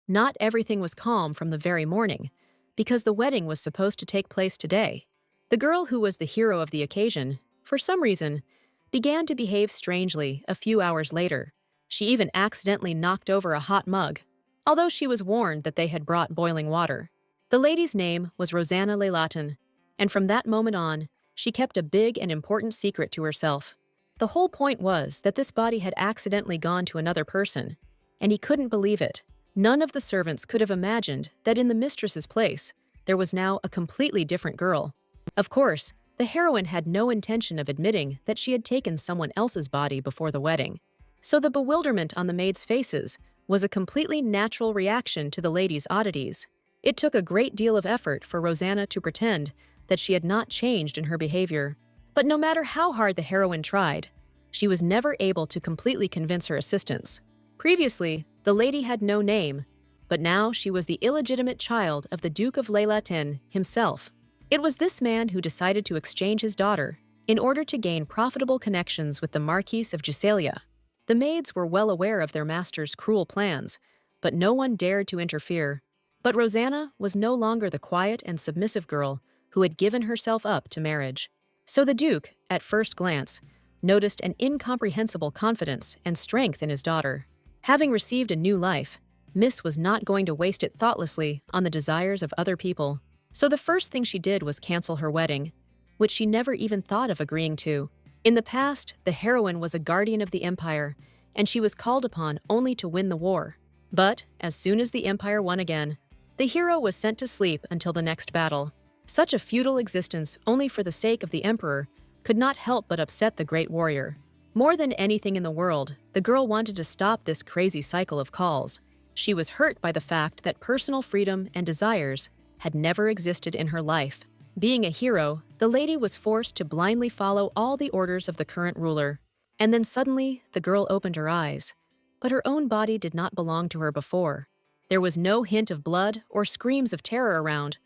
not everything was calm from the very morning, because the wedding was supposed to take place today. The girl who was the hero of the occasion, for some reason, began to behave strangely a few hours later. She even accidentally knocked over a hot mug, although she was warned that they had brought boiling water. The lady's name was Rosanna Leylatan, and from that moment on, she kept a big and important secret to herself. The whole point was that this body had accidentally gone to another person, and he couldn't believe it. None of the servants could have imagined that in the mistress's place, there was now a completely different girl. Of course, the heroine had no intention of admitting that she had taken someone else's body before the wedding. So the bewilderment on the maids' faces was a completely natural reaction to the lady's oddities. It took a great deal of effort for Rosanna to pretend that she had not changed in her behavior. But no matter how hard the heroine tried, she was never able to completely convince her assistants. Previously, the lady had no name, but now she was the illegitimate child of the Duke of Leylatan himself. It was this man who decided to exchange his daughter in order to gain profitable connections with the Marquis of Gisalia. The maids were well aware of their master's cruel plans, but no one dared to interfere. But Rosanna was no longer the quiet and submissive girl who had given herself up to marriage. So the Duke, at first glance, noticed an incomprehensible confidence and strength in his daughter. Having received a new life, Miss was not going to waste it thoughtlessly on the desires of other people. So the first thing she did was cancel her wedding, which she never even thought of agreeing to. In the past, the heroine was a guardian of the empire, and she was called upon only to win the war. But as soon as the empire won again, the hero was sent to sleep until the next battle. Such a futile existence only for the sake of the emperor could not help but upset the great warrior. More than anything in the world, the girl wanted to stop this crazy cycle of calls. She was hurt by the fact that personal freedom and desires had never existed in her life. Being a hero, the lady was forced to blindly follow all the orders of the current ruler. And then suddenly, the girl opened her eyes. But her own body did not belong to her before. There was no hint of blood or screams of terror around,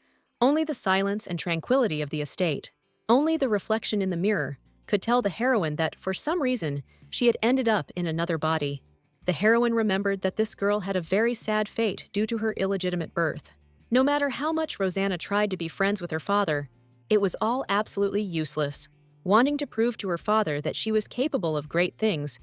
only the silence and tranquility of the estate. Only the reflection in the mirror could tell the heroine that, for some reason, she had ended up in another body. The heroine remembered that this girl had a very sad fate due to her illegitimate birth. No matter how much Rosanna tried to be friends with her father, it was all absolutely useless. Wanting to prove to her father that she was capable of great things,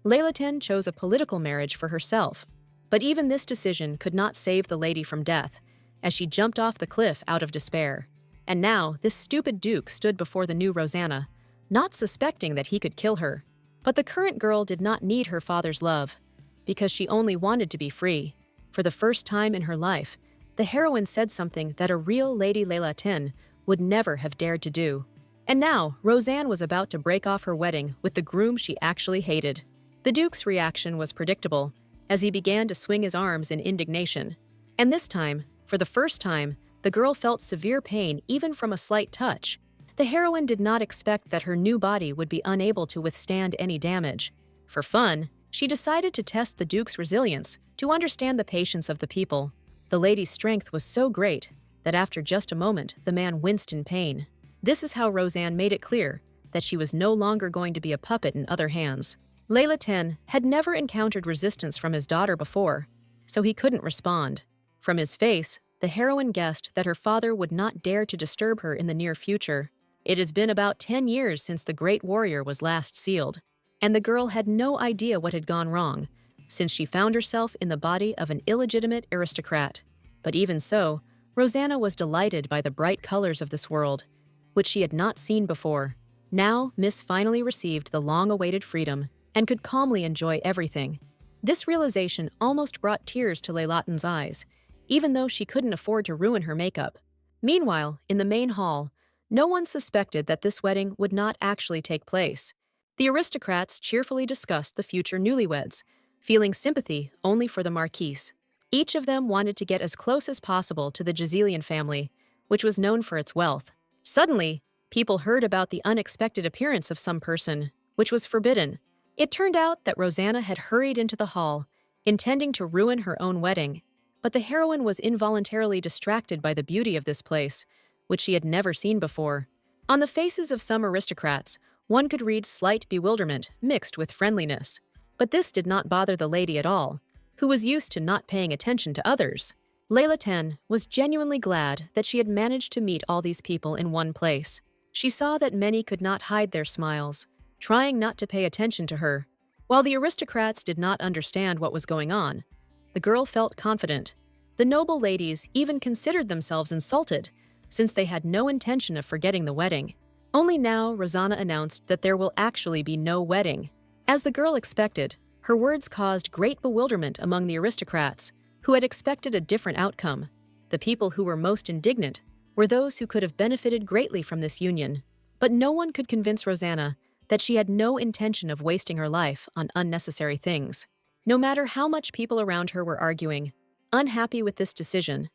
Leylatan chose a political marriage for herself. But even this decision could not save the lady from death, as she jumped off the cliff out of despair. And now, this stupid duke stood before the new Rosanna, not suspecting that he could kill her. But the current girl did not need her father's love, because she only wanted to be free. For the first time in her life, the heroine said something that a real Lady Leylatan would never have dared to do. And now, Rosanne was about to break off her wedding with the groom she actually hated. The Duke's reaction was predictable, as he began to swing his arms in indignation. And this time, for the first time, the girl felt severe pain even from a slight touch. The heroine did not expect that her new body would be unable to withstand any damage. For fun, she decided to test the Duke's resilience to understand the patience of the people. The lady's strength was so great that after just a moment, the man winced in pain. This is how Rosanne made it clear that she was no longer going to be a puppet in other hands. Leylatan had never encountered resistance from his daughter before, so he couldn't respond. From his face, the heroine guessed that her father would not dare to disturb her in the near future. It has been about 10 years since the great warrior was last sealed, and the girl had no idea what had gone wrong, since she found herself in the body of an illegitimate aristocrat. But even so, Rosanna was delighted by the bright colors of this world, which she had not seen before. Now, Miss finally received the long-awaited freedom and could calmly enjoy everything. This realization almost brought tears to Leylatan's eyes, even though she couldn't afford to ruin her makeup. Meanwhile, in the main hall, no one suspected that this wedding would not actually take place. The aristocrats cheerfully discussed the future newlyweds, feeling sympathy only for the Marquise. Each of them wanted to get as close as possible to the Giselian family, which was known for its wealth. Suddenly, people heard about the unexpected appearance of some person, which was forbidden. It turned out that Rosanna had hurried into the hall, intending to ruin her own wedding. But the heroine was involuntarily distracted by the beauty of this place, which she had never seen before. On the faces of some aristocrats, one could read slight bewilderment mixed with friendliness. But this did not bother the lady at all. who was used to not paying attention to others. Layla Ten was genuinely glad that she had managed to meet all these people in one place. She saw that many could not hide their smiles, trying not to pay attention to her. While the aristocrats did not understand what was going on, the girl felt confident. The noble ladies even considered themselves insulted, since they had no intention of forgetting the wedding. Only now Rosanna announced that there will actually be no wedding. As the girl expected, her words caused great bewilderment among the aristocrats, who had expected a different outcome. The people who were most indignant were those who could have benefited greatly from this union. But no one could convince Rosanna that she had no intention of wasting her life on unnecessary things. No matter how much people around her were arguing, unhappy with this decision,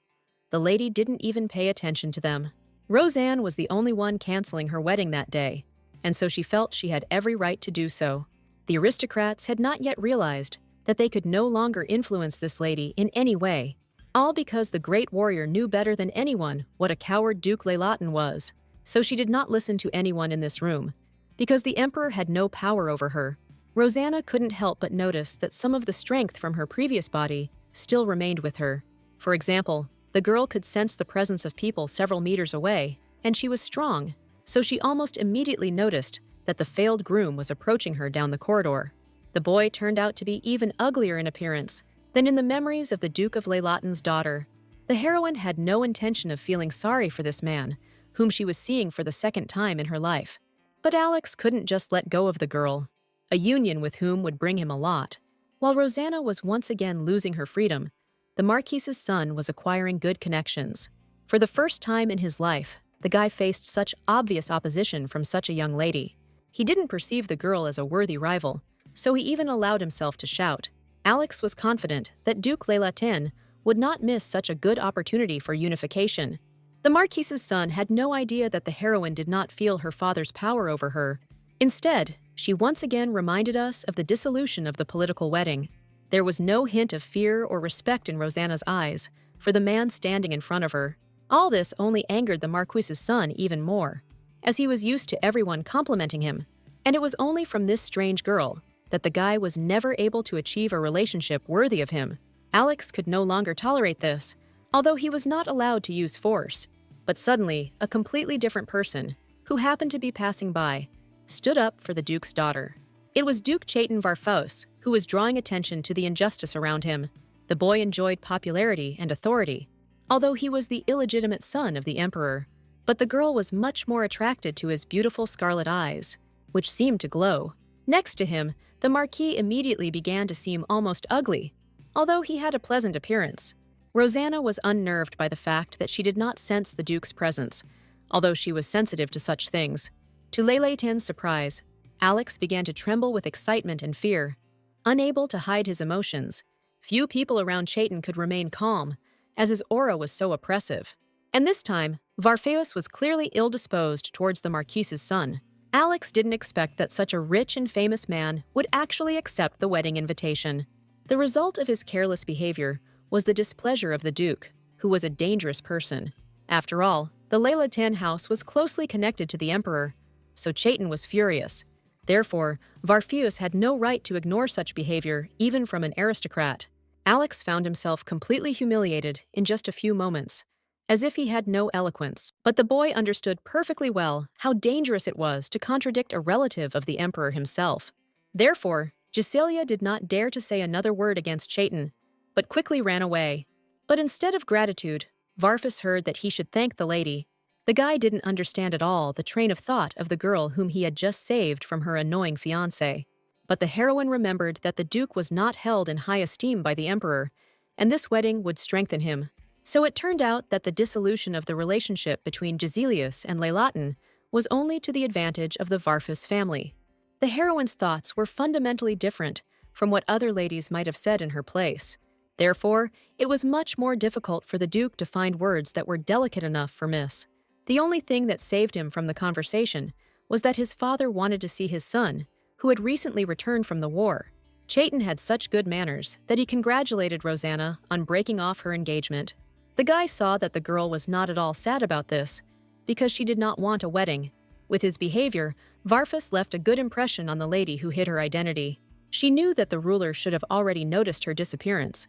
the lady didn't even pay attention to them. Roseanne was the only one canceling her wedding that day, and so she felt she had every right to do so. The aristocrats had not yet realized that they could no longer influence this lady in any way, all because the great warrior knew better than anyone what a coward Duke Leilatin was. So she did not listen to anyone in this room. Because the emperor had no power over her, Rosanna couldn't help but notice that some of the strength from her previous body still remained with her. For example, the girl could sense the presence of people several meters away, and she was strong, so she almost immediately noticed that the failed groom was approaching her down the corridor. The boy turned out to be even uglier in appearance than in the memories of the Duke of Leilatin's daughter. The heroine had no intention of feeling sorry for this man, whom she was seeing for the second time in her life. But Alex couldn't just let go of the girl, a union with whom would bring him a lot. While Rosanna was once again losing her freedom, the Marquise's son was acquiring good connections. For the first time in his life, the guy faced such obvious opposition from such a young lady. He didn't perceive the girl as a worthy rival, so he even allowed himself to shout. Alex was confident that Duke Leilatin would not miss such a good opportunity for unification. The Marquise's son had no idea that the heroine did not feel her father's power over her. Instead, she once again reminded us of the dissolution of the political wedding. There was no hint of fear or respect in Rosanna's eyes for the man standing in front of her. All this only angered the Marquise's son even more, as he was used to everyone complimenting him. And it was only from this strange girl that the guy was never able to achieve a relationship worthy of him. Alex could no longer tolerate this, although he was not allowed to use force. But suddenly, a completely different person, who happened to be passing by, stood up for the Duke's daughter. It was Duke Chaitin Varfos, who was drawing attention to the injustice around him. The boy enjoyed popularity and authority, although he was the illegitimate son of the emperor. But the girl was much more attracted to his beautiful scarlet eyes, which seemed to glow. Next to him, the Marquis immediately began to seem almost ugly, although he had a pleasant appearance. Rosanna was unnerved by the fact that she did not sense the Duke's presence, although she was sensitive to such things. To Leilatin's surprise, Alex began to tremble with excitement and fear. Unable to hide his emotions, few people around Chaitin could remain calm, as his aura was so oppressive. And this time, Varfeus was clearly ill-disposed towards the Marquise's son. Alex didn't expect that such a rich and famous man would actually accept the wedding invitation. The result of his careless behavior was the displeasure of the Duke, who was a dangerous person. After all, the Leilatin house was closely connected to the emperor, so Chaitin was furious. Therefore, Varfeus had no right to ignore such behavior, even from an aristocrat. Alex found himself completely humiliated in just a few moments, as if he had no eloquence. But the boy understood perfectly well how dangerous it was to contradict a relative of the emperor himself. Therefore, Gisela did not dare to say another word against Chaitin, but quickly ran away. But instead of gratitude, Varfus heard that he should thank the lady. The guy didn't understand at all the train of thought of the girl whom he had just saved from her annoying fiancé. But the heroine remembered that the Duke was not held in high esteem by the emperor, and this wedding would strengthen him. So it turned out that the dissolution of the relationship between Giselius and Leilatin was only to the advantage of the Varfus family. The heroine's thoughts were fundamentally different from what other ladies might have said in her place. Therefore, it was much more difficult for the Duke to find words that were delicate enough for Miss. The only thing that saved him from the conversation was that his father wanted to see his son, who had recently returned from the war. Chaitin had such good manners that he congratulated Rosanna on breaking off her engagement. The guy saw that the girl was not at all sad about this, because she did not want a wedding. With his behavior, Varfus left a good impression on the lady who hid her identity. She knew that the ruler should have already noticed her disappearance,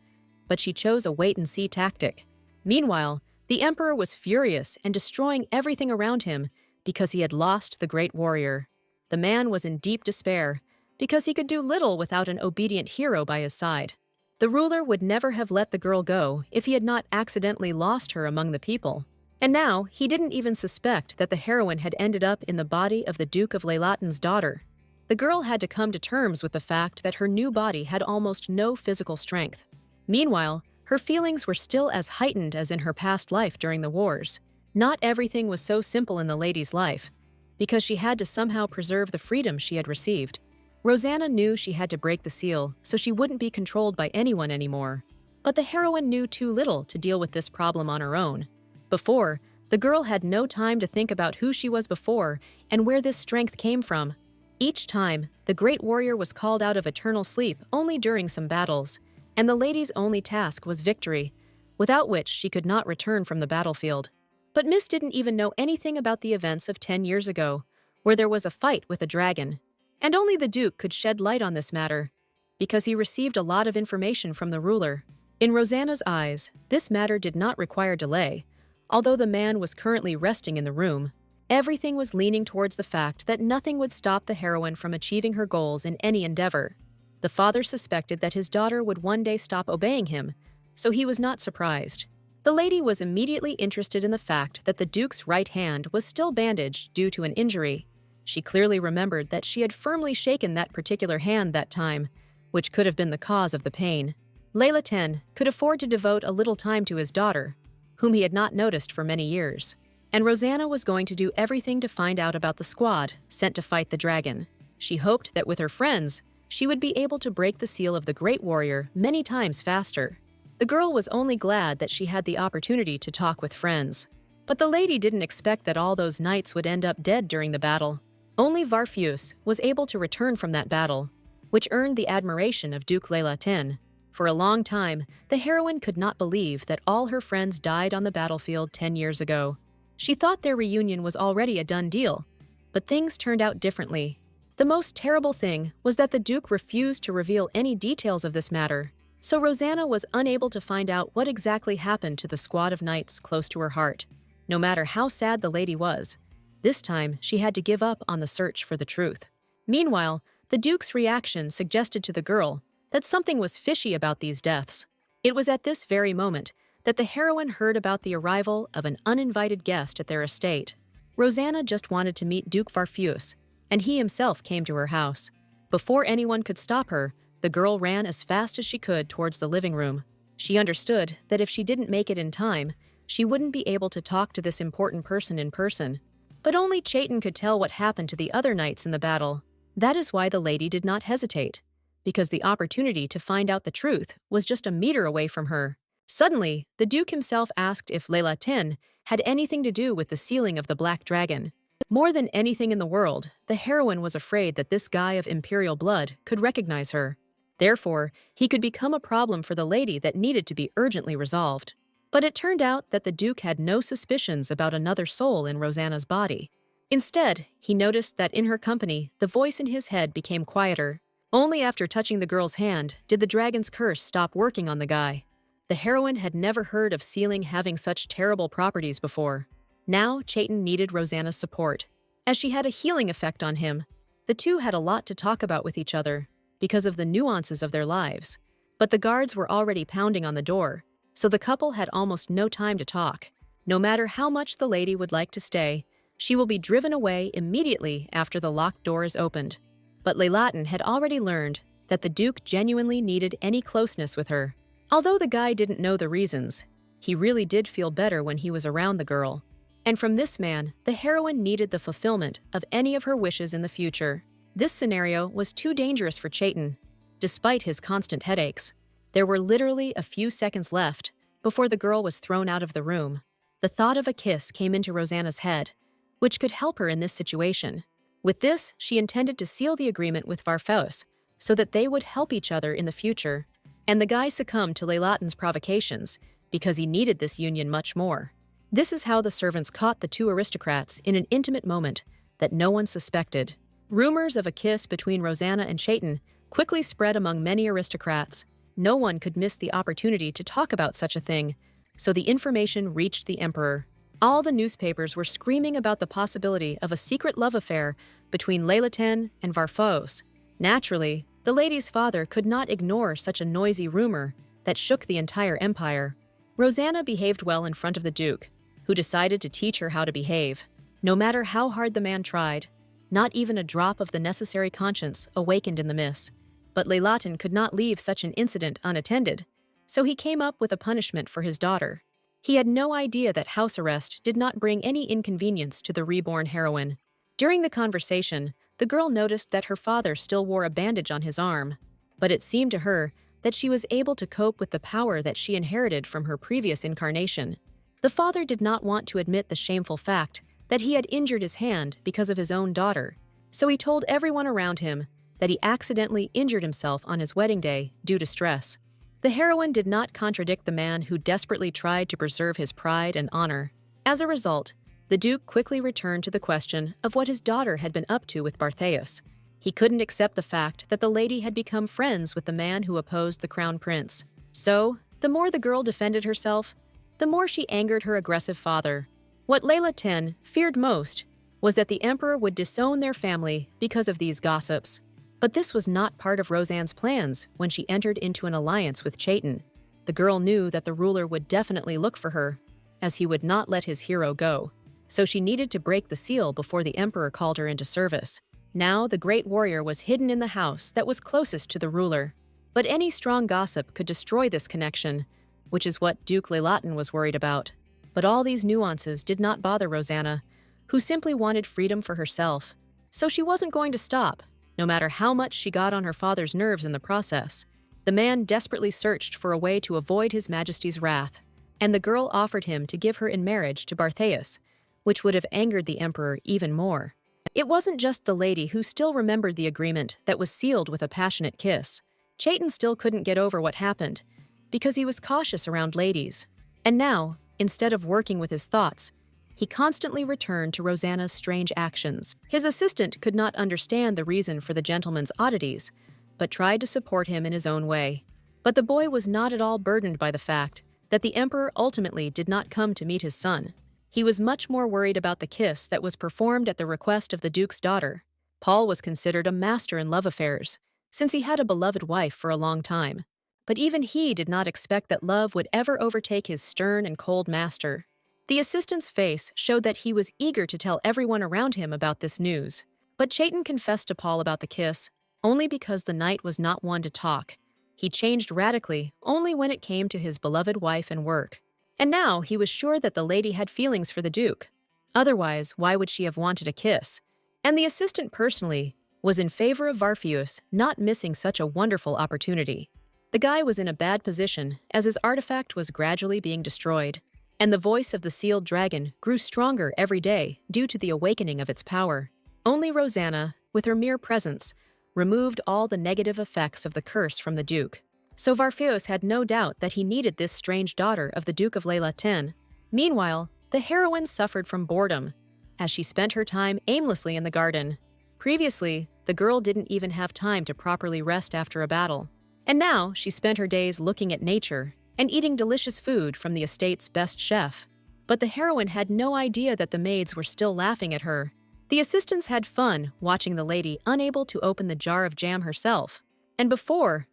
but she chose a wait-and-see tactic. Meanwhile, the emperor was furious and destroying everything around him because he had lost the great warrior. The man was in deep despair because he could do little without an obedient hero by his side. The ruler would never have let the girl go if he had not accidentally lost her among the people. And now, he didn't even suspect that the heroine had ended up in the body of the Duke of Leylaten's daughter. The girl had to come to terms with the fact that her new body had almost no physical strength. Meanwhile, her feelings were still as heightened as in her past life during the wars. Not everything was so simple in the lady's life, because she had to somehow preserve the freedom she had received. Rosanna knew she had to break the seal so she wouldn't be controlled by anyone anymore. But the heroine knew too little to deal with this problem on her own. Before, the girl had no time to think about who she was before and where this strength came from. Each time, the great warrior was called out of eternal sleep only during some battles, and the lady's only task was victory, without which she could not return from the battlefield. But Miss didn't even know anything about the events of 10 years ago, where there was a fight with a dragon. And only the Duke could shed light on this matter, because he received a lot of information from the ruler. In Rosanna's eyes, this matter did not require delay. Although the man was currently resting in the room, everything was leaning towards the fact that nothing would stop the heroine from achieving her goals in any endeavor. The father suspected that his daughter would one day stop obeying him, so he was not surprised. The lady was immediately interested in the fact that the Duke's right hand was still bandaged due to an injury. She clearly remembered that she had firmly shaken that particular hand that time, which could have been the cause of the pain. Leylaten could afford to devote a little time to his daughter, whom he had not noticed for many years. And Rosanna was going to do everything to find out about the squad sent to fight the dragon. She hoped that with her friends, she would be able to break the seal of the great warrior many times faster. The girl was only glad that she had the opportunity to talk with friends. But the lady didn't expect that all those knights would end up dead during the battle. Only Varfeus was able to return from that battle, which earned the admiration of Duke Leylaten. For a long time, the heroine could not believe that all her friends died on the battlefield 10 years ago. She thought their reunion was already a done deal, but things turned out differently. The most terrible thing was that the Duke refused to reveal any details of this matter, so Rosanna was unable to find out what exactly happened to the squad of knights close to her heart. No matter how sad the lady was, this time she had to give up on the search for the truth. Meanwhile, the Duke's reaction suggested to the girl that something was fishy about these deaths. It was at this very moment that the heroine heard about the arrival of an uninvited guest at their estate. Rosanna just wanted to meet Duke Varfeus, and he himself came to her house. Before anyone could stop her, the girl ran as fast as she could towards the living room. She understood that if she didn't make it in time, she wouldn't be able to talk to this important person in person. But only Chaitin could tell what happened to the other knights in the battle. That is why the lady did not hesitate, because the opportunity to find out the truth was just a meter away from her. Suddenly, the Duke himself asked if Leylaten had anything to do with the sealing of the Black Dragon. More than anything in the world, the heroine was afraid that this guy of imperial blood could recognize her. Therefore, he could become a problem for the lady that needed to be urgently resolved. But it turned out that the Duke had no suspicions about another soul in Rosanna's body. Instead, he noticed that in her company, the voice in his head became quieter. Only after touching the girl's hand did the dragon's curse stop working on the guy. The heroine had never heard of sealing having such terrible properties before. Now, Chaitin needed Rosanna's support. As she had a healing effect on him, the two had a lot to talk about with each other because of the nuances of their lives. But the guards were already pounding on the door, so the couple had almost no time to talk. No matter how much the lady would like to stay, she will be driven away immediately after the locked door is opened. But Leylaten had already learned that the Duke genuinely needed any closeness with her. Although the guy didn't know the reasons, he really did feel better when he was around the girl. And from this man, the heroine needed the fulfillment of any of her wishes in the future. This scenario was too dangerous for Chaitin. Despite his constant headaches, there were literally a few seconds left before the girl was thrown out of the room. The thought of a kiss came into Rosanna's head, which could help her in this situation. With this, she intended to seal the agreement with Varfeus so that they would help each other in the future. And the guy succumbed to Leylaten's provocations because he needed this union much more. This is how the servants caught the two aristocrats in an intimate moment that no one suspected. Rumors of a kiss between Rosanna and Chaitin quickly spread among many aristocrats. No one could miss the opportunity to talk about such a thing, so the information reached the emperor. All the newspapers were screaming about the possibility of a secret love affair between Leylaten and Varfos. Naturally, the lady's father could not ignore such a noisy rumor that shook the entire empire. Rosanna behaved well in front of the duke, who decided to teach her how to behave. No matter how hard the man tried, not even a drop of the necessary conscience awakened in the miss. But Leylaten could not leave such an incident unattended, so he came up with a punishment for his daughter. He had no idea that house arrest did not bring any inconvenience to the reborn heroine. During the conversation, the girl noticed that her father still wore a bandage on his arm, but it seemed to her that she was able to cope with the power that she inherited from her previous incarnation. The father did not want to admit the shameful fact that he had injured his hand because of his own daughter, so he told everyone around him that he accidentally injured himself on his wedding day due to stress. The heroine did not contradict the man who desperately tried to preserve his pride and honor. As a result, the duke quickly returned to the question of what his daughter had been up to with Bartheus. He couldn't accept the fact that the lady had become friends with the man who opposed the crown prince. So, the more the girl defended herself, the more she angered her aggressive father. What Leylaten feared most was that the emperor would disown their family because of these gossips. But this was not part of Roseanne's plans when she entered into an alliance with Chaitin. The girl knew that the ruler would definitely look for her, as he would not let his hero go. So she needed to break the seal before the emperor called her into service. Now the great warrior was hidden in the house that was closest to the ruler. But any strong gossip could destroy this connection, which is what Duke Leylaten was worried about. But all these nuances did not bother Rosanna, who simply wanted freedom for herself. So she wasn't going to stop, no matter how much she got on her father's nerves in the process. The man desperately searched for a way to avoid His Majesty's wrath, and the girl offered him to give her in marriage to Bartheus, which would have angered the emperor even more. It wasn't just the lady who still remembered the agreement that was sealed with a passionate kiss. Chaitin still couldn't get over what happened, because he was cautious around ladies. And now, instead of working with his thoughts, he constantly returned to Rosanna's strange actions. His assistant could not understand the reason for the gentleman's oddities, but tried to support him in his own way. But the boy was not at all burdened by the fact that the emperor ultimately did not come to meet his son. He was much more worried about the kiss that was performed at the request of the duke's daughter. Paul was considered a master in love affairs, since he had a beloved wife for a long time. But even he did not expect that love would ever overtake his stern and cold master. The assistant's face showed that he was eager to tell everyone around him about this news. But Chaitin confessed to Paul about the kiss only because the knight was not one to talk. He changed radically only when it came to his beloved wife and work. And now he was sure that the lady had feelings for the duke. Otherwise, why would she have wanted a kiss? And the assistant personally was in favor of Varfeus not missing such a wonderful opportunity. The guy was in a bad position as his artifact was gradually being destroyed, and the voice of the sealed dragon grew stronger every day due to the awakening of its power. Only Rosanna, with her mere presence, removed all the negative effects of the curse from the duke. So Varfeus had no doubt that he needed this strange daughter of the Duke of Leylaten. Meanwhile, the heroine suffered from boredom, as she spent her time aimlessly in the garden. Previously, the girl didn't even have time to properly rest after a battle. And now she spent her days looking at nature and eating delicious food from the estate's best chef. But the heroine had no idea that the maids were still laughing at her. The assistants had fun watching the lady unable to open the jar of jam herself. And before,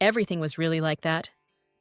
everything was really like that.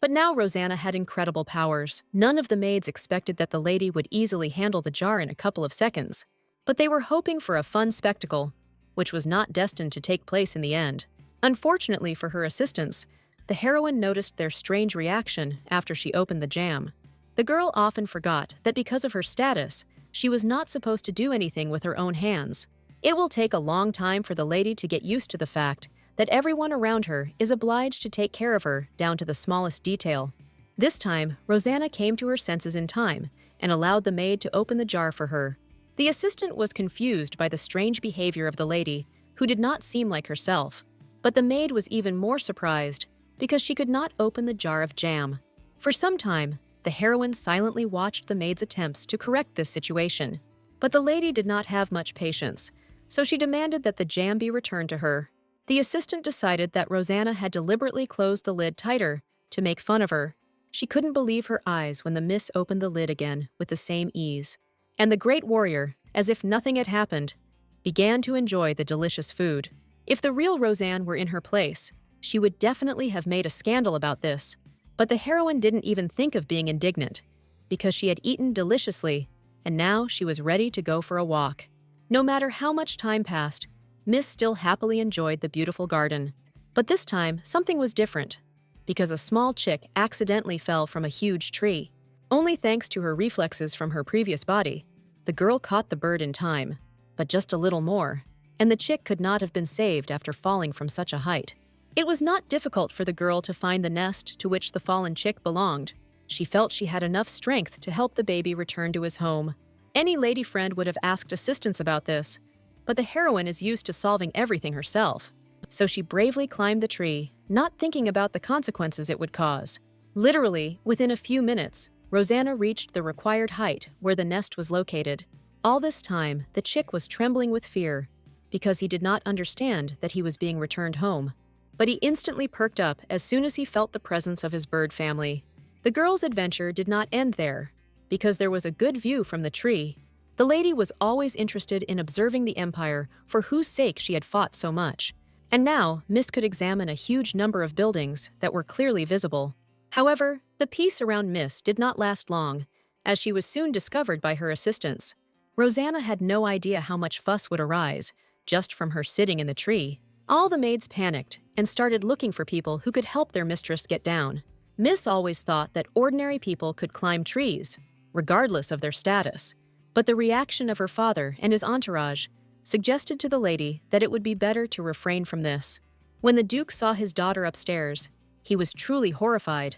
But now Rosanna had incredible powers. None of the maids expected that the lady would easily handle the jar in a couple of seconds. But they were hoping for a fun spectacle, which was not destined to take place in the end. Unfortunately for her assistants, the heroine noticed their strange reaction after she opened the jam. The girl often forgot that because of her status, she was not supposed to do anything with her own hands. It will take a long time for the lady to get used to the fact that everyone around her is obliged to take care of her down to the smallest detail. This time, Rosanna came to her senses in time and allowed the maid to open the jar for her. The assistant was confused by the strange behavior of the lady, who did not seem like herself. But the maid was even more surprised because she could not open the jar of jam. For some time, the heroine silently watched the maid's attempts to correct this situation. But the lady did not have much patience, so she demanded that the jam be returned to her. The assistant decided that Rosanna had deliberately closed the lid tighter to make fun of her. She couldn't believe her eyes when the miss opened the lid again with the same ease. And the great warrior, as if nothing had happened, began to enjoy the delicious food. If the real Roseanne were in her place, she would definitely have made a scandal about this. But the heroine didn't even think of being indignant, because she had eaten deliciously, and now she was ready to go for a walk. No matter how much time passed, Miss still happily enjoyed the beautiful garden. But this time, something was different, because a small chick accidentally fell from a huge tree. Only thanks to her reflexes from her previous body, the girl caught the bird in time, but just a little more, and the chick could not have been saved after falling from such a height. It was not difficult for the girl to find the nest to which the fallen chick belonged. She felt she had enough strength to help the baby return to his home. Any lady friend would have asked assistance about this, but the heroine is used to solving everything herself. So she bravely climbed the tree, not thinking about the consequences it would cause. Literally, within a few minutes, Rosanna reached the required height where the nest was located. All this time, the chick was trembling with fear, because he did not understand that he was being returned home. But he instantly perked up as soon as he felt the presence of his bird family. The girl's adventure did not end there, because there was a good view from the tree. The lady was always interested in observing the empire for whose sake she had fought so much. And now, Miss could examine a huge number of buildings that were clearly visible. However, the peace around Miss did not last long, as she was soon discovered by her assistants. Rosanna had no idea how much fuss would arise just from her sitting in the tree. All the maids panicked and started looking for people who could help their mistress get down. Miss always thought that ordinary people could climb trees, regardless of their status. But the reaction of her father and his entourage suggested to the lady that it would be better to refrain from this. When the Duke saw his daughter upstairs, he was truly horrified,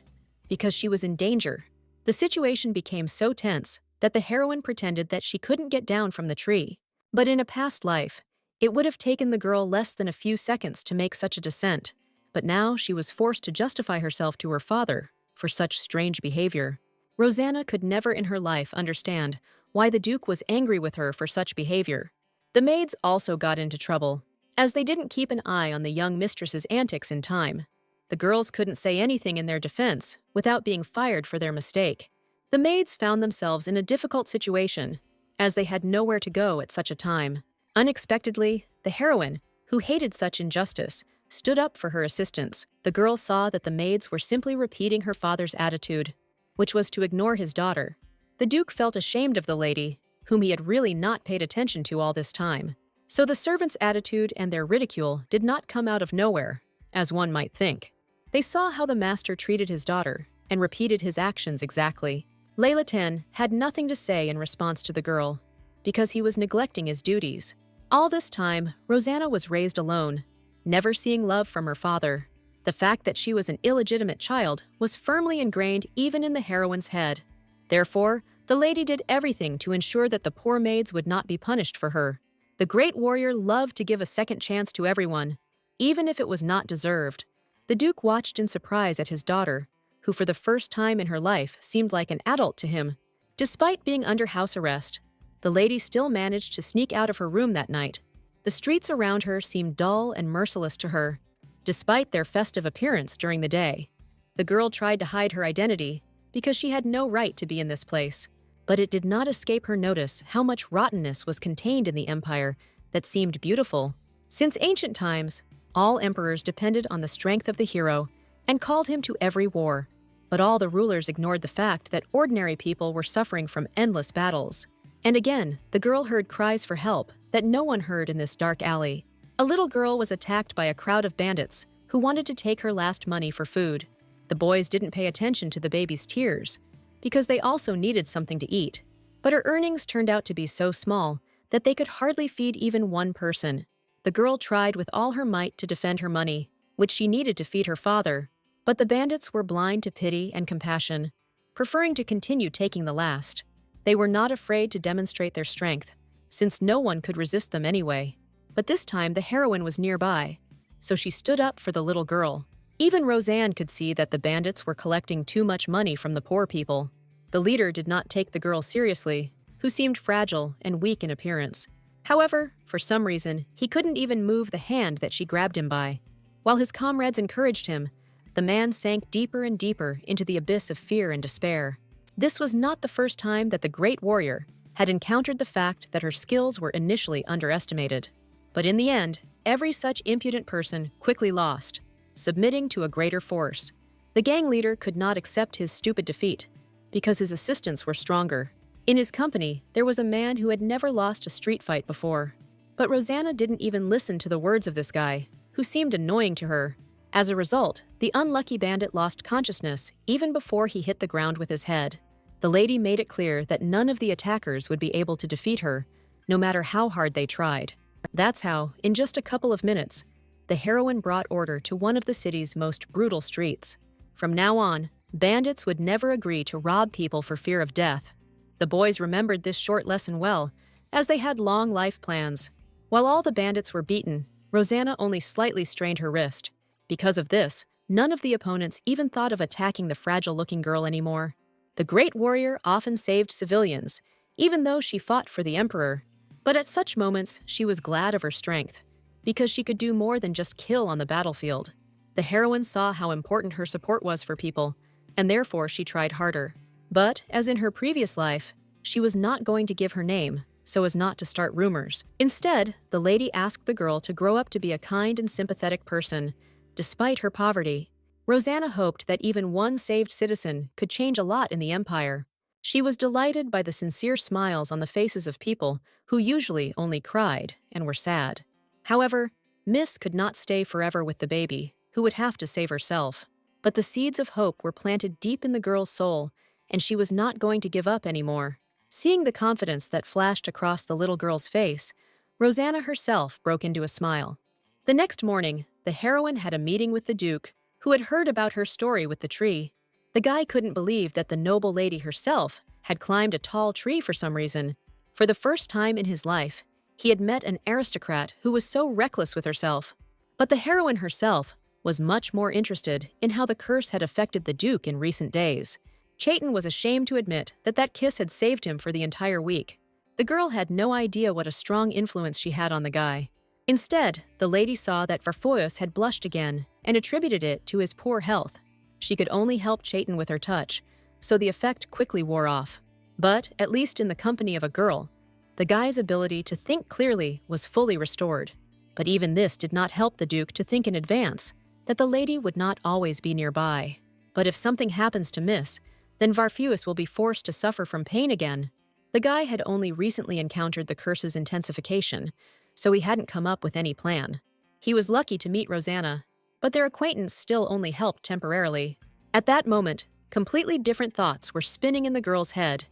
because she was in danger. The situation became so tense that the heroine pretended that she couldn't get down from the tree. But in a past life, it would have taken the girl less than a few seconds to make such a descent. But now she was forced to justify herself to her father for such strange behavior. Rosanna could never in her life understand why the Duke was angry with her for such behavior. The maids also got into trouble, as they didn't keep an eye on the young mistress's antics in time. The girls couldn't say anything in their defense without being fired for their mistake. The maids found themselves in a difficult situation, as they had nowhere to go at such a time. Unexpectedly, the heroine, who hated such injustice, stood up for her assistants. The girl saw that the maids were simply repeating her father's attitude, which was to ignore his daughter. The Duke felt ashamed of the lady, whom he had really not paid attention to all this time. So the servants' attitude and their ridicule did not come out of nowhere, as one might think. They saw how the master treated his daughter and repeated his actions exactly. Layla Ten had nothing to say in response to the girl, because he was neglecting his duties. All this time, Rosanna was raised alone, never seeing love from her father. The fact that she was an illegitimate child was firmly ingrained even in the heroine's head. Therefore, the lady did everything to ensure that the poor maids would not be punished for her. The great warrior loved to give a second chance to everyone, even if it was not deserved. The Duke watched in surprise at his daughter, who for the first time in her life seemed like an adult to him. Despite being under house arrest, the lady still managed to sneak out of her room that night. The streets around her seemed dull and merciless to her, despite their festive appearance during the day. The girl tried to hide her identity because she had no right to be in this place, but it did not escape her notice how much rottenness was contained in the empire that seemed beautiful. Since ancient times, all emperors depended on the strength of the hero and called him to every war. But all the rulers ignored the fact that ordinary people were suffering from endless battles. And again, the girl heard cries for help that no one heard in this dark alley. A little girl was attacked by a crowd of bandits who wanted to take her last money for food. The boys didn't pay attention to the baby's tears, because they also needed something to eat. But her earnings turned out to be so small that they could hardly feed even one person. The girl tried with all her might to defend her money, which she needed to feed her father, but the bandits were blind to pity and compassion, preferring to continue taking the last. They were not afraid to demonstrate their strength, since no one could resist them anyway. But this time the heroine was nearby, so she stood up for the little girl. Even Roseanne could see that the bandits were collecting too much money from the poor people. The leader did not take the girl seriously, who seemed fragile and weak in appearance. However, for some reason, he couldn't even move the hand that she grabbed him by. While his comrades encouraged him, the man sank deeper and deeper into the abyss of fear and despair. This was not the first time that the great warrior had encountered the fact that her skills were initially underestimated. But in the end, every such impudent person quickly lost, submitting to a greater force. The gang leader could not accept his stupid defeat, because his assistants were stronger. In his company, there was a man who had never lost a street fight before. But Rosanna didn't even listen to the words of this guy, who seemed annoying to her. As a result, the unlucky bandit lost consciousness even before he hit the ground with his head. The lady made it clear that none of the attackers would be able to defeat her, no matter how hard they tried. That's how, in just a couple of minutes, the heroine brought order to one of the city's most brutal streets. From now on, bandits would never agree to rob people for fear of death. The boys remembered this short lesson well, as they had long life plans. While all the bandits were beaten, Rosanna only slightly strained her wrist. Because of this, none of the opponents even thought of attacking the fragile-looking girl anymore. The great warrior often saved civilians, even though she fought for the emperor. But at such moments, she was glad of her strength, because she could do more than just kill on the battlefield. The heroine saw how important her support was for people, and therefore she tried harder. But, as in her previous life, she was not going to give her name, so as not to start rumors. Instead, the lady asked the girl to grow up to be a kind and sympathetic person, despite her poverty. Rosanna hoped that even one saved citizen could change a lot in the empire. She was delighted by the sincere smiles on the faces of people who usually only cried and were sad. However, Miss could not stay forever with the baby, who would have to save herself. But the seeds of hope were planted deep in the girl's soul, and she was not going to give up anymore. Seeing the confidence that flashed across the little girl's face, Rosanna herself broke into a smile. The next morning, the heroine had a meeting with the Duke, who had heard about her story with the tree. The guy couldn't believe that the noble lady herself had climbed a tall tree for some reason. For the first time in his life, he had met an aristocrat who was so reckless with herself. But the heroine herself was much more interested in how the curse had affected the Duke in recent days. Chayton was ashamed to admit that that kiss had saved him for the entire week. The girl had no idea what a strong influence she had on the guy. Instead, the lady saw that Varfoyos had blushed again and attributed it to his poor health. She could only help Chayton with her touch, so the effect quickly wore off. But, at least in the company of a girl, the guy's ability to think clearly was fully restored. But even this did not help the Duke to think in advance that the lady would not always be nearby. But if something happens to Miss, then Varfoyos will be forced to suffer from pain again. The guy had only recently encountered the curse's intensification, so he hadn't come up with any plan. He was lucky to meet Rosanna, but their acquaintance still only helped temporarily. At that moment, completely different thoughts were spinning in the girl's head,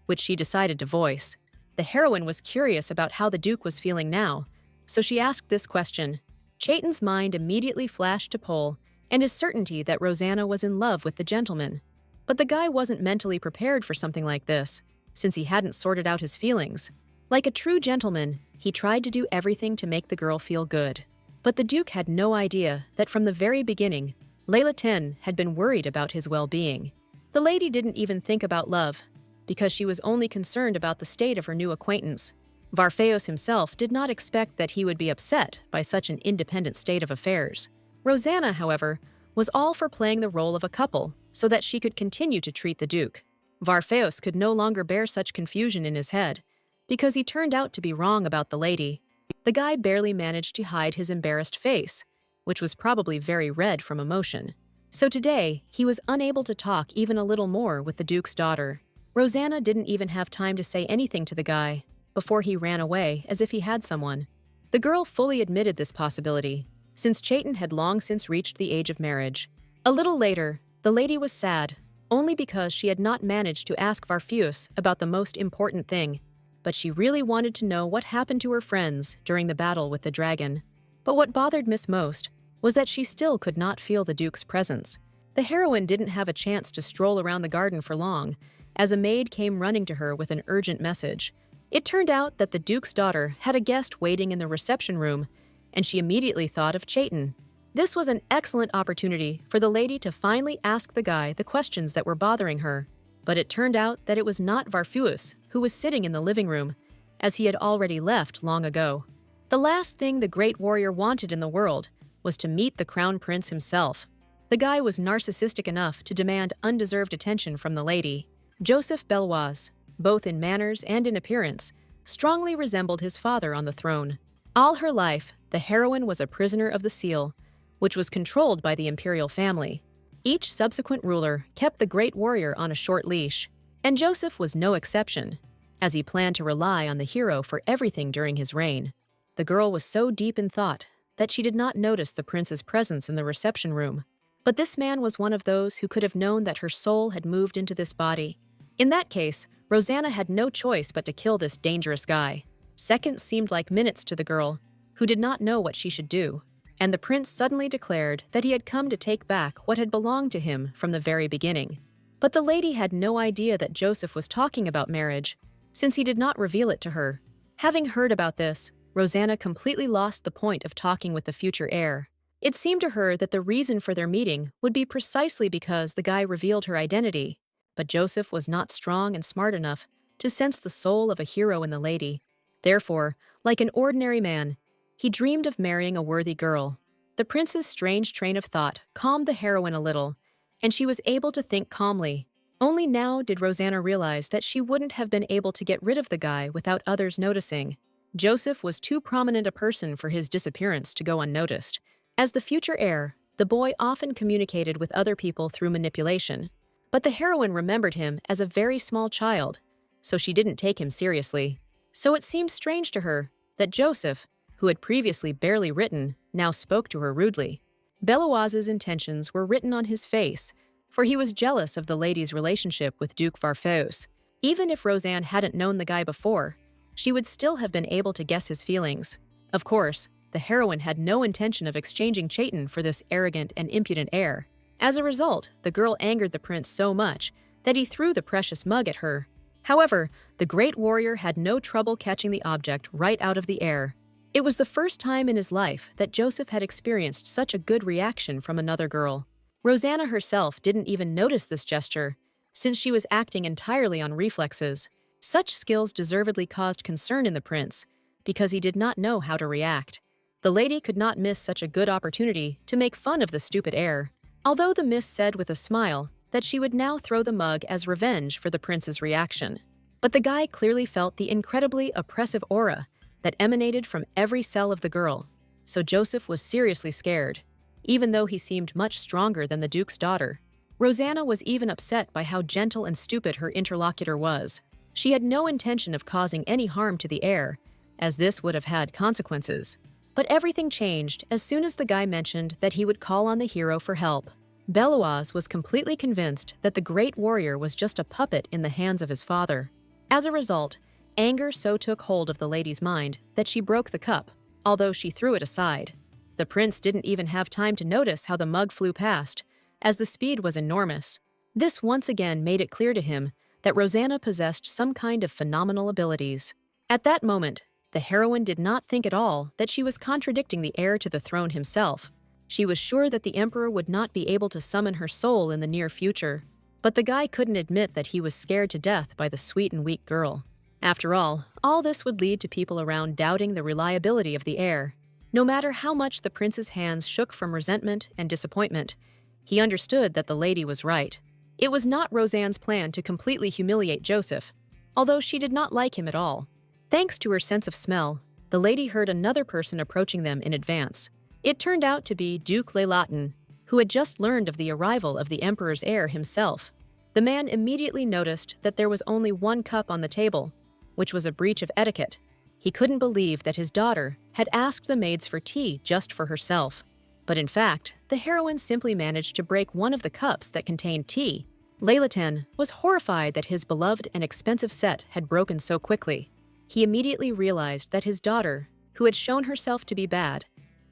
which she decided to voice. The heroine was curious about how the Duke was feeling now, so she asked this question. Chayton's mind immediately flashed to Pole and his certainty that Rosanna was in love with the gentleman. But the guy wasn't mentally prepared for something like this, since he hadn't sorted out his feelings. Like a true gentleman, he tried to do everything to make the girl feel good. But the Duke had no idea that from the very beginning, Layla Ten had been worried about his well-being. The lady didn't even think about love, because she was only concerned about the state of her new acquaintance. Varfoyos himself did not expect that he would be upset by such an independent state of affairs. Rosanna, however, was all for playing the role of a couple so that she could continue to treat the Duke. Varfoyos could no longer bear such confusion in his head, because he turned out to be wrong about the lady. The guy barely managed to hide his embarrassed face, which was probably very red from emotion. So today, he was unable to talk even a little more with the Duke's daughter. Rosanna didn't even have time to say anything to the guy before he ran away as if he had someone. The girl fully admitted this possibility, since Chayton had long since reached the age of marriage. A little later, the lady was sad, only because she had not managed to ask Varfoyos about the most important thing, but she really wanted to know what happened to her friends during the battle with the dragon. But what bothered Miss most was that she still could not feel the Duke's presence. The heroine didn't have a chance to stroll around the garden for long, as a maid came running to her with an urgent message. It turned out that the Duke's daughter had a guest waiting in the reception room, and she immediately thought of Chayton. This was an excellent opportunity for the lady to finally ask the guy the questions that were bothering her. But it turned out that it was not Varfoyos who was sitting in the living room, as he had already left long ago. The last thing the great warrior wanted in the world was to meet the crown prince himself. The guy was narcissistic enough to demand undeserved attention from the lady. Joseph Belloise, both in manners and in appearance, strongly resembled his father on the throne. All her life, the heroine was a prisoner of the seal, which was controlled by the imperial family. Each subsequent ruler kept the great warrior on a short leash, and Joseph was no exception, as he planned to rely on the hero for everything during his reign. The girl was so deep in thought that she did not notice the prince's presence in the reception room. But this man was one of those who could have known that her soul had moved into this body. In that case, Rosanna had no choice but to kill this dangerous guy. Seconds seemed like minutes to the girl, who did not know what she should do, and the prince suddenly declared that he had come to take back what had belonged to him from the very beginning. But the lady had no idea that Joseph was talking about marriage, since he did not reveal it to her. Having heard about this, Rosanna completely lost the point of talking with the future heir. It seemed to her that the reason for their meeting would be precisely because the guy revealed her identity, but Joseph was not strong and smart enough to sense the soul of a hero in the lady. Therefore, like an ordinary man, he dreamed of marrying a worthy girl. The prince's strange train of thought calmed the heroine a little, and she was able to think calmly. Only now did Rosanna realize that she wouldn't have been able to get rid of the guy without others noticing. Joseph was too prominent a person for his disappearance to go unnoticed. As the future heir, the boy often communicated with other people through manipulation. But the heroine remembered him as a very small child, so she didn't take him seriously. So it seemed strange to her that Joseph, who had previously barely written, now spoke to her rudely. Belloise's intentions were written on his face, for he was jealous of the lady's relationship with Duke Varfos. Even if Rosanne hadn't known the guy before, she would still have been able to guess his feelings. Of course, the heroine had no intention of exchanging Chaitin for this arrogant and impudent heir. As a result, the girl angered the prince so much that he threw the precious mug at her. However, the great warrior had no trouble catching the object right out of the air. It was the first time in his life that Joseph had experienced such a good reaction from another girl. Rosanna herself didn't even notice this gesture, since she was acting entirely on reflexes. Such skills deservedly caused concern in the prince, because he did not know how to react. The lady could not miss such a good opportunity to make fun of the stupid heir. Although the miss said with a smile that she would now throw the mug as revenge for the prince's reaction. But the guy clearly felt the incredibly oppressive aura that emanated from every cell of the girl, so Joseph was seriously scared, even though he seemed much stronger than the Duke's daughter. Rosanna was even upset by how gentle and stupid her interlocutor was. She had no intention of causing any harm to the heir, as this would have had consequences. But everything changed as soon as the guy mentioned that he would call on the hero for help. Belloise was completely convinced that the great warrior was just a puppet in the hands of his father. As a result, anger so took hold of the lady's mind that she broke the cup, although she threw it aside. The prince didn't even have time to notice how the mug flew past, as the speed was enormous. This once again made it clear to him that Rosanna possessed some kind of phenomenal abilities. At that moment, the heroine did not think at all that she was contradicting the heir to the throne himself. She was sure that the emperor would not be able to summon her soul in the near future. But the guy couldn't admit that he was scared to death by the sweet and weak girl. After all this would lead to people around doubting the reliability of the heir. No matter how much the prince's hands shook from resentment and disappointment, he understood that the lady was right. It was not Rosanne's plan to completely humiliate Joseph, although she did not like him at all. Thanks to her sense of smell, the lady heard another person approaching them in advance. It turned out to be Duke Leilatin, who had just learned of the arrival of the emperor's heir himself. The man immediately noticed that there was only one cup on the table, which was a breach of etiquette. He couldn't believe that his daughter had asked the maids for tea just for herself. But in fact, the heroine simply managed to break one of the cups that contained tea. Leilatin was horrified that his beloved and expensive set had broken so quickly. He immediately realized that his daughter, who had shown herself to be bad,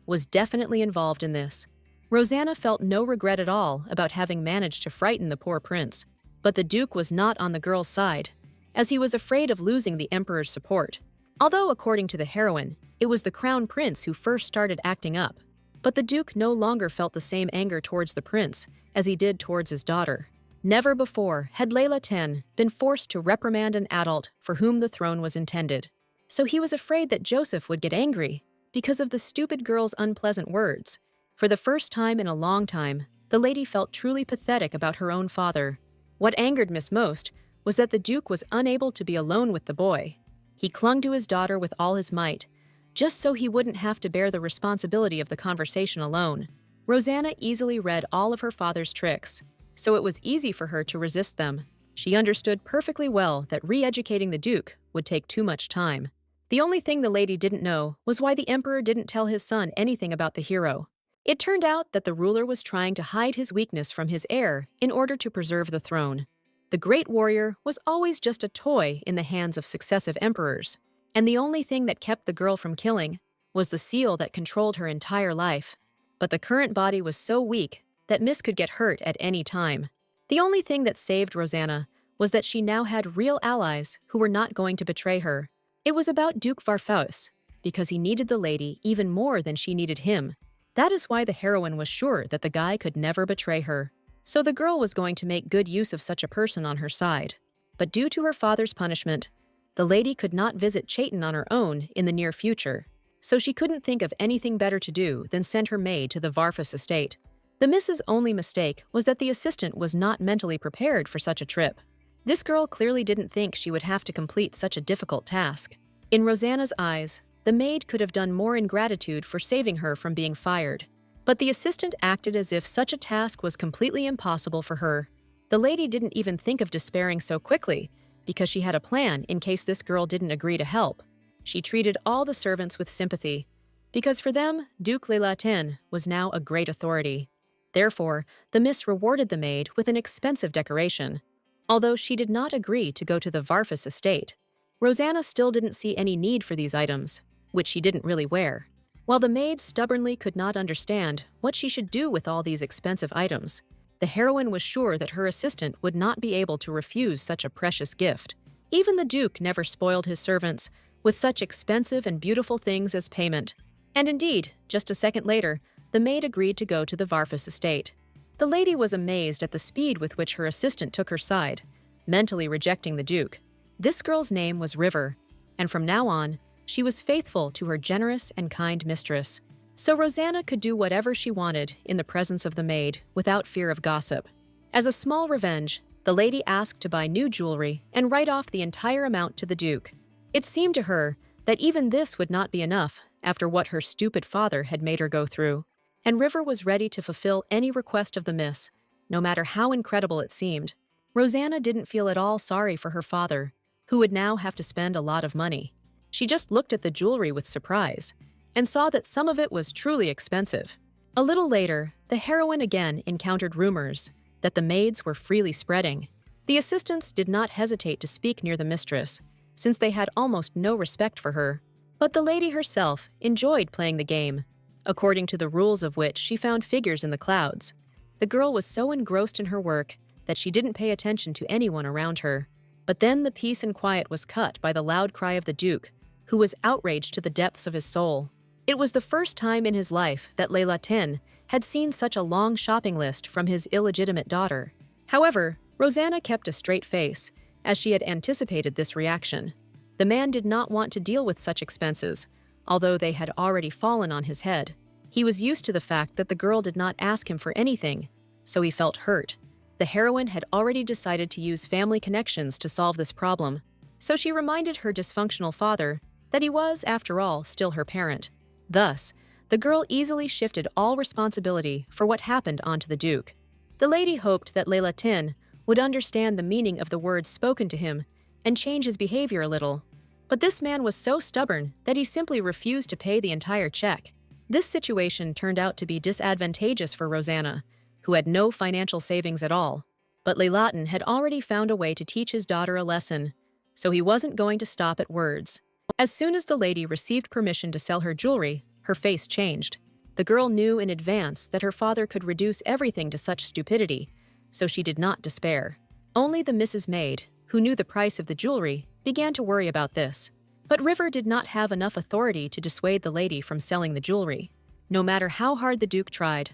was definitely involved in this. Rosanna felt no regret at all about having managed to frighten the poor prince, but the Duke was not on the girl's side, as he was afraid of losing the emperor's support. Although, according to the heroine, it was the crown prince who first started acting up, but the Duke no longer felt the same anger towards the prince as he did towards his daughter. Never before had Leilatin been forced to reprimand an adult for whom the throne was intended. so he was afraid that Joseph would get angry because of the stupid girl's unpleasant words. For the first time in a long time, the lady felt truly pathetic about her own father. What angered Miss most was that the Duke was unable to be alone with the boy. He clung to his daughter with all his might, just so he wouldn't have to bear the responsibility of the conversation alone. Rosanna easily read all of her father's tricks, so it was easy for her to resist them. She understood perfectly well that re-educating the Duke would take too much time. The only thing the lady didn't know was why the Emperor didn't tell his son anything about the hero. It turned out that the ruler was trying to hide his weakness from his heir in order to preserve the throne. The great warrior was always just a toy in the hands of successive emperors, and the only thing that kept the girl from killing was the seal that controlled her entire life. But the current body was so weak that Miss could get hurt at any time. The only thing that saved Rosanna was that she now had real allies who were not going to betray her. It was about Duke Varfos, because he needed the lady even more than she needed him. That is why the heroine was sure that the guy could never betray her. So the girl was going to make good use of such a person on her side. But due to her father's punishment, the lady could not visit Chayton on her own in the near future, so she couldn't think of anything better to do than send her maid to the Varfos estate. The Miss's only mistake was that the assistant was not mentally prepared for such a trip. This girl clearly didn't think she would have to complete such a difficult task. In Rosanna's eyes, the maid could have done more in gratitude for saving her from being fired. But the assistant acted as if such a task was completely impossible for her. The lady didn't even think of despairing so quickly, because she had a plan in case this girl didn't agree to help. She treated all the servants with sympathy, because for them, Duke Lelatin was now a great authority. Therefore, the Miss rewarded the maid with an expensive decoration. Although she did not agree to go to the Varfos estate, Rosanna still didn't see any need for these items, which she didn't really wear. While the maid stubbornly could not understand what she should do with all these expensive items, the heroine was sure that her assistant would not be able to refuse such a precious gift. Even the Duke never spoiled his servants with such expensive and beautiful things as payment. And indeed, just a second later, the maid agreed to go to the Varfos estate. The lady was amazed at the speed with which her assistant took her side, mentally rejecting the Duke. This girl's name was River, and from now on, she was faithful to her generous and kind mistress. So Rosanna could do whatever she wanted in the presence of the maid without fear of gossip. As a small revenge, the lady asked to buy new jewelry and write off the entire amount to the Duke. It seemed to her that even this would not be enough after what her stupid father had made her go through, and River was ready to fulfill any request of the Miss, no matter how incredible it seemed. Rosanna didn't feel at all sorry for her father, who would now have to spend a lot of money. She just looked at the jewelry with surprise and saw that some of it was truly expensive. A little later, the heroine again encountered rumors that the maids were freely spreading. The assistants did not hesitate to speak near the mistress, since they had almost no respect for her. But the lady herself enjoyed playing the game, according to the rules of which she found figures in the clouds. The girl was so engrossed in her work that she didn't pay attention to anyone around her. But then the peace and quiet was cut by the loud cry of the Duke, who was outraged to the depths of his soul. It was the first time in his life that Lelatin had seen such a long shopping list from his illegitimate daughter. However, Rosanna kept a straight face, as she had anticipated this reaction. The man did not want to deal with such expenses, although they had already fallen on his head. He was used to the fact that the girl did not ask him for anything, so he felt hurt. The heroine had already decided to use family connections to solve this problem, so she reminded her dysfunctional father that he was, after all, still her parent. Thus, the girl easily shifted all responsibility for what happened onto the Duke. The lady hoped that Lelatin would understand the meaning of the words spoken to him and change his behavior a little. But this man was so stubborn that he simply refused to pay the entire check. This situation turned out to be disadvantageous for Rosanna, who had no financial savings at all. But Lelatin had already found a way to teach his daughter a lesson, so he wasn't going to stop at words. As soon as the lady received permission to sell her jewelry, her face changed. The girl knew in advance that her father could reduce everything to such stupidity, so she did not despair. Only the Mrs. Maid, who knew the price of the jewelry, began to worry about this. But River did not have enough authority to dissuade the lady from selling the jewelry. No matter how hard the Duke tried,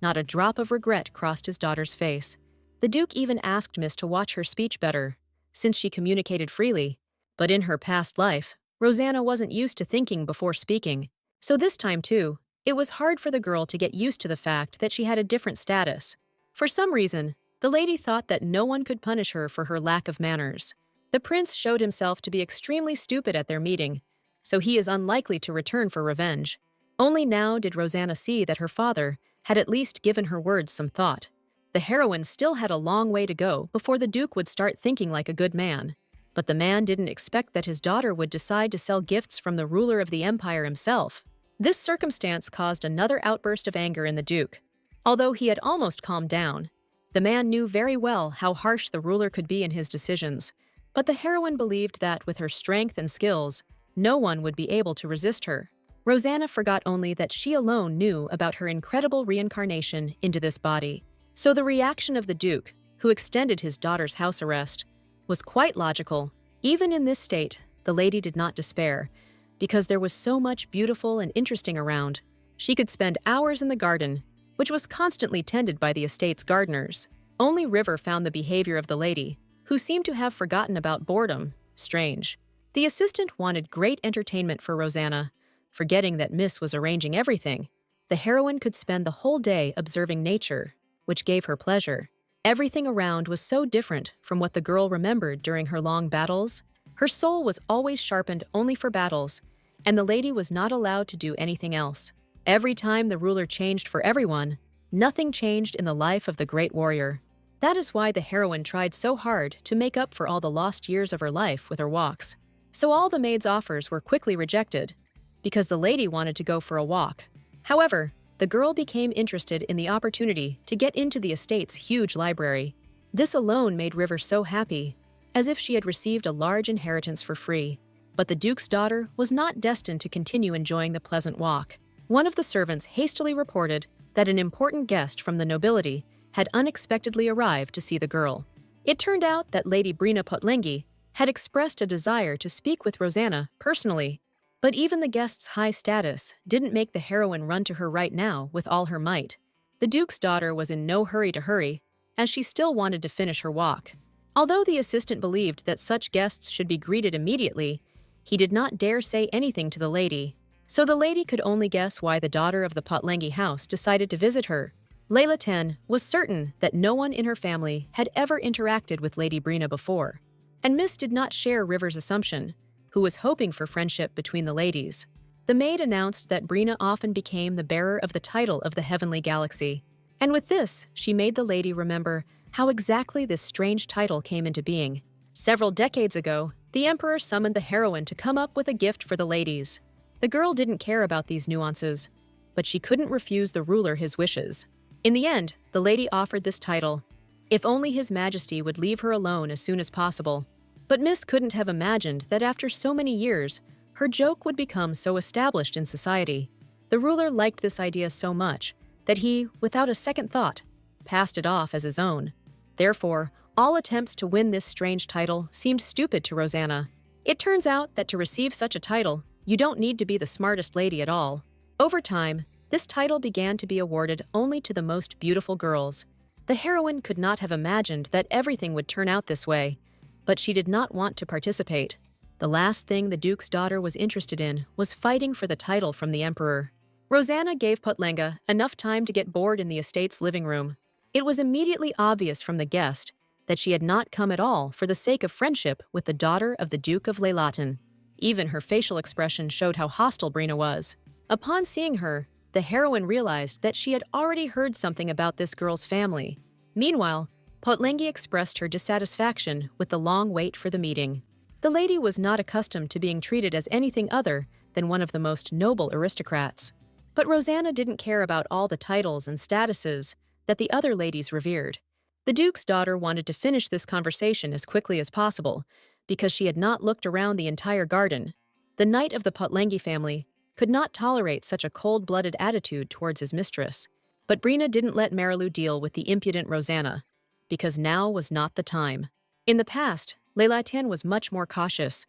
not a drop of regret crossed his daughter's face. The Duke even asked Miss to watch her speech better, since she communicated freely. But in her past life, Rosanna wasn't used to thinking before speaking, so this time too, it was hard for the girl to get used to the fact that she had a different status. For some reason, the lady thought that no one could punish her for her lack of manners. The prince showed himself to be extremely stupid at their meeting, so he is unlikely to return for revenge. Only now did Rosanna see that her father had at least given her words some thought. The heroine still had a long way to go before the Duke would start thinking like a good man. But the man didn't expect that his daughter would decide to sell gifts from the ruler of the empire himself. This circumstance caused another outburst of anger in the Duke. Although he had almost calmed down, the man knew very well how harsh the ruler could be in his decisions. But the heroine believed that with her strength and skills, no one would be able to resist her. Rosanna forgot only that she alone knew about her incredible reincarnation into this body. So the reaction of the Duke, who extended his daughter's house arrest, was quite logical. Even in this state, the lady did not despair, because there was so much beautiful and interesting around. She could spend hours in the garden, which was constantly tended by the estate's gardeners. Only River found the behavior of the lady, who seemed to have forgotten about boredom, strange. The assistant wanted great entertainment for Rosanna, forgetting that Miss was arranging everything. The heroine could spend the whole day observing nature, which gave her pleasure. Everything around was so different from what the girl remembered during her long battles. Her soul was always sharpened only for battles, and the lady was not allowed to do anything else. Every time the ruler changed for everyone, nothing changed in the life of the great warrior. That is why the heroine tried so hard to make up for all the lost years of her life with her walks. So all the maid's offers were quickly rejected, because the lady wanted to go for a walk. However, the girl became interested in the opportunity to get into the estate's huge library. This alone made River so happy, as if she had received a large inheritance for free. But the Duke's daughter was not destined to continue enjoying the pleasant walk. One of the servants hastily reported that an important guest from the nobility had unexpectedly arrived to see the girl. It turned out that Lady Brina Potlengi had expressed a desire to speak with Rosanna personally. But even the guest's high status didn't make the heroine run to her right now with all her might. The Duke's daughter was in no hurry to hurry, as she still wanted to finish her walk. Although the assistant believed that such guests should be greeted immediately, he did not dare say anything to the lady. So the lady could only guess why the daughter of the Potlengi house decided to visit her. Layla Ten was certain that no one in her family had ever interacted with Lady Brina before, and Miss did not share River's assumption, who was hoping for friendship between the ladies. The maid announced that Brina often became the bearer of the title of the Heavenly Galaxy, and with this, she made the lady remember how exactly this strange title came into being. Several decades ago, the Emperor summoned the heroine to come up with a gift for the ladies. The girl didn't care about these nuances, but she couldn't refuse the ruler his wishes. In the end, the lady offered this title, if only His Majesty would leave her alone as soon as possible. But Miss couldn't have imagined that after so many years, her joke would become so established in society. The ruler liked this idea so much that he, without a second thought, passed it off as his own. Therefore, all attempts to win this strange title seemed stupid to Rosanna. It turns out that to receive such a title, you don't need to be the smartest lady at all. Over time, this title began to be awarded only to the most beautiful girls. The heroine could not have imagined that everything would turn out this way, but she did not want to participate. The last thing the Duke's daughter was interested in was fighting for the title from the Emperor. Rosanna gave Potlenga enough time to get bored in the estate's living room. It was immediately obvious from the guest that she had not come at all for the sake of friendship with the daughter of the Duke of Leylatin. Even her facial expression showed how hostile Brina was. Upon seeing her, the heroine realized that she had already heard something about this girl's family. Meanwhile, Potlengi expressed her dissatisfaction with the long wait for the meeting. The lady was not accustomed to being treated as anything other than one of the most noble aristocrats. But Rosanna didn't care about all the titles and statuses that the other ladies revered. The Duke's daughter wanted to finish this conversation as quickly as possible, because she had not looked around the entire garden. The knight of the Potlengi family could not tolerate such a cold-blooded attitude towards his mistress. But Brina didn't let Marilu deal with the impudent Rosanna, because now was not the time. In the past, Leylatin was much more cautious,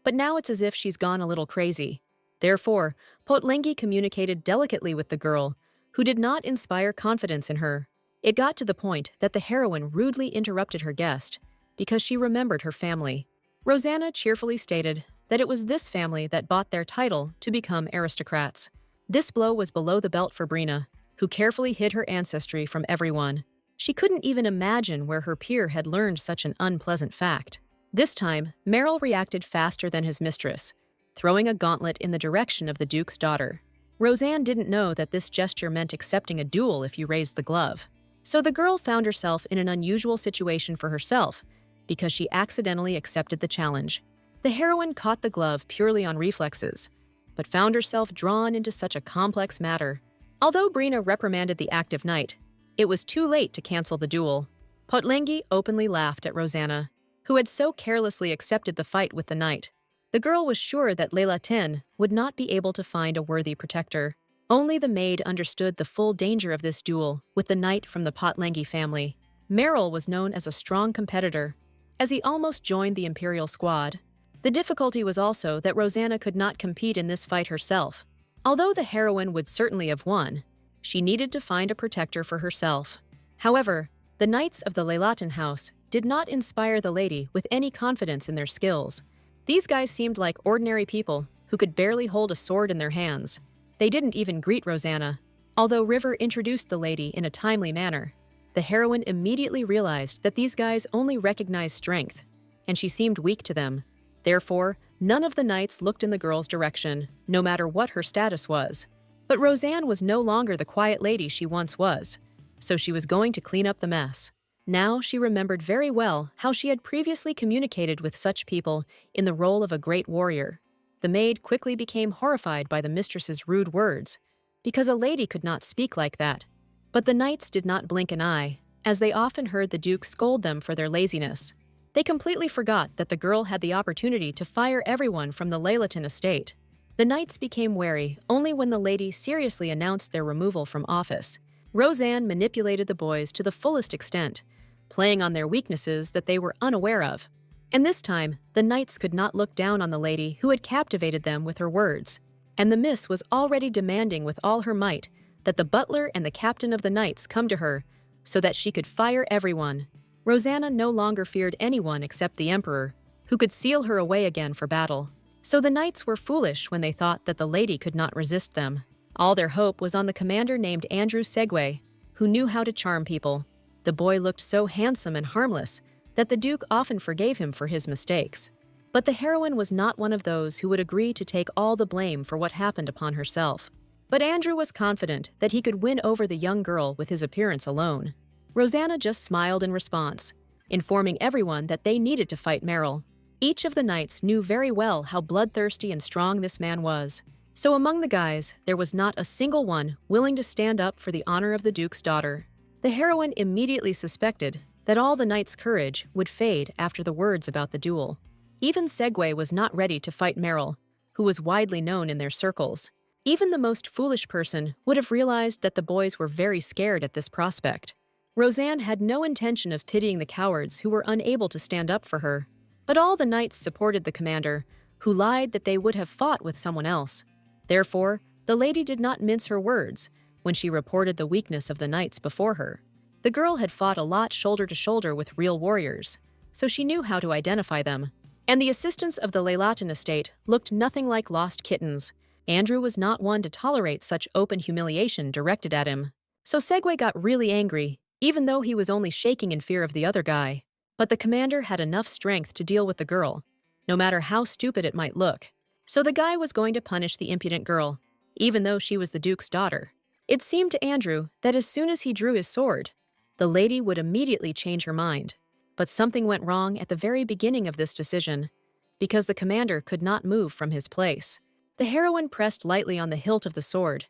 but now it's as if she's gone a little crazy. Therefore, Potlengi communicated delicately with the girl, who did not inspire confidence in her. It got to the point that the heroine rudely interrupted her guest, because she remembered her family. Rosanna cheerfully stated that it was this family that bought their title to become aristocrats. This blow was below the belt for Brina, who carefully hid her ancestry from everyone. She couldn't even imagine where her peer had learned such an unpleasant fact. This time, Merrill reacted faster than his mistress, throwing a gauntlet in the direction of the Duke's daughter. Roseanne didn't know that this gesture meant accepting a duel if you raised the glove. So the girl found herself in an unusual situation for herself because she accidentally accepted the challenge. The heroine caught the glove purely on reflexes, but found herself drawn into such a complex matter. Although Brina reprimanded the active knight, it was too late to cancel the duel. Potlengi openly laughed at Rosanna, who had so carelessly accepted the fight with the knight. The girl was sure that Leila Tin would not be able to find a worthy protector. Only the maid understood the full danger of this duel with the knight from the Potlengi family. Merrill was known as a strong competitor, as he almost joined the Imperial squad. The difficulty was also that Rosanna could not compete in this fight herself. Although the heroine would certainly have won, she needed to find a protector for herself. However, the knights of the Leilatin house did not inspire the lady with any confidence in their skills. These guys seemed like ordinary people who could barely hold a sword in their hands. They didn't even greet Rosanna. Although River introduced the lady in a timely manner, the heroine immediately realized that these guys only recognized strength, and she seemed weak to them. Therefore, none of the knights looked in the girl's direction, no matter what her status was. But Roseanne was no longer the quiet lady she once was, so she was going to clean up the mess. Now she remembered very well how she had previously communicated with such people in the role of a great warrior. The maid quickly became horrified by the mistress's rude words, because a lady could not speak like that. But the knights did not blink an eye, as they often heard the Duke scold them for their laziness. They completely forgot that the girl had the opportunity to fire everyone from the Leilatin estate. The knights became wary only when the lady seriously announced their removal from office. Roseanne manipulated the boys to the fullest extent, playing on their weaknesses that they were unaware of. And this time, the knights could not look down on the lady who had captivated them with her words. And the miss was already demanding with all her might that the butler and the captain of the knights come to her so that she could fire everyone. Rosanna no longer feared anyone except the emperor, who could seal her away again for battle. So the knights were foolish when they thought that the lady could not resist them. All their hope was on the commander named Andrew Segway, who knew how to charm people. The boy looked so handsome and harmless that the Duke often forgave him for his mistakes. But the heroine was not one of those who would agree to take all the blame for what happened upon herself. But Andrew was confident that he could win over the young girl with his appearance alone. Rosanna just smiled in response, informing everyone that they needed to fight Merrill. Each of the knights knew very well how bloodthirsty and strong this man was. So among the guys, there was not a single one willing to stand up for the honor of the Duke's daughter. The heroine immediately suspected that all the knights' courage would fade after the words about the duel. Even Segway was not ready to fight Merrill, who was widely known in their circles. Even the most foolish person would have realized that the boys were very scared at this prospect. Roseanne had no intention of pitying the cowards who were unable to stand up for her. But all the knights supported the commander, who lied that they would have fought with someone else. Therefore, the lady did not mince her words when she reported the weakness of the knights before her. The girl had fought a lot shoulder to shoulder with real warriors, so she knew how to identify them. And the assistants of the Leilatin estate looked nothing like lost kittens. Andrew was not one to tolerate such open humiliation directed at him. So Segway got really angry, even though he was only shaking in fear of the other guy. But the commander had enough strength to deal with the girl, no matter how stupid it might look. So the guy was going to punish the impudent girl, even though she was the Duke's daughter. It seemed to Andrew that as soon as he drew his sword, the lady would immediately change her mind. But something went wrong at the very beginning of this decision, because the commander could not move from his place. The heroine pressed lightly on the hilt of the sword,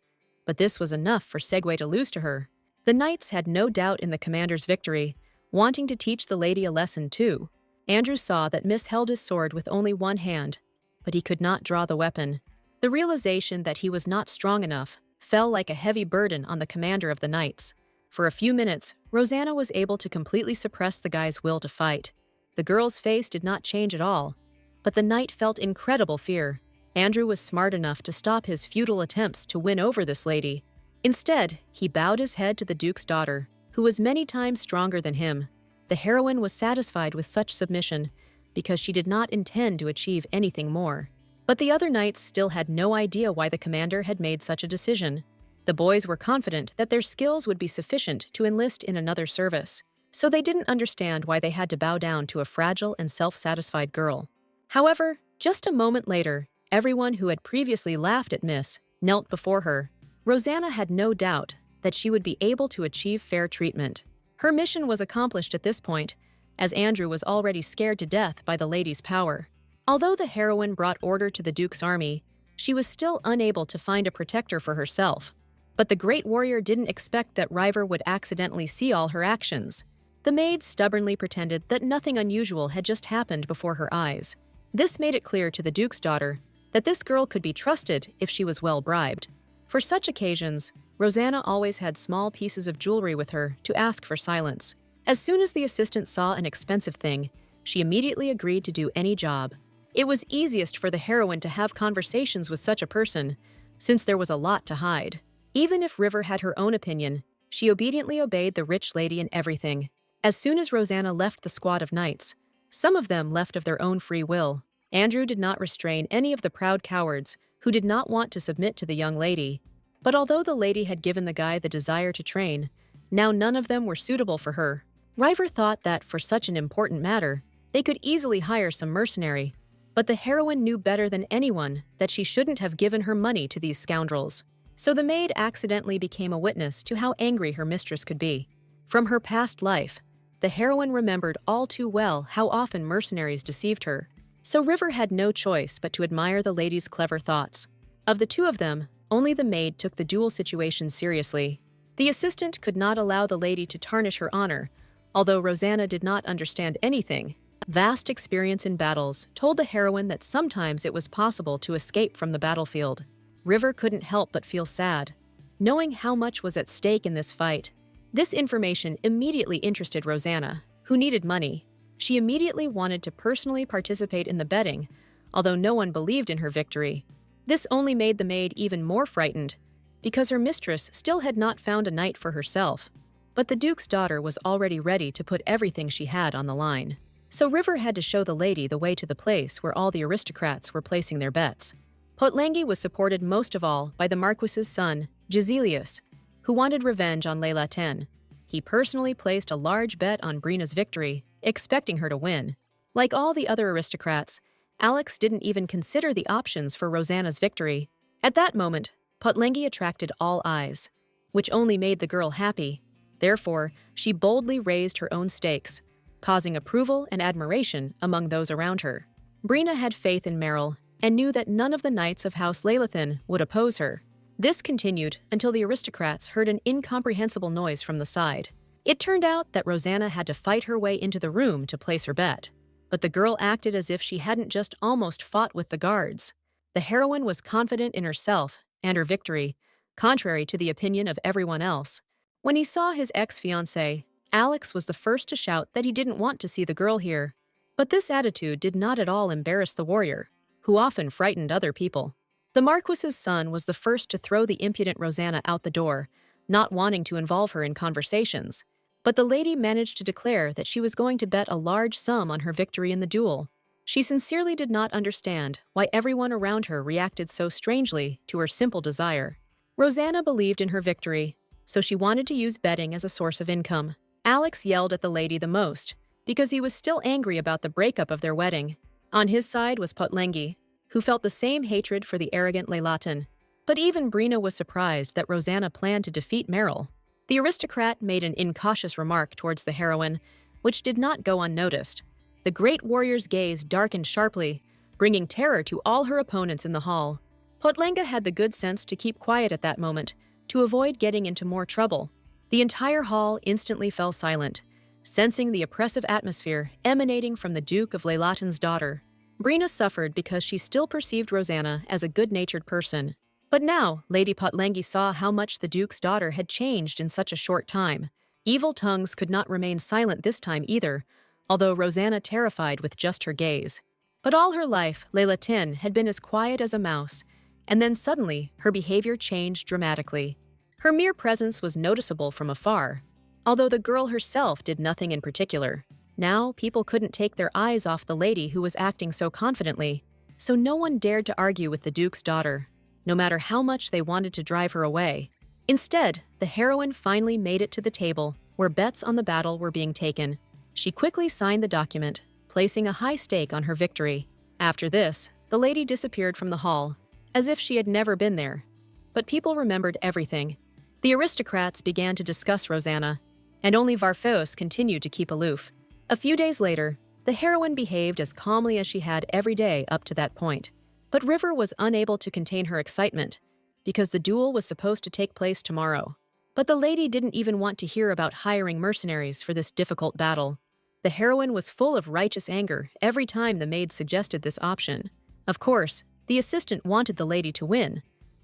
but this was enough for Segway to lose to her. The knights had no doubt in the commander's victory, wanting to teach the lady a lesson too. Andrew saw that Miss held his sword with only one hand, but he could not draw the weapon. The realization that he was not strong enough fell like a heavy burden on the commander of the knights. For a few minutes, Rosanna was able to completely suppress the guy's will to fight. The girl's face did not change at all, but the knight felt incredible fear. Andrew was smart enough to stop his futile attempts to win over this lady. Instead, he bowed his head to the Duke's daughter, who was many times stronger than him. The heroine was satisfied with such submission because she did not intend to achieve anything more. But the other knights still had no idea why the commander had made such a decision. The boys were confident that their skills would be sufficient to enlist in another service, so they didn't understand why they had to bow down to a fragile and self-satisfied girl. However, just a moment later, everyone who had previously laughed at Miss knelt before her. Rosanna had no doubt that she would be able to achieve fair treatment. Her mission was accomplished at this point, as Andrew was already scared to death by the lady's power. Although the heroine brought order to the Duke's army, she was still unable to find a protector for herself. But the great warrior didn't expect that River would accidentally see all her actions. The maid stubbornly pretended that nothing unusual had just happened before her eyes. This made it clear to the Duke's daughter that this girl could be trusted if she was well bribed. For such occasions, Rosanna always had small pieces of jewelry with her to ask for silence. As soon as the assistant saw an expensive thing, she immediately agreed to do any job. It was easiest for the heroine to have conversations with such a person, since there was a lot to hide. Even if River had her own opinion, she obediently obeyed the rich lady in everything. As soon as Rosanna left the squad of knights, some of them left of their own free will. Andrew did not restrain any of the proud cowards who did not want to submit to the young lady. But although the lady had given the guy the desire to train, now none of them were suitable for her. River thought that for such an important matter, they could easily hire some mercenary. But the heroine knew better than anyone that she shouldn't have given her money to these scoundrels. So the maid accidentally became a witness to how angry her mistress could be. From her past life, the heroine remembered all too well how often mercenaries deceived her. So River had no choice but to admire the lady's clever thoughts. Of the two of them, only the maid took the duel situation seriously. The assistant could not allow the lady to tarnish her honor, although Rosanna did not understand anything. Vast experience in battles told the heroine that sometimes it was possible to escape from the battlefield. River couldn't help but feel sad, knowing how much was at stake in this fight. This information immediately interested Rosanna, who needed money. She immediately wanted to personally participate in the betting, although no one believed in her victory. This only made the maid even more frightened, because her mistress still had not found a knight for herself. But the Duke's daughter was already ready to put everything she had on the line. So River had to show the lady the way to the place where all the aristocrats were placing their bets. Potlengi was supported most of all by the Marquis's son, Giselius, who wanted revenge on Layla Ten. He personally placed a large bet on Brina's victory, expecting her to win. Like all the other aristocrats, Alex didn't even consider the options for Rosanna's victory. At that moment, Potlengi attracted all eyes, which only made the girl happy. Therefore, she boldly raised her own stakes, causing approval and admiration among those around her. Brina had faith in Meryl and knew that none of the knights of House Leylathan would oppose her. This continued until the aristocrats heard an incomprehensible noise from the side. It turned out that Rosanna had to fight her way into the room to place her bet. But the girl acted as if she hadn't just almost fought with the guards. The heroine was confident in herself and her victory, contrary to the opinion of everyone else. When he saw his ex-fiancée, Alex was the first to shout that he didn't want to see the girl here. But this attitude did not at all embarrass the warrior, who often frightened other people. The Marquis's son was the first to throw the impudent Rosanna out the door, not wanting to involve her in conversations. But the lady managed to declare that she was going to bet a large sum on her victory in the duel. She sincerely did not understand why everyone around her reacted so strangely to her simple desire. Rosanna believed in her victory, so she wanted to use betting as a source of income. Alex yelled at the lady the most, because he was still angry about the breakup of their wedding. On his side was Potlengi, who felt the same hatred for the arrogant Leylathan. But even Brina was surprised that Rosanna planned to defeat Meryl. The aristocrat made an incautious remark towards the heroine, which did not go unnoticed. The great warrior's gaze darkened sharply, bringing terror to all her opponents in the hall. Potlenga had the good sense to keep quiet at that moment, to avoid getting into more trouble. The entire hall instantly fell silent, sensing the oppressive atmosphere emanating from the Duke of Leylathan's daughter. Brina suffered because she still perceived Rosanna as a good-natured person. But now, Lady Potlengi saw how much the Duke's daughter had changed in such a short time. Evil tongues could not remain silent this time either, although Rosanna terrified with just her gaze. But all her life, Layla Tin had been as quiet as a mouse, and then suddenly her behavior changed dramatically. Her mere presence was noticeable from afar, although the girl herself did nothing in particular. Now, people couldn't take their eyes off the lady who was acting so confidently, so no one dared to argue with the Duke's daughter, no matter how much they wanted to drive her away. Instead, the heroine finally made it to the table where bets on the battle were being taken. She quickly signed the document, placing a high stake on her victory. After this, the lady disappeared from the hall, as if she had never been there. But people remembered everything. The aristocrats began to discuss Rosanna, and only Varfos continued to keep aloof. A few days later, the heroine behaved as calmly as she had every day up to that point. But River was unable to contain her excitement, because the duel was supposed to take place tomorrow. But the lady didn't even want to hear about hiring mercenaries for this difficult battle. The heroine was full of righteous anger every time the maid suggested this option. Of course, the assistant wanted the lady to win,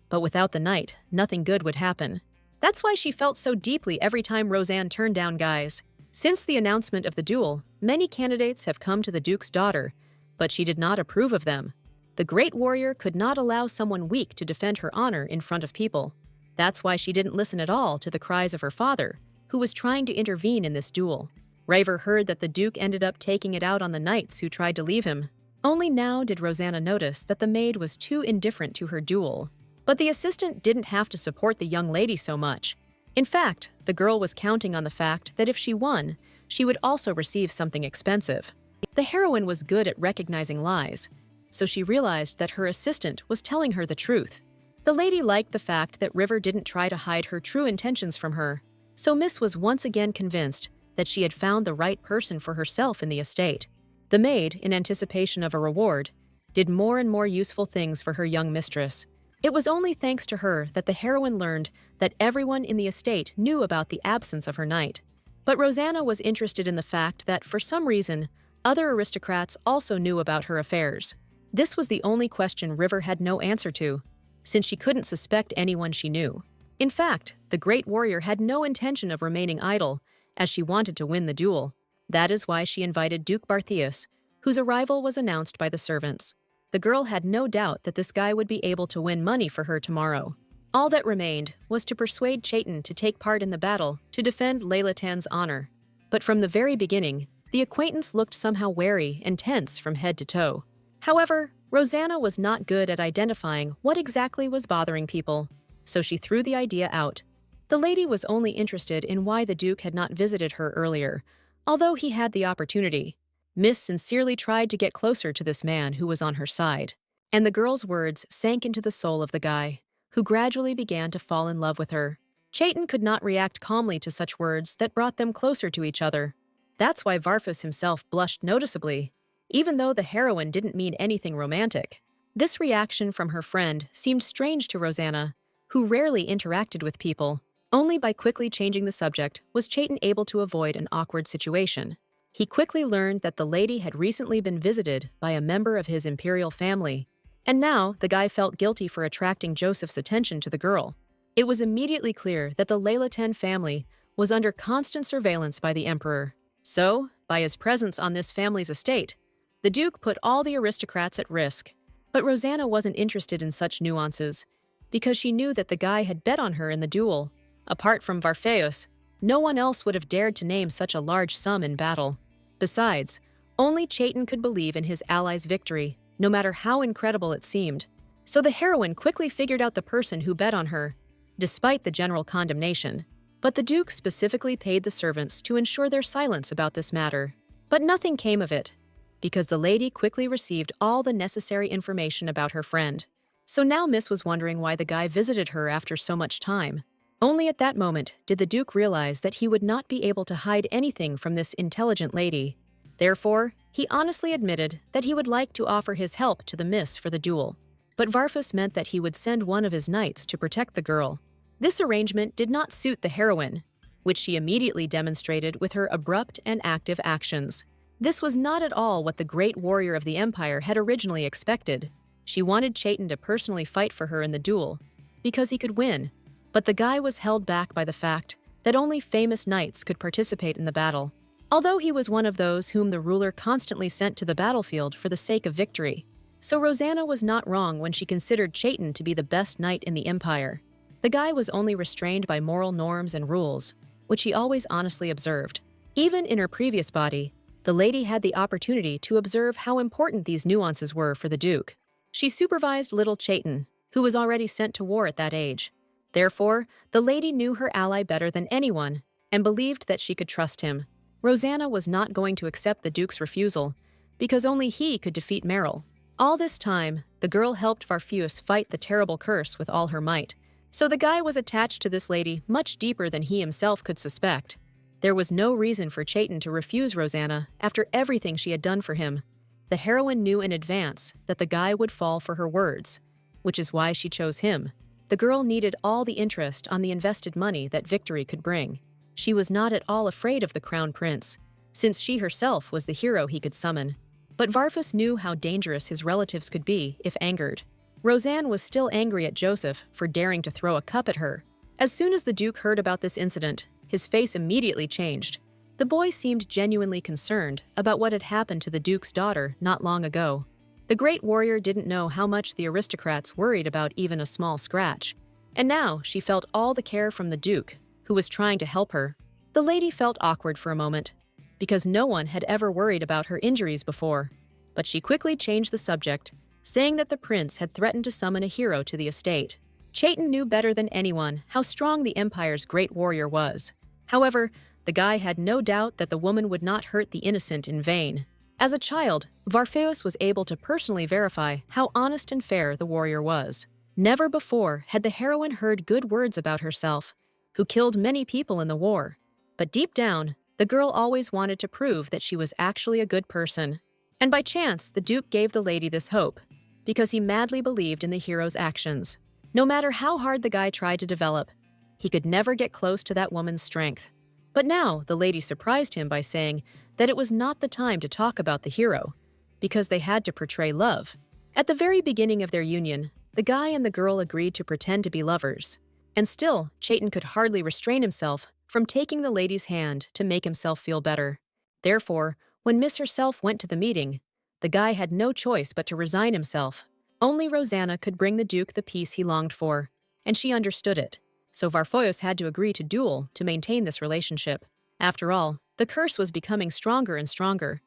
but without the knight, nothing good would happen. That's why she felt so deeply every time Rosanne turned down guys. Since the announcement of the duel, many candidates have come to the Duke's daughter, but she did not approve of them. The great warrior could not allow someone weak to defend her honor in front of people. That's why she didn't listen at all to the cries of her father, who was trying to intervene in this duel. River heard that the Duke ended up taking it out on the knights who tried to leave him. Only now did Rosanna notice that the maid was too indifferent to her duel. But the assistant didn't have to support the young lady so much. In fact, the girl was counting on the fact that if she won, she would also receive something expensive. The heroine was good at recognizing lies, so she realized that her assistant was telling her the truth. The lady liked the fact that River didn't try to hide her true intentions from her, so Miss was once again convinced that she had found the right person for herself in the estate. The maid, in anticipation of a reward, did more and more useful things for her young mistress. It was only thanks to her that the heroine learned that everyone in the estate knew about the absence of her knight. But Rosanna was interested in the fact that, for some reason, other aristocrats also knew about her affairs. This was the only question River had no answer to, since she couldn't suspect anyone she knew. In fact, the great warrior had no intention of remaining idle, as she wanted to win the duel. That is why she invited Duke Barthius, whose arrival was announced by the servants. The girl had no doubt that this guy would be able to win money for her tomorrow. All that remained was to persuade Chaitin to take part in the battle to defend Lailatan's honor. But from the very beginning, the acquaintance looked somehow wary and tense from head to toe. However, Rosanna was not good at identifying what exactly was bothering people, so she threw the idea out. The lady was only interested in why the Duke had not visited her earlier, although he had the opportunity. Miss sincerely tried to get closer to this man who was on her side, and the girl's words sank into the soul of the guy, who gradually began to fall in love with her. Chaitin could not react calmly to such words that brought them closer to each other. That's why Varfus himself blushed noticeably, even though the heroine didn't mean anything romantic. This reaction from her friend seemed strange to Rosanna, who rarely interacted with people. Only by quickly changing the subject was Chaitin able to avoid an awkward situation. He quickly learned that the lady had recently been visited by a member of his imperial family, and now the guy felt guilty for attracting Joseph's attention to the girl. It was immediately clear that the Lailaten family was under constant surveillance by the emperor. So, by his presence on this family's estate, the Duke put all the aristocrats at risk. But Rosanna wasn't interested in such nuances, because she knew that the guy had bet on her in the duel. Apart from Varfeus, no one else would have dared to name such a large sum in battle. Besides, only Chaitin could believe in his ally's victory, no matter how incredible it seemed. So the heroine quickly figured out the person who bet on her, despite the general condemnation. But the Duke specifically paid the servants to ensure their silence about this matter. But nothing came of it, because the lady quickly received all the necessary information about her friend. So now Miss was wondering why the guy visited her after so much time. Only at that moment did the Duke realize that he would not be able to hide anything from this intelligent lady. Therefore, he honestly admitted that he would like to offer his help to the Miss for the duel. But Varfus meant that he would send one of his knights to protect the girl. This arrangement did not suit the heroine, which she immediately demonstrated with her abrupt and active actions. This was not at all what the great warrior of the empire had originally expected. She wanted Chaitin to personally fight for her in the duel, because he could win. But the guy was held back by the fact that only famous knights could participate in the battle, although he was one of those whom the ruler constantly sent to the battlefield for the sake of victory. So Rosanna was not wrong when she considered Chaitin to be the best knight in the empire. The guy was only restrained by moral norms and rules, which he always honestly observed. Even in her previous body, the lady had the opportunity to observe how important these nuances were for the Duke. She supervised little Chaitin, who was already sent to war at that age. Therefore, the lady knew her ally better than anyone and believed that she could trust him. Rosanna was not going to accept the Duke's refusal, because only he could defeat Meryl. All this time, the girl helped Varfeus fight the terrible curse with all her might. So the guy was attached to this lady much deeper than he himself could suspect. There was no reason for Chaitin to refuse Rosanna after everything she had done for him. The heroine knew in advance that the guy would fall for her words, which is why she chose him. The girl needed all the interest on the invested money that victory could bring. She was not at all afraid of the crown prince, since she herself was the hero he could summon. But Varfus knew how dangerous his relatives could be if angered. Rosanne was still angry at Joseph for daring to throw a cup at her. As soon as the Duke heard about this incident, his face immediately changed. The boy seemed genuinely concerned about what had happened to the Duke's daughter not long ago. The great warrior didn't know how much the aristocrats worried about even a small scratch. And now she felt all the care from the Duke, who was trying to help her. The lady felt awkward for a moment, because no one had ever worried about her injuries before. But she quickly changed the subject, saying that the prince had threatened to summon a hero to the estate. Chaitin knew better than anyone how strong the Empire's great warrior was. However, the guy had no doubt that the woman would not hurt the innocent in vain. As a child, Varfeus was able to personally verify how honest and fair the warrior was. Never before had the heroine heard good words about herself, who killed many people in the war. But deep down, the girl always wanted to prove that she was actually a good person. And by chance, the Duke gave the lady this hope, because he madly believed in the hero's actions. No matter how hard the guy tried to develop, he could never get close to that woman's strength. But now, the lady surprised him by saying that it was not the time to talk about the hero, because they had to portray love. At the very beginning of their union, the guy and the girl agreed to pretend to be lovers. And still, Chaitin could hardly restrain himself from taking the lady's hand to make himself feel better. Therefore, when Miss herself went to the meeting, the guy had no choice but to resign himself. Only Rosanna could bring the Duke the peace he longed for, and she understood it. So Varfeus had to agree to duel to maintain this relationship. After all, the curse was becoming stronger and stronger.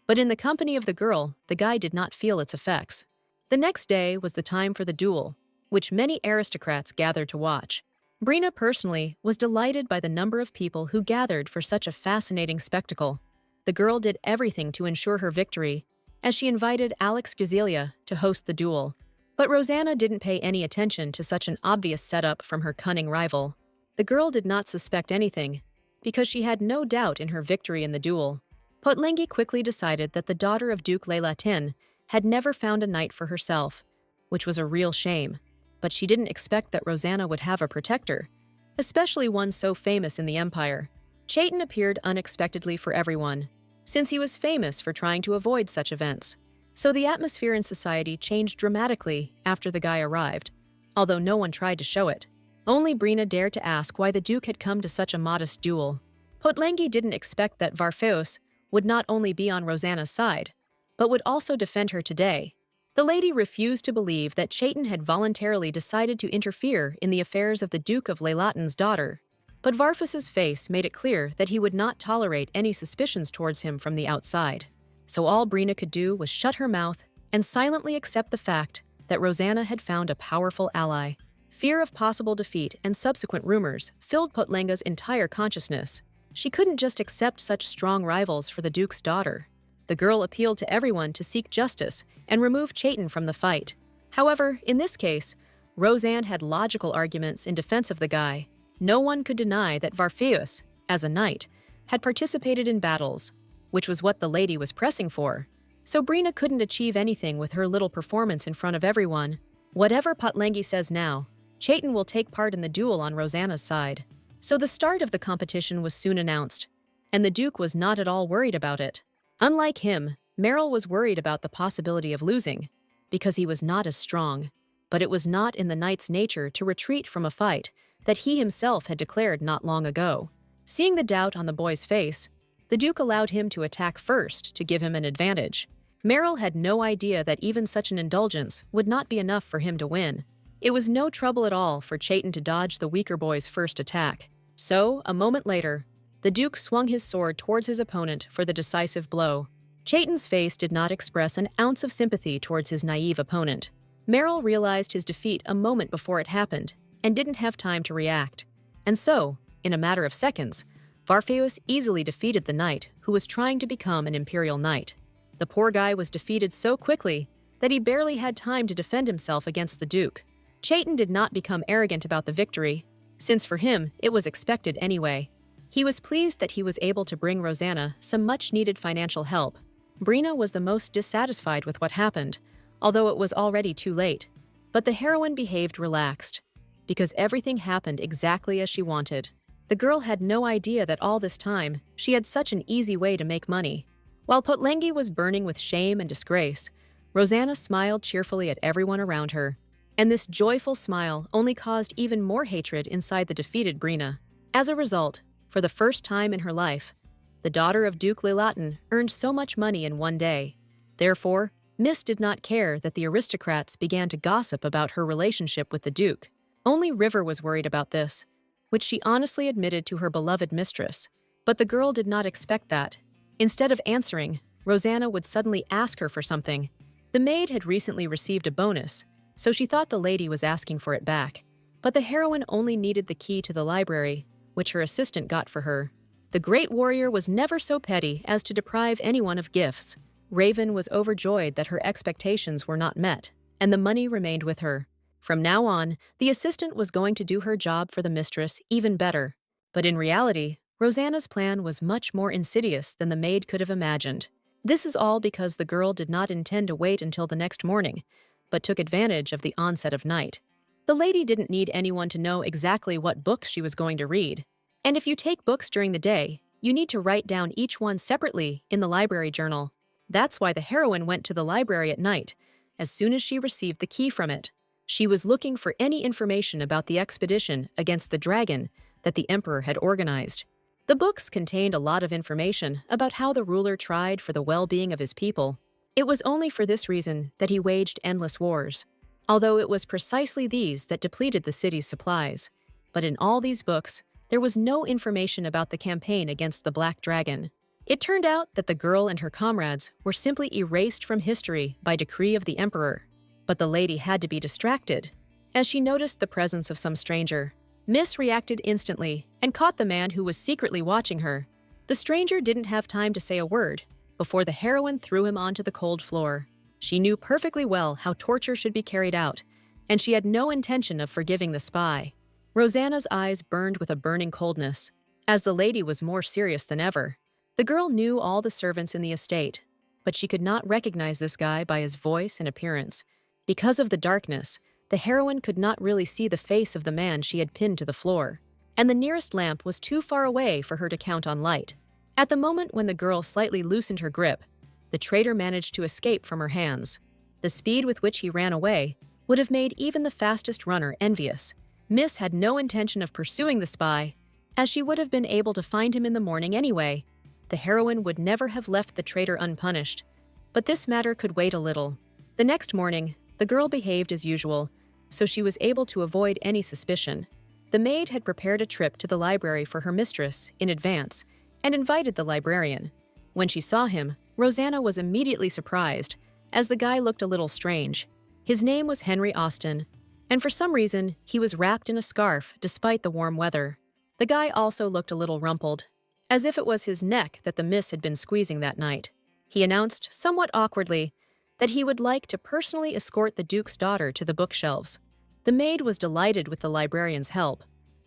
But in the company of the girl, the guy did not feel its effects. The next day was the time for the duel, which many aristocrats gathered to watch. Brina personally was delighted by the number of people who gathered for such a fascinating spectacle. The girl did everything to ensure her victory, as she invited Alex Gazelia to host the duel. But Rosanna didn't pay any attention to such an obvious setup from her cunning rival. The girl did not suspect anything, because she had no doubt in her victory in the duel. Potlengi quickly decided that the daughter of Duke Leilatin had never found a knight for herself, which was a real shame. But she didn't expect that Rosanna would have a protector, especially one so famous in the Empire. Chaitin appeared unexpectedly for everyone, since he was famous for trying to avoid such events. So the atmosphere in society changed dramatically after the guy arrived, although no one tried to show it. Only Brina dared to ask why the Duke had come to such a modest duel. Potlengi didn't expect that Varfeus would not only be on Rosanna's side, but would also defend her today. The lady refused to believe that Chaitin had voluntarily decided to interfere in the affairs of the Duke of Leilatin's daughter. But Varfus's face made it clear that he would not tolerate any suspicions towards him from the outside. So all Brina could do was shut her mouth and silently accept the fact that Rosanna had found a powerful ally. Fear of possible defeat and subsequent rumors filled Potlenga's entire consciousness. She couldn't just accept such strong rivals for the Duke's daughter. The girl appealed to everyone to seek justice and remove Chaitin from the fight. However, in this case, Rosanne had logical arguments in defense of the guy. No one could deny that Varfeus, as a knight, had participated in battles, which was what the lady was pressing for. So Brina couldn't achieve anything with her little performance in front of everyone. Whatever Potlengi says now, Chaitin will take part in the duel on Rosanna's side. So the start of the competition was soon announced, and the Duke was not at all worried about it. Unlike him, Meryl was worried about the possibility of losing, because he was not as strong. But it was not in the knight's nature to retreat from a fight that he himself had declared not long ago. Seeing the doubt on the boy's face, the Duke allowed him to attack first to give him an advantage. Meryl had no idea that even such an indulgence would not be enough for him to win. It was no trouble at all for Chaitin to dodge the weaker boy's first attack. So, a moment later, The Duke swung his sword towards his opponent for the decisive blow. Chayton's face did not express an ounce of sympathy towards his naive opponent. Merrill realized his defeat a moment before it happened and didn't have time to react. And so, in a matter of seconds, Varfeus easily defeated the knight who was trying to become an imperial knight. The poor guy was defeated so quickly that he barely had time to defend himself against the Duke. Chayton did not become arrogant about the victory, since for him it was expected anyway. He was pleased that he was able to bring Rosanna some much-needed financial help. Brina was the most dissatisfied with what happened, although it was already too late. But the heroine behaved relaxed, because everything happened exactly as she wanted. The girl had no idea that all this time, she had such an easy way to make money. While Potlengi was burning with shame and disgrace, Rosanna smiled cheerfully at everyone around her. And this joyful smile only caused even more hatred inside the defeated Brina. As a result, for the first time in her life, the daughter of Duke Lilatin earned so much money in one day. Therefore, Miss did not care that the aristocrats began to gossip about her relationship with the Duke. Only River was worried about this, which she honestly admitted to her beloved mistress. But the girl did not expect that. Instead of answering, Rosanna would suddenly ask her for something. The maid had recently received a bonus, so she thought the lady was asking for it back. But the heroine only needed the key to the library, which her assistant got for her. The great warrior was never so petty as to deprive anyone of gifts. Raven was overjoyed that her expectations were not met, and the money remained with her. From now on, the assistant was going to do her job for the mistress even better. But in reality, Rosanna's plan was much more insidious than the maid could have imagined. This is all because the girl did not intend to wait until the next morning, but took advantage of the onset of night. The lady didn't need anyone to know exactly what books she was going to read. And if you take books during the day, you need to write down each one separately in the library journal. That's why the heroine went to the library at night, as soon as she received the key from it. She was looking for any information about the expedition against the dragon that the emperor had organized. The books contained a lot of information about how the ruler tried for the well-being of his people. It was only for this reason that he waged endless wars, although it was precisely these that depleted the city's supplies. But in all these books, there was no information about the campaign against the Black Dragon. It turned out that the girl and her comrades were simply erased from history by decree of the emperor. But the lady had to be distracted, as she noticed the presence of some stranger. Miss reacted instantly and caught the man who was secretly watching her. The stranger didn't have time to say a word before the heroine threw him onto the cold floor. She knew perfectly well how torture should be carried out, and she had no intention of forgiving the spy. Rosanna's eyes burned with a burning coldness, as the lady was more serious than ever. The girl knew all the servants in the estate, but she could not recognize this guy by his voice and appearance. Because of the darkness, the heroine could not really see the face of the man she had pinned to the floor, and the nearest lamp was too far away for her to count on light. At the moment when the girl slightly loosened her grip, the traitor managed to escape from her hands. The speed with which he ran away would have made even the fastest runner envious. Miss had no intention of pursuing the spy, as she would have been able to find him in the morning anyway. The heroine would never have left the traitor unpunished, but this matter could wait a little. The next morning, the girl behaved as usual, so she was able to avoid any suspicion. The maid had prepared a trip to the library for her mistress in advance and invited the librarian. When she saw him, Rosanna was immediately surprised, as the guy looked a little strange. His name was Henry Austin, and for some reason, he was wrapped in a scarf despite the warm weather. The guy also looked a little rumpled, as if it was his neck that the miss had been squeezing that night. He announced, somewhat awkwardly, that he would like to personally escort the Duke's daughter to the bookshelves. The maid was delighted with the librarian's help,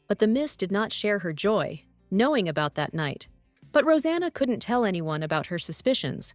but the miss did not share her joy, knowing about that night. But Rosanna couldn't tell anyone about her suspicions,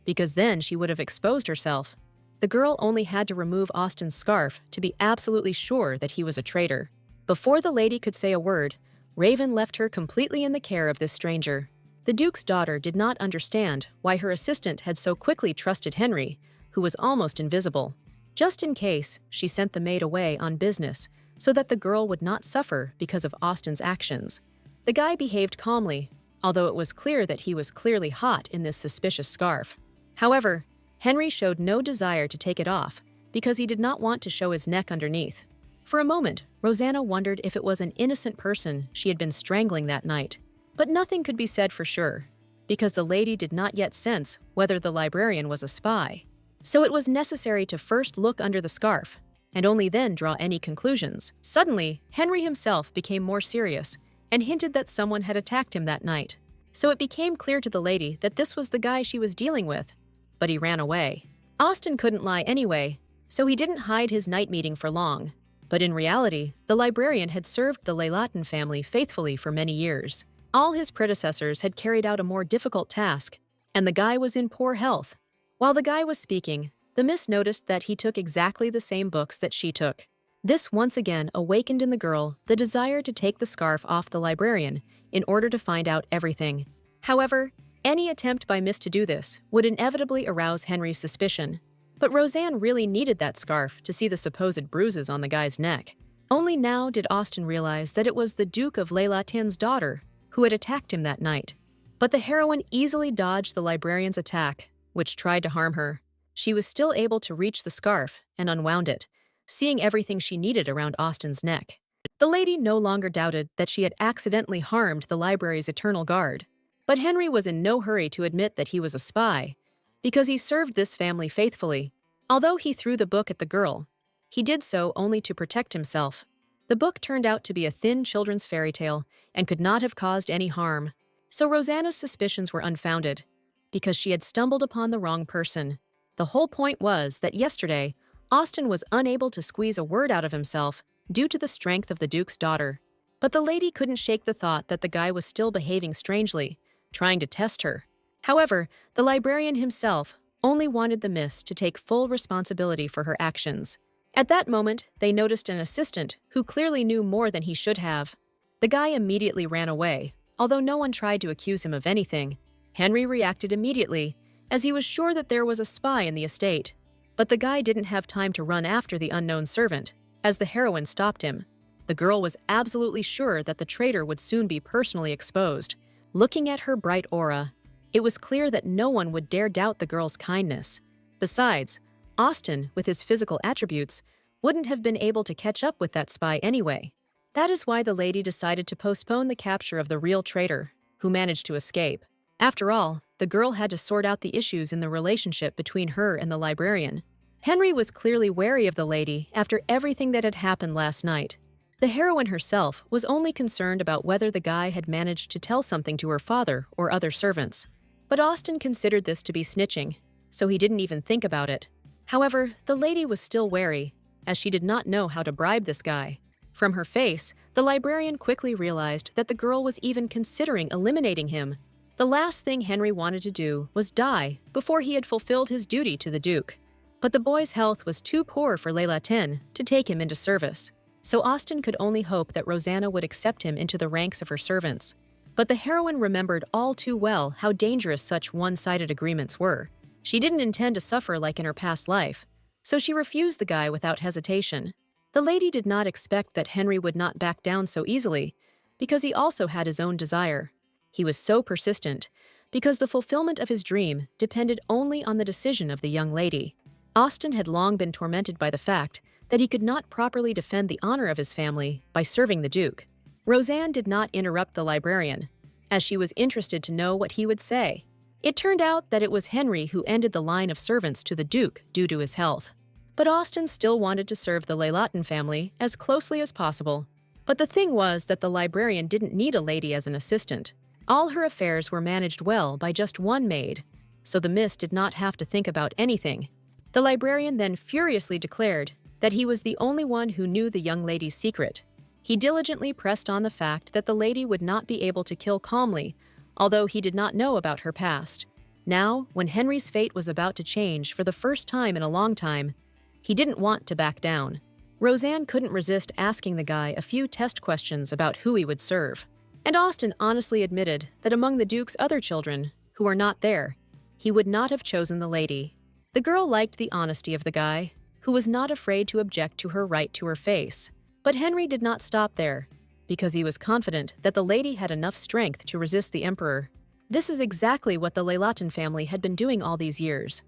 because then she would have exposed herself. The girl only had to remove Austin's scarf to be absolutely sure that he was a traitor. Before the lady could say a word, Raven left her completely in the care of this stranger. The Duke's daughter did not understand why her assistant had so quickly trusted Henry, who was almost invisible. Just in case, she sent the maid away on business so that the girl would not suffer because of Austin's actions. The guy behaved calmly, although it was clear that he was clearly hot in this suspicious scarf. However, Henry showed no desire to take it off because he did not want to show his neck underneath. For a moment, Rosanna wondered if it was an innocent person she had been strangling that night. But nothing could be said for sure, because the lady did not yet sense whether the librarian was a spy. So it was necessary to first look under the scarf, and only then draw any conclusions. Suddenly, Henry himself became more serious and hinted that someone had attacked him that night. So it became clear to the lady that this was the guy she was dealing with, but he ran away. Austin couldn't lie anyway, so he didn't hide his night meeting for long. But in reality, the librarian had served the Leylatin family faithfully for many years. All his predecessors had carried out a more difficult task, and the guy was in poor health. While the guy was speaking, the miss noticed that he took exactly the same books that she took. This once again awakened in the girl the desire to take the scarf off the librarian in order to find out everything. However, any attempt by Miss to do this would inevitably arouse Henry's suspicion. But Roseanne really needed that scarf to see the supposed bruises on the guy's neck. Only now did Austin realize that it was the Duke of Leylatin's daughter who had attacked him that night. But the heroine easily dodged the librarian's attack, which tried to harm her. She was still able to reach the scarf and unwound it, seeing everything she needed around Austin's neck. The lady no longer doubted that she had accidentally harmed the library's eternal guard. But Henry was in no hurry to admit that he was a spy, because he served this family faithfully. Although he threw the book at the girl, he did so only to protect himself. The book turned out to be a thin children's fairy tale and could not have caused any harm. So Rosanna's suspicions were unfounded, because she had stumbled upon the wrong person. The whole point was that yesterday, Austin was unable to squeeze a word out of himself due to the strength of the Duke's daughter. But the lady couldn't shake the thought that the guy was still behaving strangely, trying to test her. However, the librarian himself only wanted the miss to take full responsibility for her actions. At that moment, they noticed an assistant who clearly knew more than he should have. The guy immediately ran away, although no one tried to accuse him of anything. Henry reacted immediately, as he was sure that there was a spy in the estate. But the guy didn't have time to run after the unknown servant, as the heroine stopped him. The girl was absolutely sure that the traitor would soon be personally exposed. Looking at her bright aura, it was clear that no one would dare doubt the girl's kindness. Besides, Austin, with his physical attributes, wouldn't have been able to catch up with that spy anyway. That is why the lady decided to postpone the capture of the real traitor, who managed to escape. After all, the girl had to sort out the issues in the relationship between her and the librarian. Henry was clearly wary of the lady after everything that had happened last night. The heroine herself was only concerned about whether the guy had managed to tell something to her father or other servants. But Austin considered this to be snitching, so he didn't even think about it. However, the lady was still wary, as she did not know how to bribe this guy. From her face, the librarian quickly realized that the girl was even considering eliminating him. The last thing Henry wanted to do was die before he had fulfilled his duty to the Duke. But the boy's health was too poor for Leylatin to take him into service, so Austin could only hope that Rosanna would accept him into the ranks of her servants. But the heroine remembered all too well how dangerous such one-sided agreements were. She didn't intend to suffer like in her past life, so she refused the guy without hesitation. The lady did not expect that Henry would not back down so easily, because he also had his own desire. He was so persistent, because the fulfillment of his dream depended only on the decision of the young lady. Austin had long been tormented by the fact that he could not properly defend the honor of his family by serving the Duke. Roseanne did not interrupt the librarian, as she was interested to know what he would say. It turned out that it was Henry who ended the line of servants to the Duke due to his health. But Austin still wanted to serve the Leylatin family as closely as possible. But the thing was that the librarian didn't need a lady as an assistant. All her affairs were managed well by just one maid, so the miss did not have to think about anything. The librarian then furiously declared that he was the only one who knew the young lady's secret. He diligently pressed on the fact that the lady would not be able to kill calmly, although he did not know about her past. Now, when Henry's fate was about to change for the first time in a long time, he didn't want to back down. Roseanne couldn't resist asking the guy a few test questions about who he would serve. And Austin honestly admitted that among the Duke's other children, who were not there, he would not have chosen the lady. The girl liked the honesty of the guy, who was not afraid to object to her right to her face. But Henry did not stop there, because he was confident that the lady had enough strength to resist the emperor. This is exactly what the Leylatin family had been doing all these years.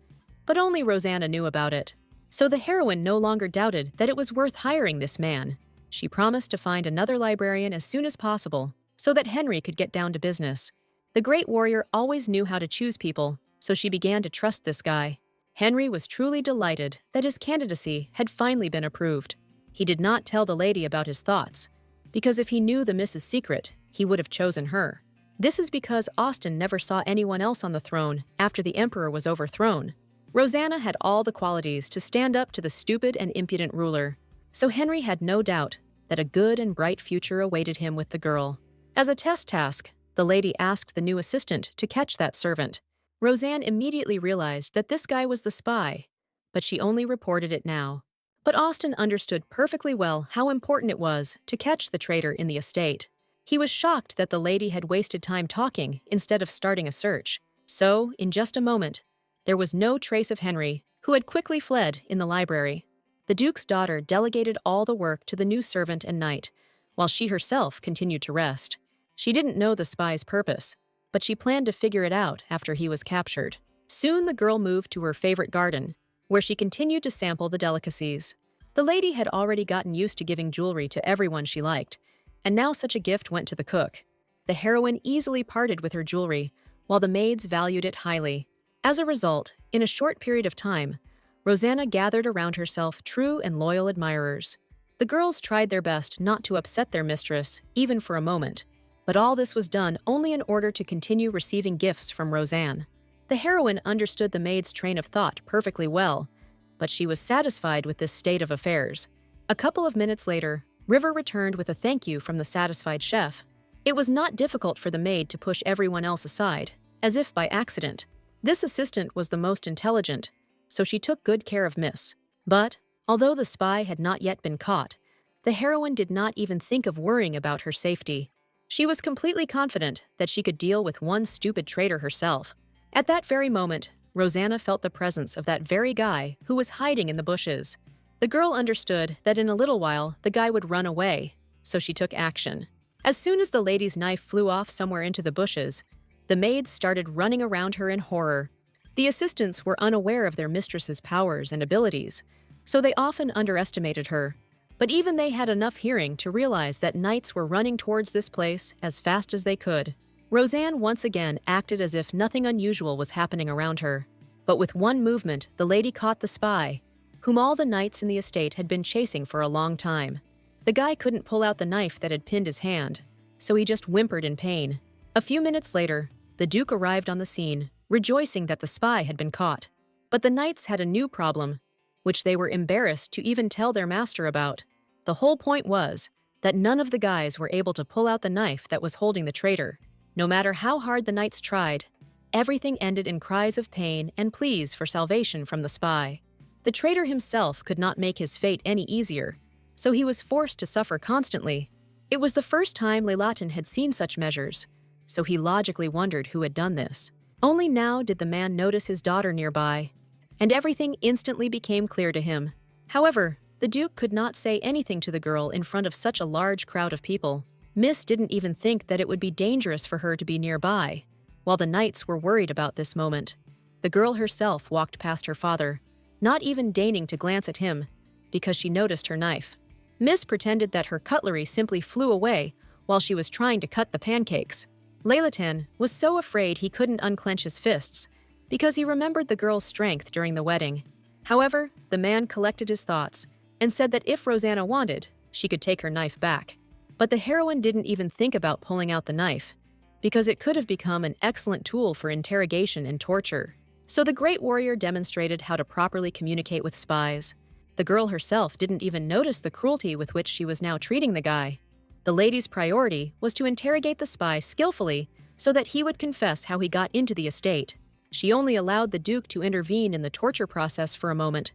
But only Rosanna knew about it. So the heroine no longer doubted that it was worth hiring this man. She promised to find another librarian as soon as possible, so that Henry could get down to business. The great warrior always knew how to choose people, so she began to trust this guy. Henry was truly delighted that his candidacy had finally been approved. He did not tell the lady about his thoughts, because if he knew the Mrs. Secret, he would have chosen her. This is because Austen never saw anyone else on the throne after the emperor was overthrown. Rosanna had all the qualities to stand up to the stupid and impudent ruler, so Henry had no doubt that a good and bright future awaited him with the girl. As a test task, the lady asked the new assistant to catch that servant. Roseanne immediately realized that this guy was the spy, but she only reported it now. But Austen understood perfectly well how important it was to catch the traitor in the estate. He was shocked that the lady had wasted time talking instead of starting a search. So, in just a moment, there was no trace of Henry, who had quickly fled in the library. The Duke's daughter delegated all the work to the new servant and knight, while she herself continued to rest. She didn't know the spy's purpose, but she planned to figure it out after he was captured. Soon the girl moved to her favorite garden, where she continued to sample the delicacies. The lady had already gotten used to giving jewelry to everyone she liked, and now such a gift went to the cook. The heroine easily parted with her jewelry, while the maids valued it highly. As a result, in a short period of time, Rosanna gathered around herself true and loyal admirers. The girls tried their best not to upset their mistress, even for a moment, but all this was done only in order to continue receiving gifts from Roseanne. The heroine understood the maid's train of thought perfectly well, but she was satisfied with this state of affairs. A couple of minutes later, River returned with a thank you from the satisfied chef. It was not difficult for the maid to push everyone else aside, as if by accident. This assistant was the most intelligent, so she took good care of Miss. But, although the spy had not yet been caught, the heroine did not even think of worrying about her safety. She was completely confident that she could deal with one stupid traitor herself. At that very moment, Rosanna felt the presence of that very guy who was hiding in the bushes. The girl understood that in a little while the guy would run away, so she took action. As soon as the lady's knife flew off somewhere into the bushes, the maids started running around her in horror. The assistants were unaware of their mistress's powers and abilities, so they often underestimated her. But even they had enough hearing to realize that knights were running towards this place as fast as they could. Roseanne once again acted as if nothing unusual was happening around her. But with one movement, the lady caught the spy, whom all the knights in the estate had been chasing for a long time. The guy couldn't pull out the knife that had pinned his hand, so he just whimpered in pain. A few minutes later, the Duke arrived on the scene, rejoicing that the spy had been caught. But the knights had a new problem, which they were embarrassed to even tell their master about. The whole point was that none of the guys were able to pull out the knife that was holding the traitor. No matter how hard the knights tried, everything ended in cries of pain and pleas for salvation from the spy. The traitor himself could not make his fate any easier, so he was forced to suffer constantly. It was the first time Leylatin had seen such measures, so he logically wondered who had done this. Only now did the man notice his daughter nearby, and everything instantly became clear to him. However, the Duke could not say anything to the girl in front of such a large crowd of people. Miss didn't even think that it would be dangerous for her to be nearby, while the knights were worried about this moment. The girl herself walked past her father, not even deigning to glance at him, because she noticed her knife. Miss pretended that her cutlery simply flew away while she was trying to cut the pancakes. Leylatin was so afraid he couldn't unclench his fists, because he remembered the girl's strength during the wedding. However, the man collected his thoughts and said that if Rosanna wanted, she could take her knife back. But the heroine didn't even think about pulling out the knife, because it could have become an excellent tool for interrogation and torture. So the great warrior demonstrated how to properly communicate with spies. The girl herself didn't even notice the cruelty with which she was now treating the guy. The lady's priority was to interrogate the spy skillfully so that he would confess how he got into the estate. She only allowed the Duke to intervene in the torture process for a moment,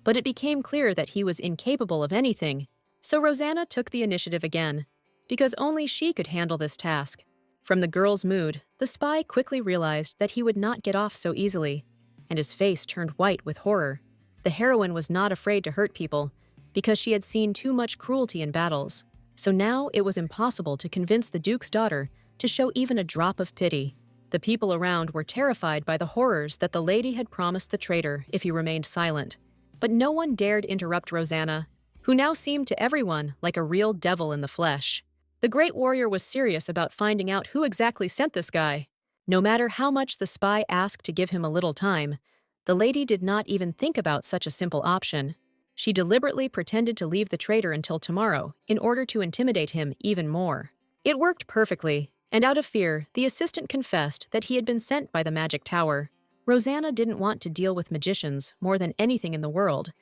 but it became clear that he was incapable of anything. So Rosanna took the initiative again, because only she could handle this task. From the girl's mood, the spy quickly realized that he would not get off so easily, and his face turned white with horror. The heroine was not afraid to hurt people, because she had seen too much cruelty in battles. So now it was impossible to convince the Duke's daughter to show even a drop of pity. The people around were terrified by the horrors that the lady had promised the traitor if he remained silent. But no one dared interrupt Rosanna, who now seemed to everyone like a real devil in the flesh. The great warrior was serious about finding out who exactly sent this guy. No matter how much the spy asked to give him a little time, the lady did not even think about such a simple option. She deliberately pretended to leave the traitor until tomorrow in order to intimidate him even more. It worked perfectly, and out of fear, the assistant confessed that he had been sent by the magic tower. Rosanna didn't want to deal with magicians more than anything in the world,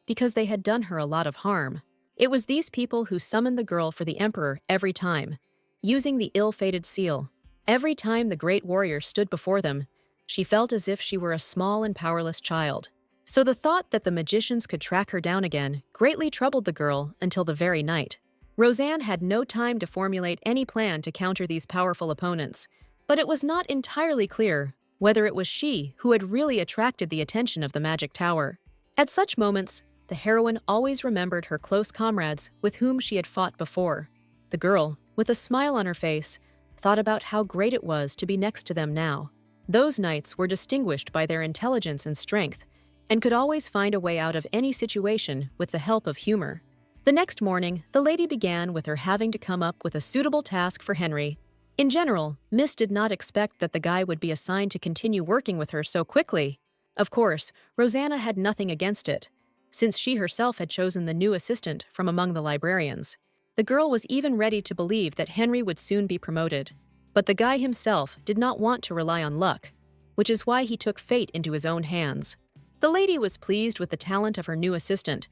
because they had done her a lot of harm. It was these people who summoned the girl for the emperor every time, using the ill-fated seal. Every time the great warrior stood before them, she felt as if she were a small and powerless child. So the thought that the magicians could track her down again greatly troubled the girl until the very night. Rosanne had no time to formulate any plan to counter these powerful opponents, but it was not entirely clear whether it was she who had really attracted the attention of the magic tower. At such moments, the heroine always remembered her close comrades with whom she had fought before. The girl, with a smile on her face, thought about how great it was to be next to them now. Those knights were distinguished by their intelligence and strength, and could always find a way out of any situation with the help of humor. The next morning, the lady began with her having to come up with a suitable task for Henry. In general, Miss did not expect that the guy would be assigned to continue working with her so quickly. Of course, Rosanna had nothing against it, since she herself had chosen the new assistant from among the librarians. The girl was even ready to believe that Henry would soon be promoted. But the guy himself did not want to rely on luck, which is why he took fate into his own hands. The lady was pleased with the talent of her new assistant,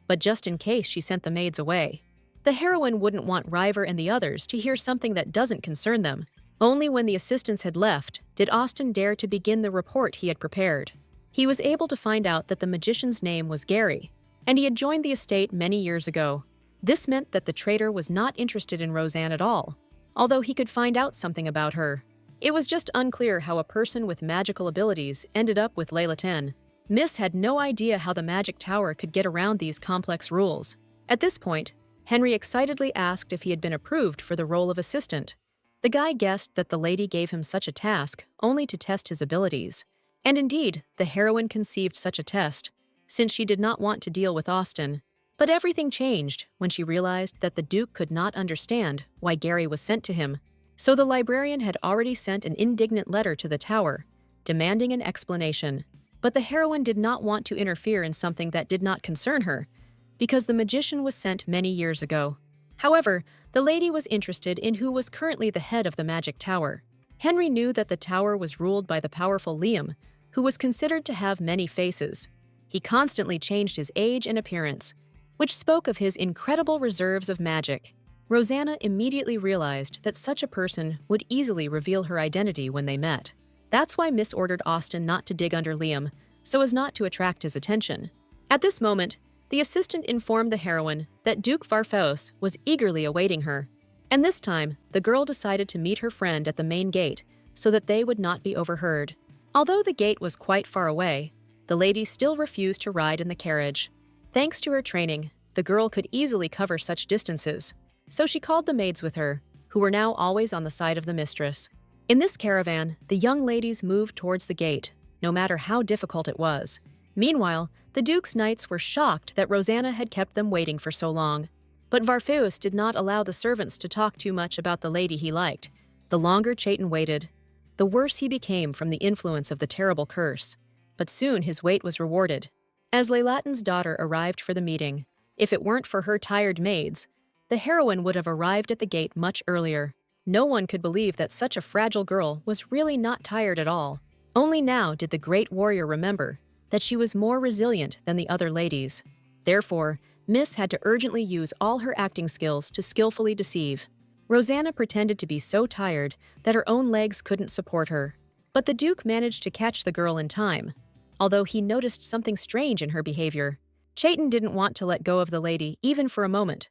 but just in case she sent the maids away. The heroine wouldn't want River and the others to hear something that doesn't concern them. Only when the assistants had left did Austin dare to begin the report he had prepared. He was able to find out that the magician's name was Gary, and he had joined the estate many years ago. This meant that the traitor was not interested in Rosanne at all, although he could find out something about her. It was just unclear how a person with magical abilities ended up with Layla 10. Miss had no idea how the magic tower could get around these complex rules. At this point, Henry excitedly asked if he had been approved for the role of assistant. The guy guessed that the lady gave him such a task only to test his abilities. And indeed, the heroine conceived such a test, since she did not want to deal with Austin. But everything changed when she realized that the Duke could not understand why Gary was sent to him. So the librarian had already sent an indignant letter to the tower, demanding an explanation. But the heroine did not want to interfere in something that did not concern her, because the magician was sent many years ago. However, the lady was interested in who was currently the head of the magic tower. Henry knew that the tower was ruled by the powerful Liam, who was considered to have many faces. He constantly changed his age and appearance, which spoke of his incredible reserves of magic. Rosanna immediately realized that such a person would easily reveal her identity when they met. That's why Miss ordered Austin not to dig under Liam, so as not to attract his attention. At this moment, the assistant informed the heroine that Duke Varfos was eagerly awaiting her. And this time, the girl decided to meet her friend at the main gate so that they would not be overheard. Although the gate was quite far away, the lady still refused to ride in the carriage. Thanks to her training, the girl could easily cover such distances, so she called the maids with her, who were now always on the side of the mistress. In this caravan, the young ladies moved towards the gate, no matter how difficult it was. Meanwhile, the Duke's knights were shocked that Rosanna had kept them waiting for so long. But Varfeus did not allow the servants to talk too much about the lady he liked. The longer Chayton waited, the worse he became from the influence of the terrible curse. But soon his wait was rewarded. As Laylatin's daughter arrived for the meeting, if it weren't for her tired maids, the heroine would have arrived at the gate much earlier. No one could believe that such a fragile girl was really not tired at all. Only now did the great warrior remember that she was more resilient than the other ladies. Therefore, Miss had to urgently use all her acting skills to skillfully deceive. Rosanna pretended to be so tired that her own legs couldn't support her. But the Duke managed to catch the girl in time, although he noticed something strange in her behavior. Chayton didn't want to let go of the lady even for a moment,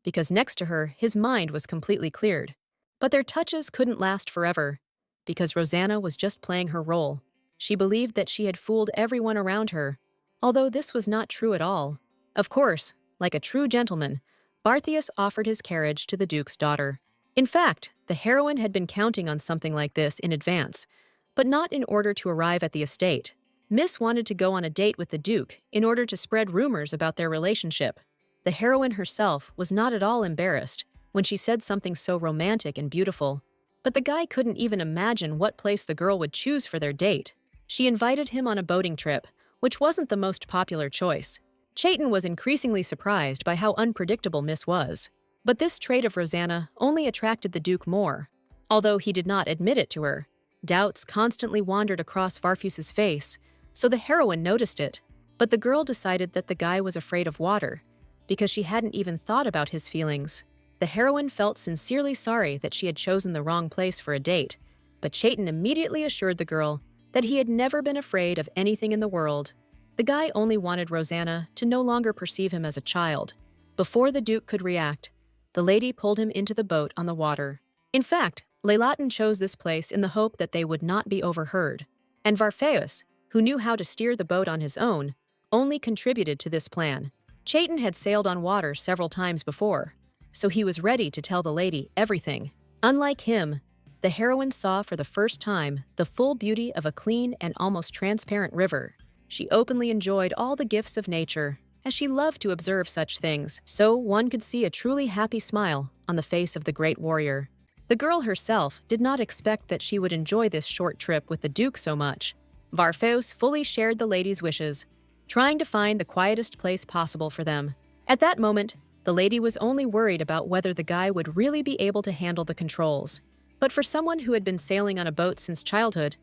because next to her, his mind was completely cleared. But their touches couldn't last forever, because Rosanna was just playing her role. She believed that she had fooled everyone around her, although this was not true at all. Of course, like a true gentleman, Barthius offered his carriage to the Duke's daughter. In fact, the heroine had been counting on something like this in advance, but not in order to arrive at the estate. Miss wanted to go on a date with the Duke in order to spread rumors about their relationship. The heroine herself was not at all embarrassed. when she said something so romantic and beautiful. But the guy couldn't even imagine what place the girl would choose for their date. She invited him on a boating trip, which wasn't the most popular choice. Chayton was increasingly surprised by how unpredictable Miss was. But this trait of Rosanna only attracted the Duke more. Although he did not admit it to her, doubts constantly wandered across Varfus's face, so the heroine noticed it. But the girl decided that the guy was afraid of water, because she hadn't even thought about his feelings. The heroine felt sincerely sorry that she had chosen the wrong place for a date, but Chayton immediately assured the girl that he had never been afraid of anything in the world. The guy only wanted Rosanna to no longer perceive him as a child. Before the Duke could react, the lady pulled him into the boat on the water. In fact, Leylatin chose this place in the hope that they would not be overheard, and Varfeus, who knew how to steer the boat on his own, only contributed to this plan. Chayton had sailed on water several times before, so he was ready to tell the lady everything. Unlike him, the heroine saw for the first time the full beauty of a clean and almost transparent river. She openly enjoyed all the gifts of nature, as she loved to observe such things, so one could see a truly happy smile on the face of the great warrior. The girl herself did not expect that she would enjoy this short trip with the Duke so much. Varfeus fully shared the lady's wishes, trying to find the quietest place possible for them. At that moment, the lady was only worried about whether the guy would really be able to handle the controls. But for someone who had been sailing on a boat since childhood,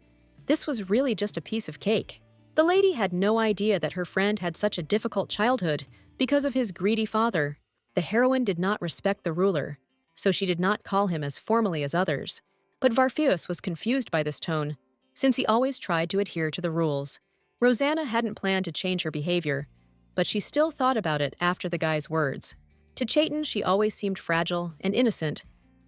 this was really just a piece of cake. The lady had no idea that her friend had such a difficult childhood because of his greedy father. The heroine did not respect the ruler, so she did not call him as formally as others. But Varfeus was confused by this tone, since he always tried to adhere to the rules. Rosanna hadn't planned to change her behavior, but she still thought about it after the guy's words. To Chayton, she always seemed fragile and innocent,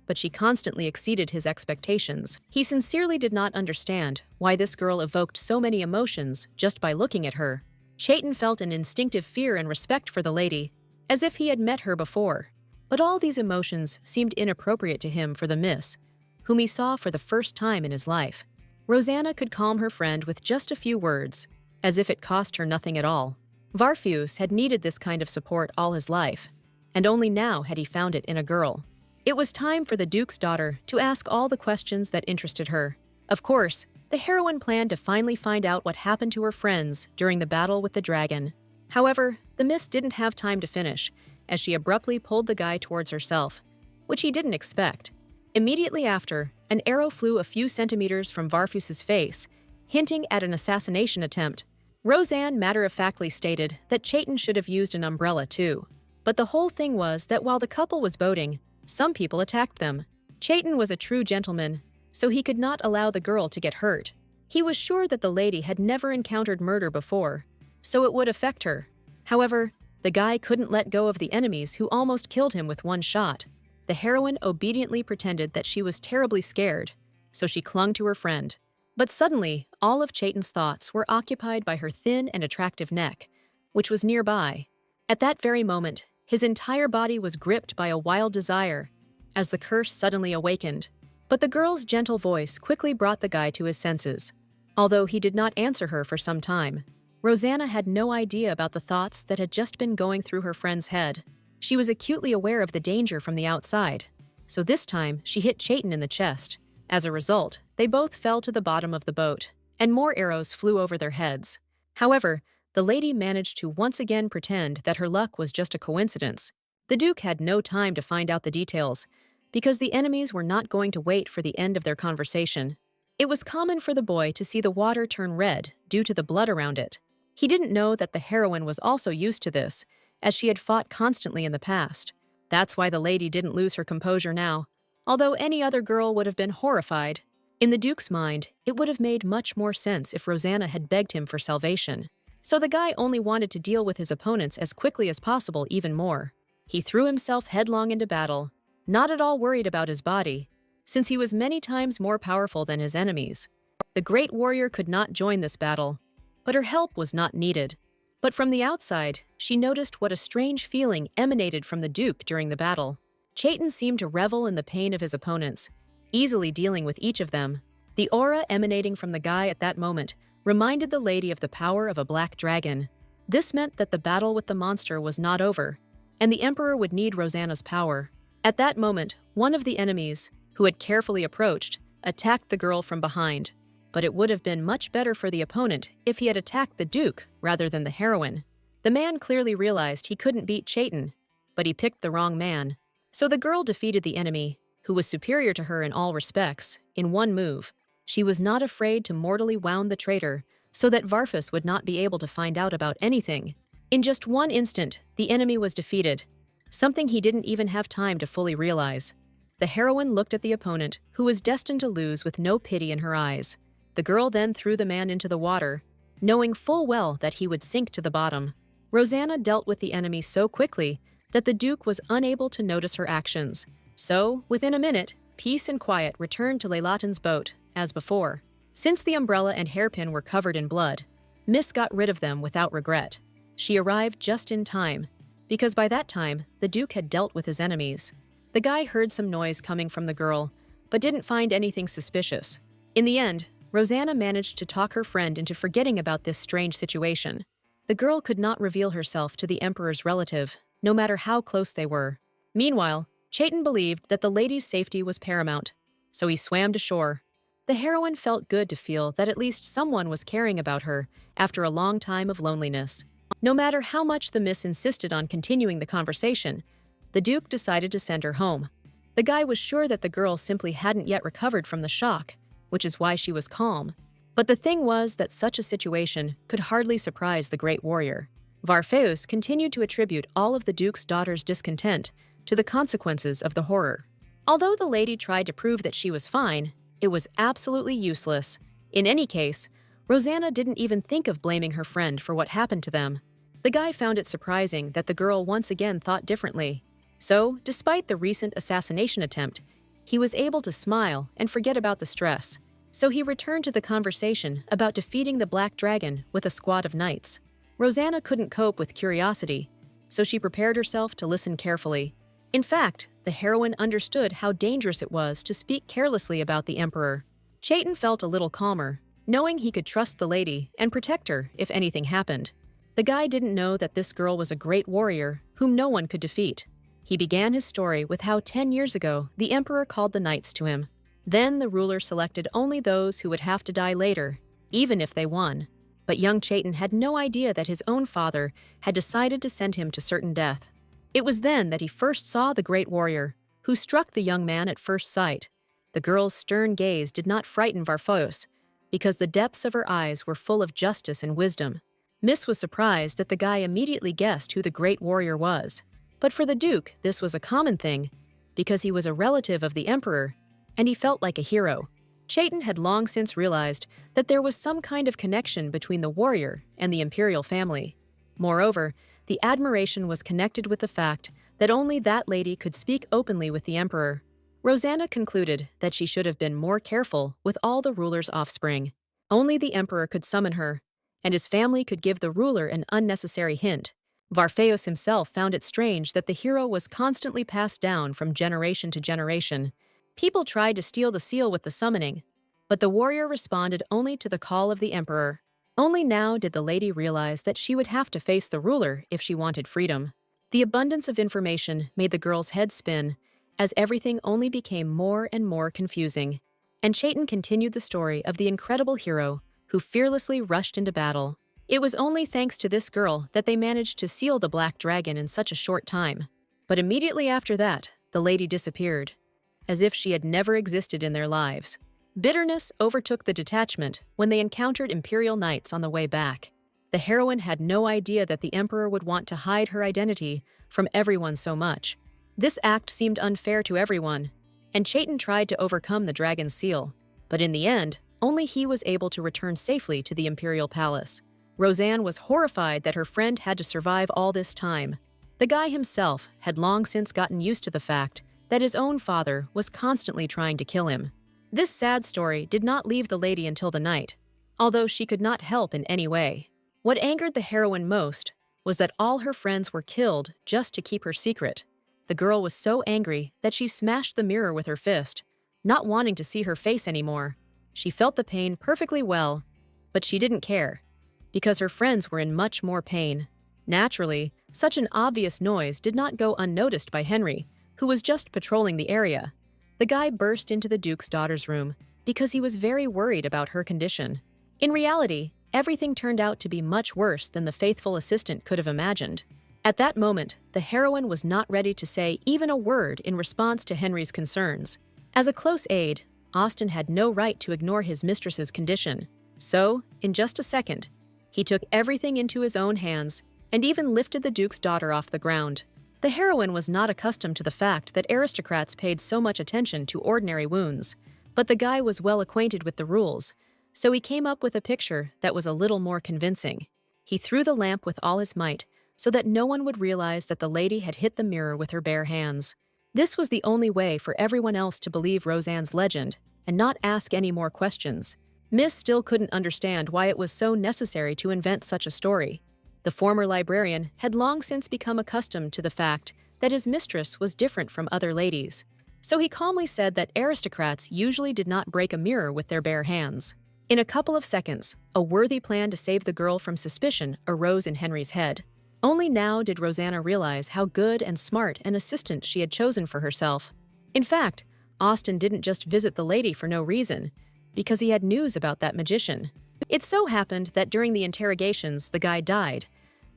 but she constantly exceeded his expectations. He sincerely did not understand why this girl evoked so many emotions just by looking at her. Chayton felt an instinctive fear and respect for the lady, as if he had met her before. But all these emotions seemed inappropriate to him for the miss, whom he saw for the first time in his life. Rosanna could calm her friend with just a few words, as if it cost her nothing at all. Varfeus had needed this kind of support all his life, and only now had he found it in a girl. It was time for the Duke's daughter to ask all the questions that interested her. Of course, the heroine planned to finally find out what happened to her friends during the battle with the dragon. However, the miss didn't have time to finish, as she abruptly pulled the guy towards herself, which he didn't expect. Immediately after, an arrow flew a few centimeters from Varfus's face, hinting at an assassination attempt. Rosanne matter-of-factly stated that Chayton should have used an umbrella too. But the whole thing was that while the couple was boating, some people attacked them. Chayton was a true gentleman, so he could not allow the girl to get hurt. He was sure that the lady had never encountered murder before, so it would affect her. However, the guy couldn't let go of the enemies who almost killed him with one shot. The heroine obediently pretended that she was terribly scared, so she clung to her friend. But suddenly, all of Chayton's thoughts were occupied by her thin and attractive neck, which was nearby. At that very moment, his entire body was gripped by a wild desire, as the curse suddenly awakened. But the girl's gentle voice quickly brought the guy to his senses. Although he did not answer her for some time, Rosanna had no idea about the thoughts that had just been going through her friend's head. She was acutely aware of the danger from the outside, so this time she hit Chayton in the chest. As a result, they both fell to the bottom of the boat, and more arrows flew over their heads. However, the lady managed to once again pretend that her luck was just a coincidence. The Duke had no time to find out the details, because the enemies were not going to wait for the end of their conversation. It was common for the boy to see the water turn red due to the blood around it. He didn't know that the heroine was also used to this, as she had fought constantly in the past. That's why the lady didn't lose her composure now, although any other girl would have been horrified. In the Duke's mind, it would have made much more sense if Rosanna had begged him for salvation. So the guy only wanted to deal with his opponents as quickly as possible even more. He threw himself headlong into battle, not at all worried about his body, since he was many times more powerful than his enemies. The great warrior could not join this battle, but her help was not needed. But from the outside, she noticed what a strange feeling emanated from the Duke during the battle. Chayton seemed to revel in the pain of his opponents, easily dealing with each of them. The aura emanating from the guy at that moment reminded the lady of the power of a black dragon. This meant that the battle with the monster was not over, and the Emperor would need Rosanna's power. At that moment, one of the enemies, who had carefully approached, attacked the girl from behind. But it would have been much better for the opponent if he had attacked the Duke rather than the heroine. The man clearly realized he couldn't beat Chaitin, but he picked the wrong man. So the girl defeated the enemy, who was superior to her in all respects, in one move. She was not afraid to mortally wound the traitor so that Varfus would not be able to find out about anything. In just one instant, the enemy was defeated, something he didn't even have time to fully realize. The heroine looked at the opponent, who was destined to lose, with no pity in her eyes. The girl then threw the man into the water, knowing full well that he would sink to the bottom. Rosanna dealt with the enemy so quickly that the Duke was unable to notice her actions. So, within a minute, peace and quiet returned to Leilaton's boat, as before. Since the umbrella and hairpin were covered in blood, Miss got rid of them without regret. She arrived just in time, because by that time, the Duke had dealt with his enemies. The guy heard some noise coming from the girl, but didn't find anything suspicious. In the end, Rosanna managed to talk her friend into forgetting about this strange situation. The girl could not reveal herself to the Emperor's relative, no matter how close they were. Meanwhile, Chaitin believed that the lady's safety was paramount, so he swam to shore. The heroine felt good to feel that at least someone was caring about her after a long time of loneliness. No matter how much the miss insisted on continuing the conversation, the Duke decided to send her home. The guy was sure that the girl simply hadn't yet recovered from the shock, which is why she was calm. But the thing was that such a situation could hardly surprise the great warrior. Varfeus continued to attribute all of the Duke's daughter's discontent to the consequences of the horror. Although the lady tried to prove that she was fine, it was absolutely useless. In any case, Rosanna didn't even think of blaming her friend for what happened to them. The guy found it surprising that the girl once again thought differently. So, despite the recent assassination attempt, he was able to smile and forget about the stress. So he returned to the conversation about defeating the Black Dragon with a squad of knights. Rosanna couldn't cope with curiosity, so she prepared herself to listen carefully. In fact, the heroine understood how dangerous it was to speak carelessly about the Emperor. Chaitin felt a little calmer, knowing he could trust the lady and protect her if anything happened. The guy didn't know that this girl was a great warrior whom no one could defeat. He began his story with how 10 years ago the Emperor called the knights to him. Then the ruler selected only those who would have to die later, even if they won. But young Chaitin had no idea that his own father had decided to send him to certain death. It was then that he first saw the great warrior, who struck the young man at first sight. The girl's stern gaze did not frighten Varfeus, because the depths of her eyes were full of justice and wisdom. Miss was surprised that the guy immediately guessed who the great warrior was. But for the Duke, this was a common thing, because he was a relative of the Emperor, and he felt like a hero. Chaitin had long since realized that there was some kind of connection between the warrior and the imperial family. Moreover, the admiration was connected with the fact that only that lady could speak openly with the Emperor. Rosanna concluded that she should have been more careful with all the ruler's offspring. Only the Emperor could summon her, and his family could give the ruler an unnecessary hint. Varfeus himself found it strange that the hero was constantly passed down from generation to generation. People tried to steal the seal with the summoning, but the warrior responded only to the call of the Emperor. Only now did the lady realize that she would have to face the ruler if she wanted freedom. The abundance of information made the girl's head spin, as everything only became more and more confusing. And Chaitin continued the story of the incredible hero who fearlessly rushed into battle. It was only thanks to this girl that they managed to seal the Black Dragon in such a short time. But immediately after that, the lady disappeared, as if she had never existed in their lives. Bitterness overtook the detachment when they encountered Imperial knights on the way back. The heroine had no idea that the Emperor would want to hide her identity from everyone so much. This act seemed unfair to everyone, and Chaitin tried to overcome the dragon's seal. But in the end, only he was able to return safely to the Imperial Palace. Rosanne was horrified that her friend had to survive all this time. The guy himself had long since gotten used to the fact that his own father was constantly trying to kill him. This sad story did not leave the lady until the night, although she could not help in any way. What angered the heroine most was that all her friends were killed just to keep her secret. The girl was so angry that she smashed the mirror with her fist, not wanting to see her face anymore. She felt the pain perfectly well, but she didn't care, because her friends were in much more pain. Naturally, such an obvious noise did not go unnoticed by Henry, who was just patrolling the area. The guy burst into the Duke's daughter's room because he was very worried about her condition. In reality, everything turned out to be much worse than the faithful assistant could have imagined. At that moment, the heroine was not ready to say even a word in response to Henry's concerns. As a close aide, Austin had no right to ignore his mistress's condition. So, in just a second, he took everything into his own hands and even lifted the Duke's daughter off the ground. The heroine was not accustomed to the fact that aristocrats paid so much attention to ordinary wounds, but the guy was well acquainted with the rules, so he came up with a picture that was a little more convincing. He threw the lamp with all his might so that no one would realize that the lady had hit the mirror with her bare hands. This was the only way for everyone else to believe Roseanne's legend and not ask any more questions. Miss still couldn't understand why it was so necessary to invent such a story. The former librarian had long since become accustomed to the fact that his mistress was different from other ladies, so he calmly said that aristocrats usually did not break a mirror with their bare hands. In a couple of seconds, a worthy plan to save the girl from suspicion arose in Henry's head. Only now did Rosanna realize how good and smart an assistant she had chosen for herself. In fact, Austin didn't just visit the lady for no reason, because he had news about that magician. It so happened that during the interrogations, the guy died,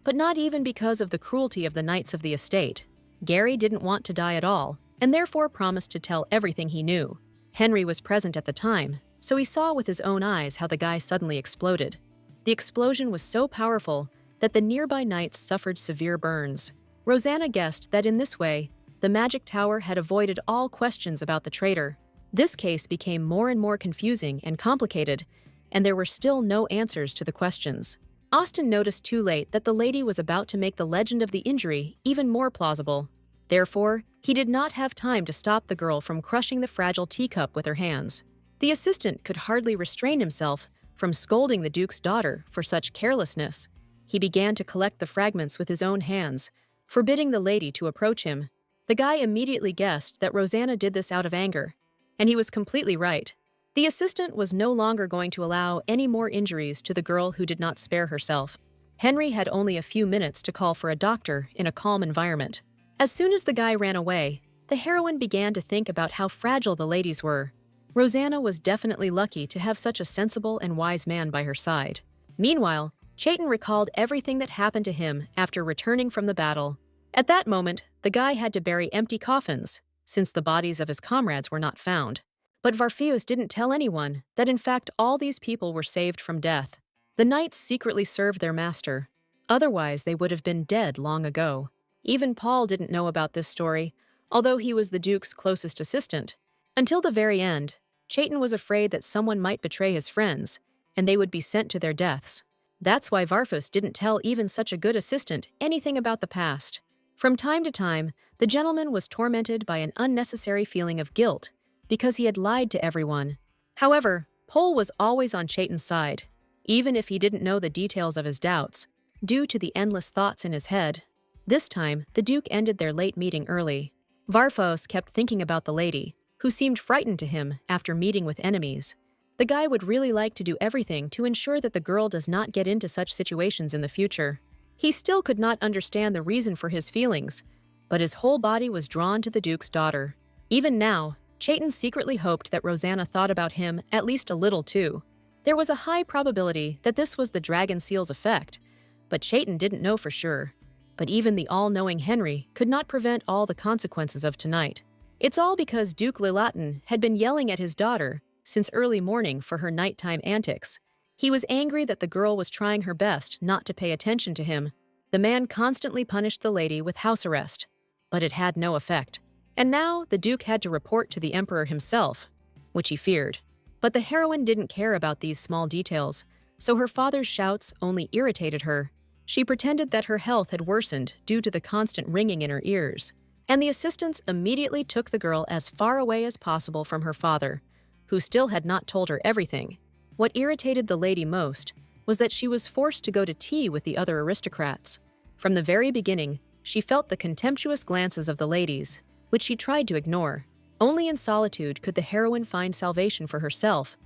but not even because of the cruelty of the knights of the estate. Gary didn't want to die at all, and therefore promised to tell everything he knew. Henry was present at the time, so he saw with his own eyes how the guy suddenly exploded. The explosion was so powerful that the nearby knights suffered severe burns. Rosanna guessed that in this way, the magic tower had avoided all questions about the traitor. This case became more and more confusing and complicated, and there were still no answers to the questions. Austin noticed too late that the lady was about to make the legend of the injury even more plausible. Therefore, he did not have time to stop the girl from crushing the fragile teacup with her hands. The assistant could hardly restrain himself from scolding the Duke's daughter for such carelessness. He began to collect the fragments with his own hands, forbidding the lady to approach him. The guy immediately guessed that Rosanna did this out of anger, and he was completely right. The assistant was no longer going to allow any more injuries to the girl who did not spare herself. Henry had only a few minutes to call for a doctor in a calm environment. As soon as the guy ran away, the heroine began to think about how fragile the ladies were. Rosanna was definitely lucky to have such a sensible and wise man by her side. Meanwhile, Chayton recalled everything that happened to him after returning from the battle. At that moment, the guy had to bury empty coffins, since the bodies of his comrades were not found. But Varfeus didn't tell anyone that in fact all these people were saved from death. The knights secretly served their master. Otherwise, they would have been dead long ago. Even Paul didn't know about this story, although he was the Duke's closest assistant. Until the very end, Chayton was afraid that someone might betray his friends, and they would be sent to their deaths. That's why Varfus didn't tell even such a good assistant anything about the past. From time to time, the gentleman was tormented by an unnecessary feeling of guilt because he had lied to everyone. However, Paul was always on Chayton's side, even if he didn't know the details of his doubts, due to the endless thoughts in his head. This time, the Duke ended their late meeting early. Varfos kept thinking about the lady, who seemed frightened to him after meeting with enemies. The guy would really like to do everything to ensure that the girl does not get into such situations in the future. He still could not understand the reason for his feelings, but his whole body was drawn to the Duke's daughter. Even now, Chayton secretly hoped that Rosanna thought about him at least a little too. There was a high probability that this was the dragon seal's effect, but Chayton didn't know for sure. But even the all-knowing Henry could not prevent all the consequences of tonight. It's all because Duke Lilatin had been yelling at his daughter since early morning for her nighttime antics. He was angry that the girl was trying her best not to pay attention to him. The man constantly punished the lady with house arrest, but it had no effect. And now the Duke had to report to the Emperor himself, which he feared. But the heroine didn't care about these small details, so her father's shouts only irritated her. She pretended that her health had worsened due to the constant ringing in her ears, and the assistants immediately took the girl as far away as possible from her father, who still had not told her everything. What irritated the lady most was that she was forced to go to tea with the other aristocrats. From the very beginning, she felt the contemptuous glances of the ladies, which she tried to ignore. Only in solitude could the heroine find salvation for herself,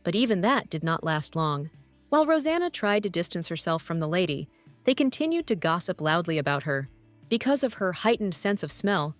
but even that did not last long. While Rosanna tried to distance herself from the lady, they continued to gossip loudly about her. Because of her heightened sense of smell,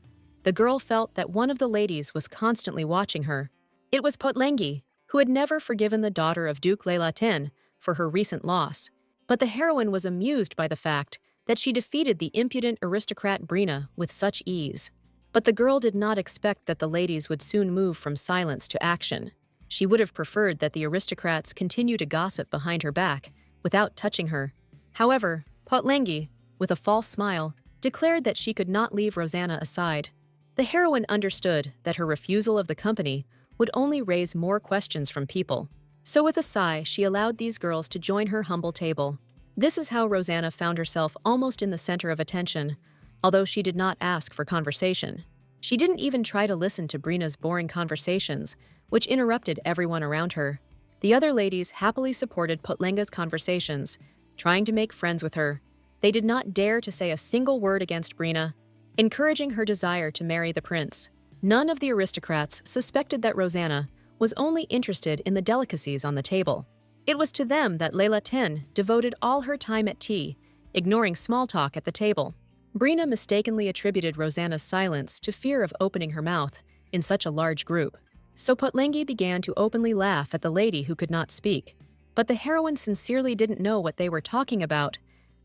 The girl felt that one of the ladies was constantly watching her. It was Potlengi, who had never forgiven the daughter of Duke Leilaten for her recent loss. But the heroine was amused by the fact that she defeated the impudent aristocrat Brina with such ease. But the girl did not expect that the ladies would soon move from silence to action. She would have preferred that the aristocrats continue to gossip behind her back, without touching her. However, Potlengi, with a false smile, declared that she could not leave Rosanna aside. The heroine understood that her refusal of the company would only raise more questions from people. So with a sigh, she allowed these girls to join her humble table. This is how Rosanna found herself almost in the center of attention, although she did not ask for conversation. She didn't even try to listen to Brina's boring conversations, which interrupted everyone around her. The other ladies happily supported Potlenga's conversations, trying to make friends with her. They did not dare to say a single word against Brina, encouraging her desire to marry the prince. None of the aristocrats suspected that Rosanna was only interested in the delicacies on the table. It was to them that Leilaten devoted all her time at tea, ignoring small talk at the table. Brina mistakenly attributed Rosanna's silence to fear of opening her mouth in such a large group. So Potlengi began to openly laugh at the lady who could not speak. But the heroine sincerely didn't know what they were talking about,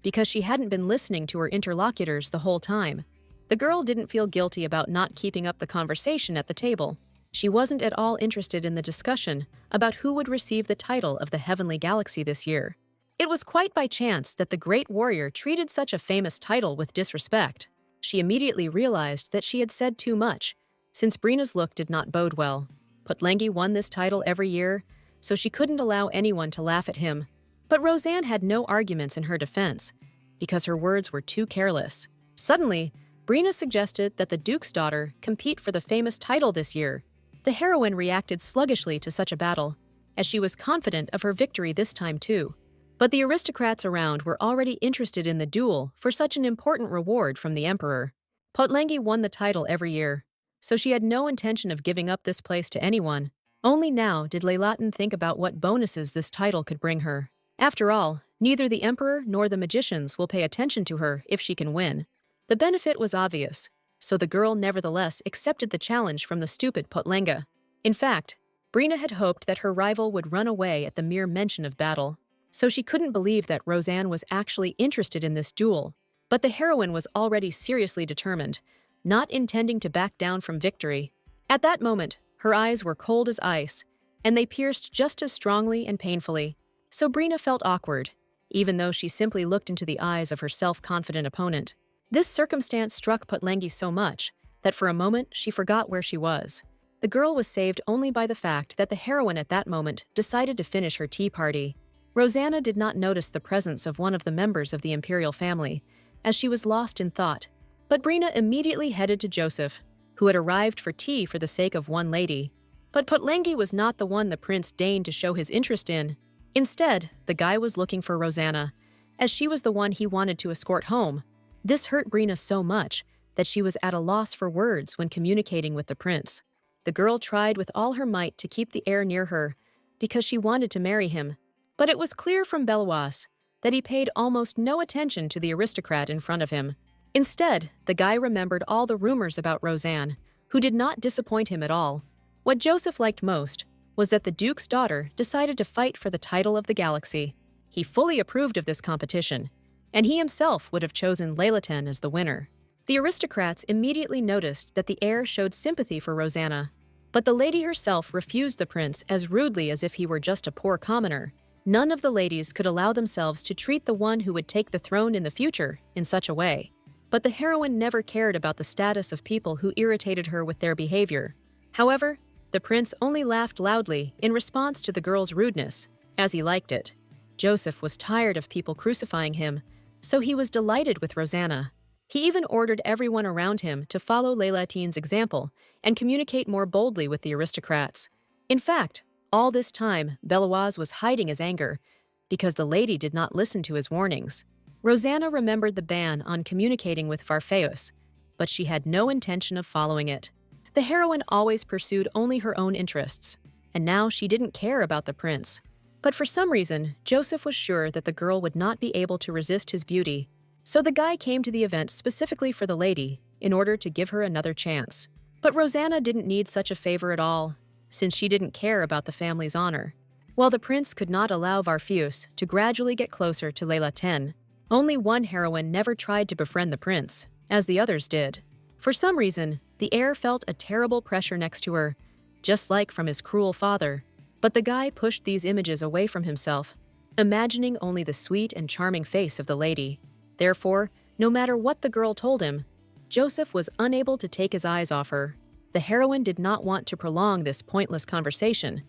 because she hadn't been listening to her interlocutors the whole time. The girl didn't feel guilty about not keeping up the conversation at the table. She wasn't at all interested in the discussion about who would receive the title of the Heavenly Galaxy this year. It was quite by chance that the great warrior treated such a famous title with disrespect. She immediately realized that she had said too much, since Brina's look did not bode well. Potlengi won this title every year, so she couldn't allow anyone to laugh at him. But Rosanne had no arguments in her defense, because her words were too careless. Suddenly, Brina suggested that the Duke's daughter compete for the famous title this year. The heroine reacted sluggishly to such a battle, as she was confident of her victory this time too. But the aristocrats around were already interested in the duel for such an important reward from the emperor. Potlengi won the title every year, so she had no intention of giving up this place to anyone. Only now did Leilaten think about what bonuses this title could bring her. After all, neither the emperor nor the magicians will pay attention to her if she can win. The benefit was obvious, so the girl nevertheless accepted the challenge from the stupid Potlenga. In fact, Brina had hoped that her rival would run away at the mere mention of battle, so she couldn't believe that Rosanne was actually interested in this duel. But the heroine was already seriously determined, not intending to back down from victory. At that moment, her eyes were cold as ice, and they pierced just as strongly and painfully. So Brina felt awkward, even though she simply looked into the eyes of her self-confident opponent. This circumstance struck Potlengi so much that for a moment she forgot where she was. The girl was saved only by the fact that the heroine at that moment decided to finish her tea party. Rosanna did not notice the presence of one of the members of the imperial family, as she was lost in thought. But Brina immediately headed to Joseph, who had arrived for tea for the sake of one lady. But Potlengi was not the one the prince deigned to show his interest in. Instead, the guy was looking for Rosanna, as she was the one he wanted to escort home. This hurt Brina so much that she was at a loss for words when communicating with the prince. The girl tried with all her might to keep the heir near her, because she wanted to marry him. But it was clear from Bellois that he paid almost no attention to the aristocrat in front of him. Instead, the guy remembered all the rumors about Rosanne, who did not disappoint him at all. What Joseph liked most was that the Duke's daughter decided to fight for the title of the galaxy. He fully approved of this competition, and he himself would have chosen Leilaten as the winner. The aristocrats immediately noticed that the heir showed sympathy for Rosanna, but the lady herself refused the prince as rudely as if he were just a poor commoner. None of the ladies could allow themselves to treat the one who would take the throne in the future in such a way. But the heroine never cared about the status of people who irritated her with their behavior. However, the prince only laughed loudly in response to the girl's rudeness, as he liked it. Joseph was tired of people crucifying him, so he was delighted with Rosanna. He even ordered everyone around him to follow Leilaten's example and communicate more boldly with the aristocrats. In fact, all this time, Bellois was hiding his anger because the lady did not listen to his warnings. Rosanna remembered the ban on communicating with Farfeus, but she had no intention of following it. The heroine always pursued only her own interests, and now she didn't care about the prince. But for some reason, Joseph was sure that the girl would not be able to resist his beauty. So the guy came to the event specifically for the lady, in order to give her another chance. But Rosanna didn't need such a favor at all, since she didn't care about the family's honor. While the prince could not allow Varfeus to gradually get closer to Layla 10, only one heroine never tried to befriend the prince, as the others did. For some reason, the heir felt a terrible pressure next to her, just like from his cruel father. But the guy pushed these images away from himself, imagining only the sweet and charming face of the lady. Therefore, no matter what the girl told him, Joseph was unable to take his eyes off her. The heroine did not want to prolong this pointless conversation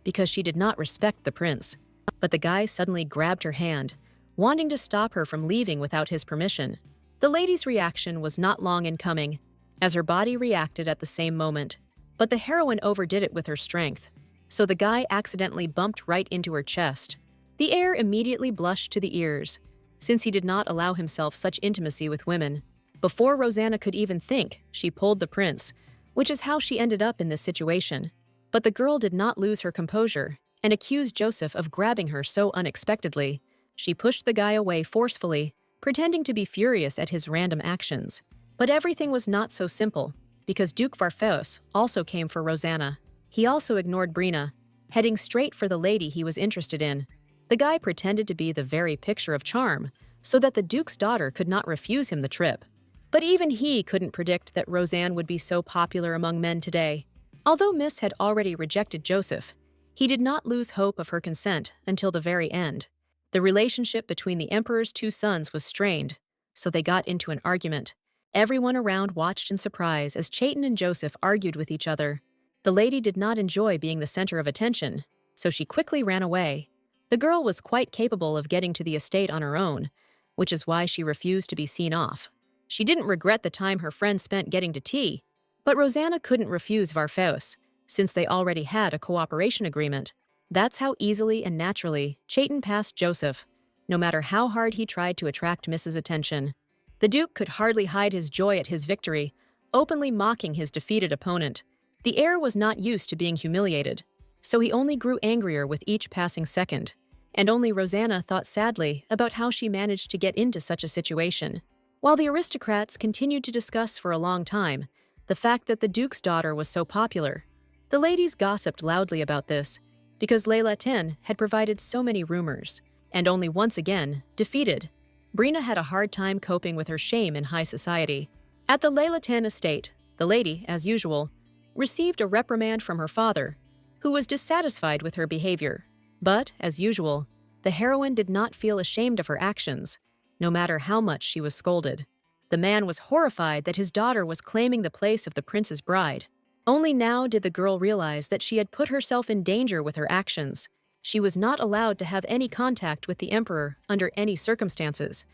because she did not respect the prince. But the guy suddenly grabbed her hand, wanting to stop her from leaving without his permission. The lady's reaction was not long in coming, as her body reacted at the same moment. But the heroine overdid it with her strength, so the guy accidentally bumped right into her chest. The heir immediately blushed to the ears, since he did not allow himself such intimacy with women. Before Rosanna could even think, she pulled the prince, which is how she ended up in this situation. But the girl did not lose her composure and accused Joseph of grabbing her so unexpectedly. She pushed the guy away forcefully, pretending to be furious at his random actions. But everything was not so simple, because Duke Varfeus also came for Rosanna. He also ignored Brina, heading straight for the lady he was interested in. The guy pretended to be the very picture of charm, so that the Duke's daughter could not refuse him the trip. But even he couldn't predict that Rosanne would be so popular among men today. Although Miss had already rejected Joseph, he did not lose hope of her consent until the very end. The relationship between the emperor's two sons was strained, so they got into an argument. Everyone around watched in surprise as Chaitin and Joseph argued with each other. The lady did not enjoy being the center of attention, so she quickly ran away. The girl was quite capable of getting to the estate on her own, which is why she refused to be seen off. She didn't regret the time her friend spent getting to tea, but Rosanna couldn't refuse Varfeus, since they already had a cooperation agreement. That's how easily and naturally Chaitin passed Joseph, no matter how hard he tried to attract Mrs. attention. The Duke could hardly hide his joy at his victory, openly mocking his defeated opponent. The heir was not used to being humiliated, so he only grew angrier with each passing second. And only Rosanna thought sadly about how she managed to get into such a situation. While the aristocrats continued to discuss for a long time the fact that the Duke's daughter was so popular, the ladies gossiped loudly about this because Layla 10 had provided so many rumors, and only once again defeated. Brina had a hard time coping with her shame in high society. At the Layla 10 estate, the lady, as usual, received a reprimand from her father, who was dissatisfied with her behavior. But, as usual, the heroine did not feel ashamed of her actions, no matter how much she was scolded. The man was horrified that his daughter was claiming the place of the prince's bride. Only now did the girl realize that she had put herself in danger with her actions. She was not allowed to have any contact with the emperor under any circumstances.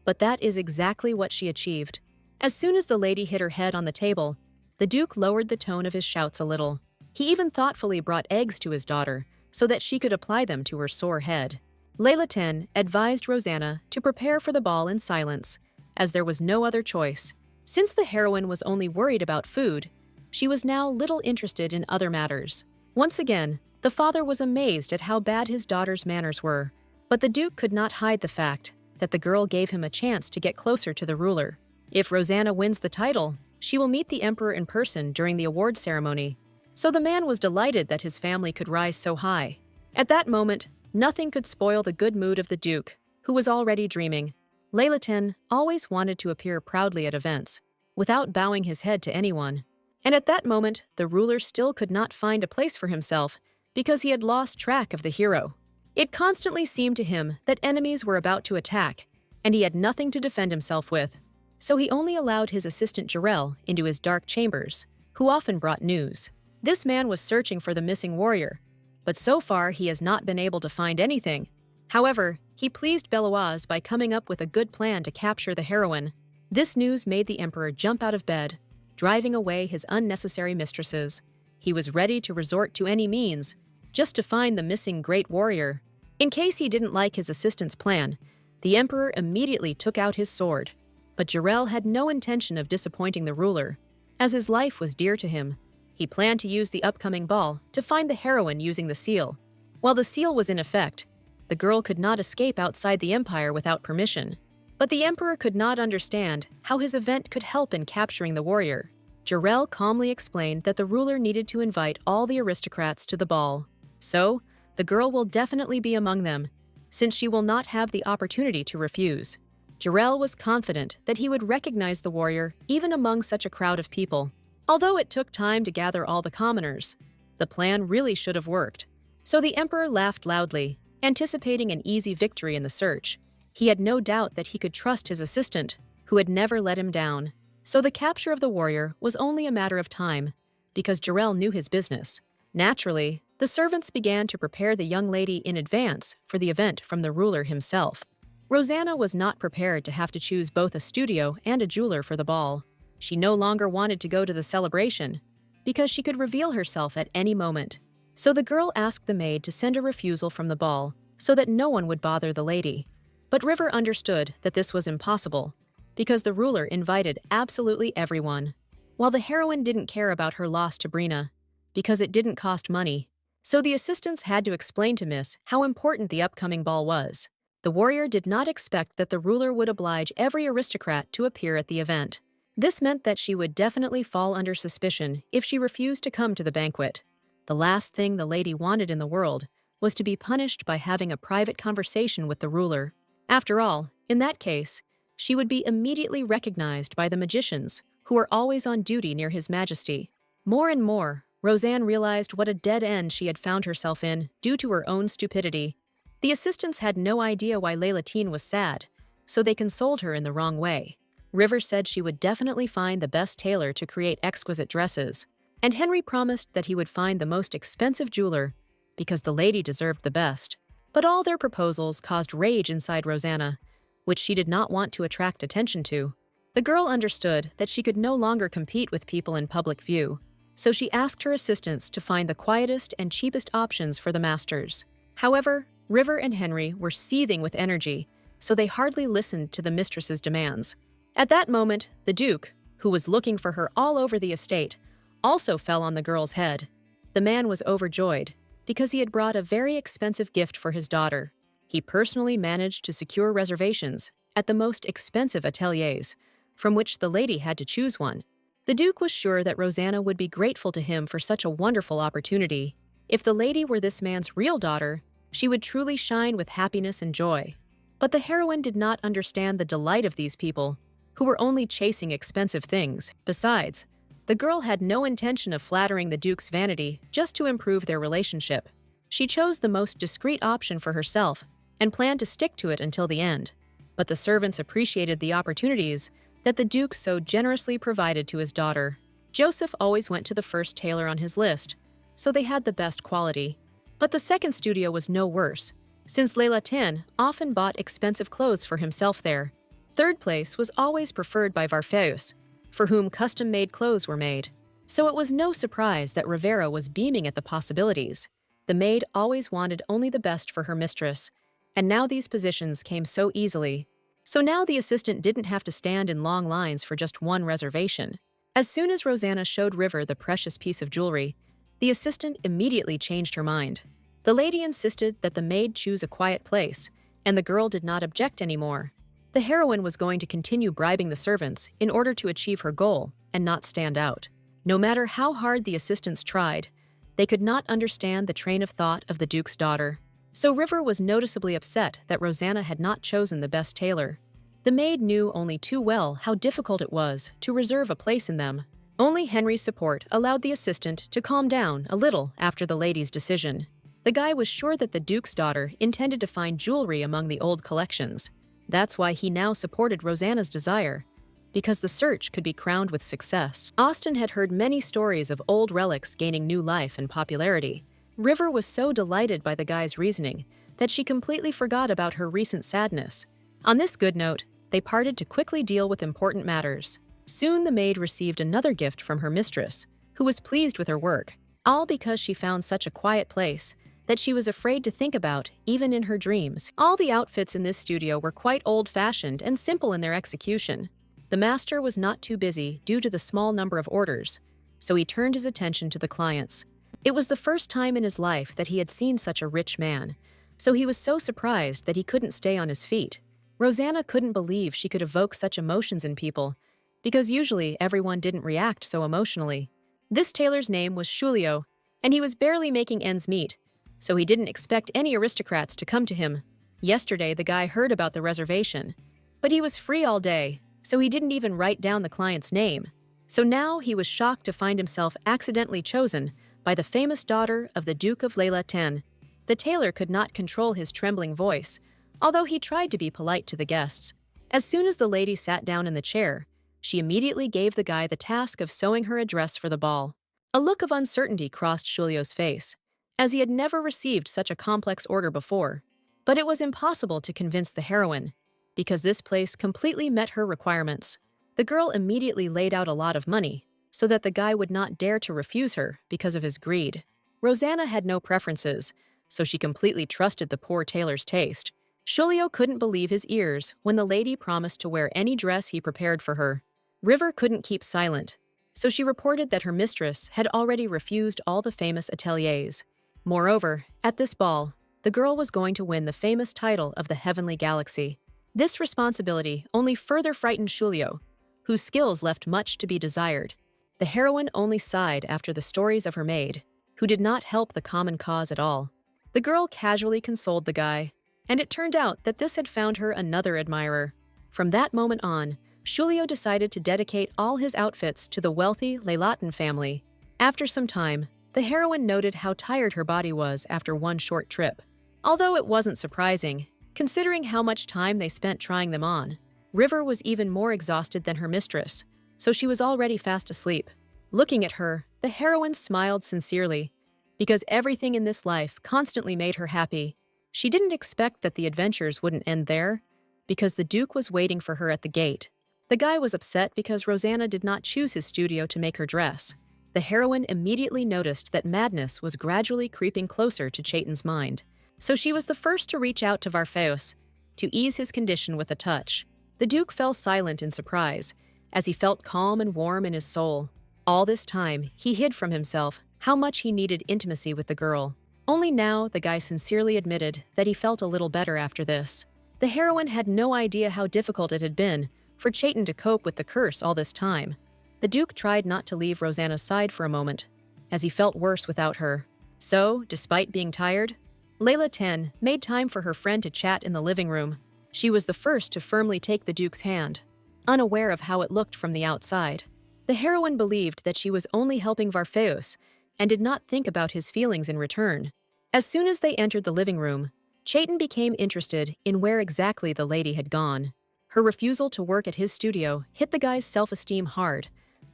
But that is exactly what she achieved. As soon as the lady hit her head on the table, the Duke lowered the tone of his shouts a little. He even thoughtfully brought eggs to his daughter so that she could apply them to her sore head. Layla 10 advised Rosanna to prepare for the ball in silence, as there was no other choice. Since the heroine was only worried about food, she was now little interested in other matters. Once again, the father was amazed at how bad his daughter's manners were, but the Duke could not hide the fact that the girl gave him a chance to get closer to the ruler. If Rosanna wins the title, she will meet the emperor in person during the award ceremony. So the man was delighted that his family could rise so high. At that moment, nothing could spoil the good mood of the Duke, who was already dreaming. Layla 10 always wanted to appear proudly at events, without bowing his head to anyone. And at that moment, the ruler still could not find a place for himself because he had lost track of the hero. It constantly seemed to him that enemies were about to attack, and he had nothing to defend himself with. So he only allowed his assistant Jarrell into his dark chambers, who often brought news. This man was searching for the missing warrior, but so far he has not been able to find anything. However, he pleased Beloise by coming up with a good plan to capture the heroine. This news made the emperor jump out of bed, driving away his unnecessary mistresses. He was ready to resort to any means, just to find the missing great warrior. In case he didn't like his assistant's plan, the emperor immediately took out his sword. But Jarrell had no intention of disappointing the ruler, as his life was dear to him. He planned to use the upcoming ball to find the heroine using the seal. While the seal was in effect, the girl could not escape outside the empire without permission. But the emperor could not understand how his event could help in capturing the warrior. Jarrell calmly explained that the ruler needed to invite all the aristocrats to the ball. So, the girl will definitely be among them, since she will not have the opportunity to refuse. Jarrell was confident that he would recognize the warrior even among such a crowd of people. Although it took time to gather all the commoners, the plan really should have worked. So the emperor laughed loudly, anticipating an easy victory in the search. He had no doubt that he could trust his assistant, who had never let him down. So the capture of the warrior was only a matter of time, because Jarrell knew his business. Naturally, the servants began to prepare the young lady in advance for the event from the ruler himself. Rosanna was not prepared to have to choose both a studio and a jeweler for the ball. She no longer wanted to go to the celebration, because she could reveal herself at any moment. So the girl asked the maid to send a refusal from the ball so that no one would bother the lady. But River understood that this was impossible, because the ruler invited absolutely everyone. While the heroine didn't care about her loss to Brina, because it didn't cost money, so the assistants had to explain to Miss how important the upcoming ball was. The warrior did not expect that the ruler would oblige every aristocrat to appear at the event. This meant that she would definitely fall under suspicion if she refused to come to the banquet. The last thing the lady wanted in the world was to be punished by having a private conversation with the ruler. After all, in that case, she would be immediately recognized by the magicians who were always on duty near His Majesty. More and more, Rosanne realized what a dead end she had found herself in due to her own stupidity. The assistants had no idea why Laylatine was sad, so they consoled her in the wrong way. River said she would definitely find the best tailor to create exquisite dresses, and Henry promised that he would find the most expensive jeweler because the lady deserved the best. But all their proposals caused rage inside Rosanna, which she did not want to attract attention to. The girl understood that she could no longer compete with people in public view, so she asked her assistants to find the quietest and cheapest options for the masters. However, River and Henry were seething with energy, so they hardly listened to the mistress's demands. At that moment, the Duke, who was looking for her all over the estate, also fell on the girl's head. The man was overjoyed because he had brought a very expensive gift for his daughter. He personally managed to secure reservations at the most expensive ateliers, from which the lady had to choose one. The Duke was sure that Rosanna would be grateful to him for such a wonderful opportunity. If the lady were this man's real daughter, she would truly shine with happiness and joy. But the heroine did not understand the delight of these people, who were only chasing expensive things. Besides, the girl had no intention of flattering the Duke's vanity just to improve their relationship. She chose the most discreet option for herself and planned to stick to it until the end. But the servants appreciated the opportunities that the Duke so generously provided to his daughter. Joseph always went to the first tailor on his list, so they had the best quality. But the second studio was no worse, since Laylatine often bought expensive clothes for himself there. Third place was always preferred by Varfeus, for whom custom-made clothes were made. So it was no surprise that Rivera was beaming at the possibilities. The maid always wanted only the best for her mistress, and now these positions came so easily. So now the assistant didn't have to stand in long lines for just one reservation. As soon as Rosanna showed River the precious piece of jewelry, the assistant immediately changed her mind. The lady insisted that the maid choose a quiet place, and the girl did not object anymore. The heroine was going to continue bribing the servants in order to achieve her goal and not stand out. No matter how hard the assistants tried, they could not understand the train of thought of the Duke's daughter. So River was noticeably upset that Rosanna had not chosen the best tailor. The maid knew only too well how difficult it was to reserve a place in them. Only Henry's support allowed the assistant to calm down a little after the lady's decision. The guy was sure that the Duke's daughter intended to find jewelry among the old collections. That's why he now supported Rosanna's desire, because the search could be crowned with success. Austin had heard many stories of old relics gaining new life and popularity. River was so delighted by the guy's reasoning that she completely forgot about her recent sadness. On this good note, they parted to quickly deal with important matters. Soon the maid received another gift from her mistress, who was pleased with her work, all because she found such a quiet place that she was afraid to think about, even in her dreams. All the outfits in this studio were quite old-fashioned and simple in their execution. The master was not too busy due to the small number of orders, so he turned his attention to the clients. It was the first time in his life that he had seen such a rich man, so he was so surprised that he couldn't stay on his feet. Rosanna couldn't believe she could evoke such emotions in people, because usually everyone didn't react so emotionally. This tailor's name was Shulio, and he was barely making ends meet, so he didn't expect any aristocrats to come to him. Yesterday, the guy heard about the reservation, but he was free all day, so he didn't even write down the client's name. So now he was shocked to find himself accidentally chosen by the famous daughter of the Duke of Leila Ten. The tailor could not control his trembling voice, although he tried to be polite to the guests. As soon as the lady sat down in the chair, she immediately gave the guy the task of sewing her a dress for the ball. A look of uncertainty crossed Shulio's face, as he had never received such a complex order before. But it was impossible to convince the heroine, because this place completely met her requirements. The girl immediately laid out a lot of money, so that the guy would not dare to refuse her because of his greed. Rosanna had no preferences, so she completely trusted the poor tailor's taste. Shulio couldn't believe his ears when the lady promised to wear any dress he prepared for her. River couldn't keep silent, so she reported that her mistress had already refused all the famous ateliers. Moreover, at this ball, the girl was going to win the famous title of the Heavenly Galaxy. This responsibility only further frightened Shulio, whose skills left much to be desired. The heroine only sighed after the stories of her maid, who did not help the common cause at all. The girl casually consoled the guy, and it turned out that this had found her another admirer. From that moment on, Shulio decided to dedicate all his outfits to the wealthy Leilatin family. After some time, the heroine noted how tired her body was after one short trip. Although it wasn't surprising, considering how much time they spent trying them on. River was even more exhausted than her mistress, so she was already fast asleep. Looking at her, the heroine smiled sincerely, because everything in this life constantly made her happy. She didn't expect that the adventures wouldn't end there, because the Duke was waiting for her at the gate. The guy was upset because Rosanna did not choose his studio to make her dress. The heroine immediately noticed that madness was gradually creeping closer to Chaitin's mind, so she was the first to reach out to Varfeus to ease his condition with a touch. The Duke fell silent in surprise, as he felt calm and warm in his soul. All this time, he hid from himself how much he needed intimacy with the girl. Only now, the guy sincerely admitted that he felt a little better after this. The heroine had no idea how difficult it had been for Chaitin to cope with the curse all this time. The Duke tried not to leave Rosanna's side for a moment, as he felt worse without her. So, despite being tired, Leila Ten made time for her friend to chat in the living room. She was the first to firmly take the Duke's hand, unaware of how it looked from the outside. The heroine believed that she was only helping Varfeus and did not think about his feelings in return. As soon as they entered the living room, Chaitin became interested in where exactly the lady had gone. Her refusal to work at his studio hit the guy's self-esteem hard,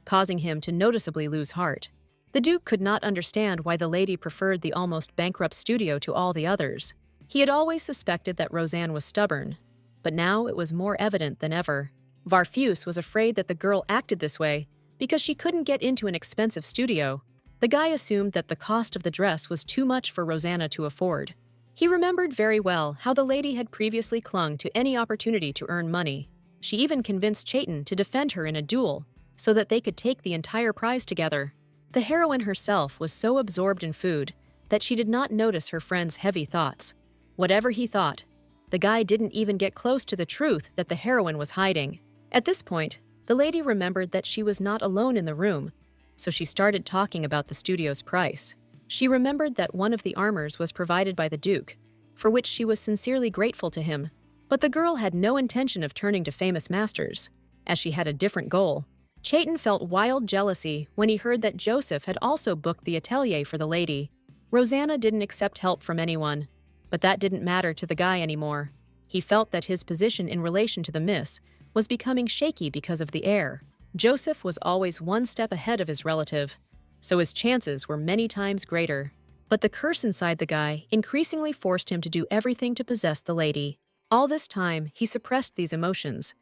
causing him to noticeably lose heart. The Duke could not understand why the lady preferred the almost bankrupt studio to all the others. He had always suspected that Rosanne was stubborn, but now it was more evident than ever. Varfeus was afraid that the girl acted this way because she couldn't get into an expensive studio. The guy assumed that the cost of the dress was too much for Rosanna to afford. He remembered very well how the lady had previously clung to any opportunity to earn money. She even convinced Chaitin to defend her in a duel so that they could take the entire prize together. The heroine herself was so absorbed in food that she did not notice her friend's heavy thoughts. Whatever he thought, the guy didn't even get close to the truth that the heroine was hiding. At this point, the lady remembered that she was not alone in the room, so she started talking about the studio's price. She remembered that one of the armors was provided by the Duke, for which she was sincerely grateful to him. But the girl had no intention of turning to famous masters, as she had a different goal. Chaitin felt wild jealousy when he heard that Joseph had also booked the atelier for the lady. Rosanna didn't accept help from anyone, but that didn't matter to the guy anymore. He felt that his position in relation to the miss was becoming shaky because of the heir. Joseph was always one step ahead of his relative, so his chances were many times greater. But the curse inside the guy increasingly forced him to do everything to possess the lady. All this time, he suppressed these emotions,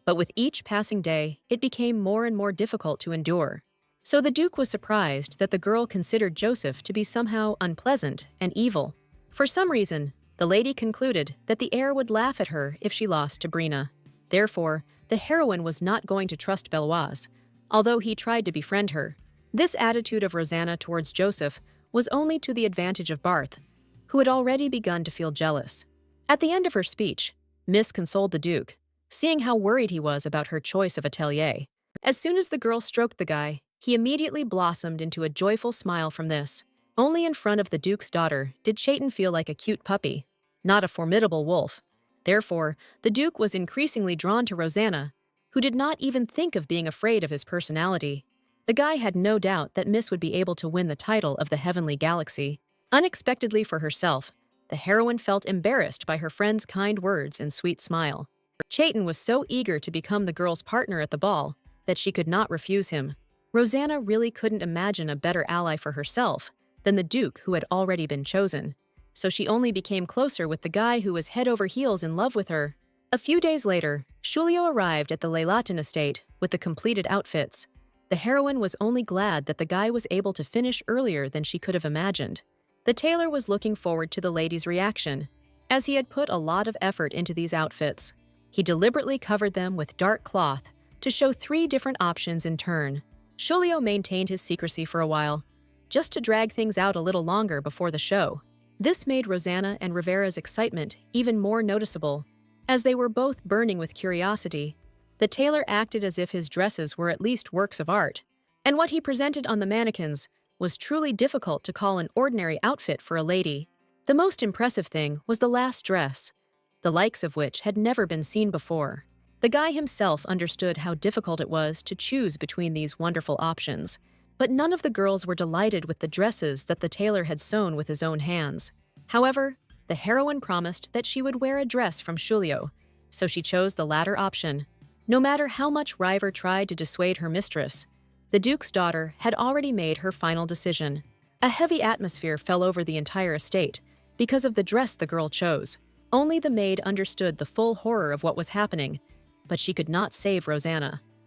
but with each passing day, it became more and more difficult to endure. So the Duke was surprised that the girl considered Joseph to be somehow unpleasant and evil. For some reason, the lady concluded that the heir would laugh at her if she lost to Brina. Therefore, the heroine was not going to trust Beloise, although he tried to befriend her. This attitude of Rosanna towards Joseph was only to the advantage of Barth, who had already begun to feel jealous. At the end of her speech, Miss consoled the Duke, seeing how worried he was about her choice of atelier. As soon as the girl stroked the guy, he immediately blossomed into a joyful smile from this. Only in front of the Duke's daughter did Chayton feel like a cute puppy, not a formidable wolf. Therefore, the Duke was increasingly drawn to Rosanna, who did not even think of being afraid of his personality. The guy had no doubt that Miss would be able to win the title of the Heavenly Galaxy. Unexpectedly for herself, the heroine felt embarrassed by her friend's kind words and sweet smile. Chayton was so eager to become the girl's partner at the ball that she could not refuse him. Rosanna really couldn't imagine a better ally for herself than the Duke who had already been chosen, so she only became closer with the guy who was head over heels in love with her. A few days later, Julio arrived at the Leilatin estate with the completed outfits. The heroine was only glad that the guy was able to finish earlier than she could have imagined. The tailor was looking forward to the lady's reaction, as he had put a lot of effort into these outfits. He deliberately covered them with dark cloth to show 3 different options in turn. Julio maintained his secrecy for a while, just to drag things out a little longer before the show. This made Rosanna and Rivera's excitement even more noticeable. As they were both burning with curiosity, the tailor acted as if his dresses were at least works of art, and what he presented on the mannequins was truly difficult to call an ordinary outfit for a lady. The most impressive thing was the last dress, the likes of which had never been seen before. The guy himself understood how difficult it was to choose between these wonderful options, but none of the girls were delighted with the dresses that the tailor had sewn with his own hands. However, the heroine promised that she would wear a dress from Julio, so she chose the latter option. No matter how much River tried to dissuade her mistress, the Duke's daughter had already made her final decision. A heavy atmosphere fell over the entire estate because of the dress the girl chose. Only the maid understood the full horror of what was happening, but she could not save Rosanna.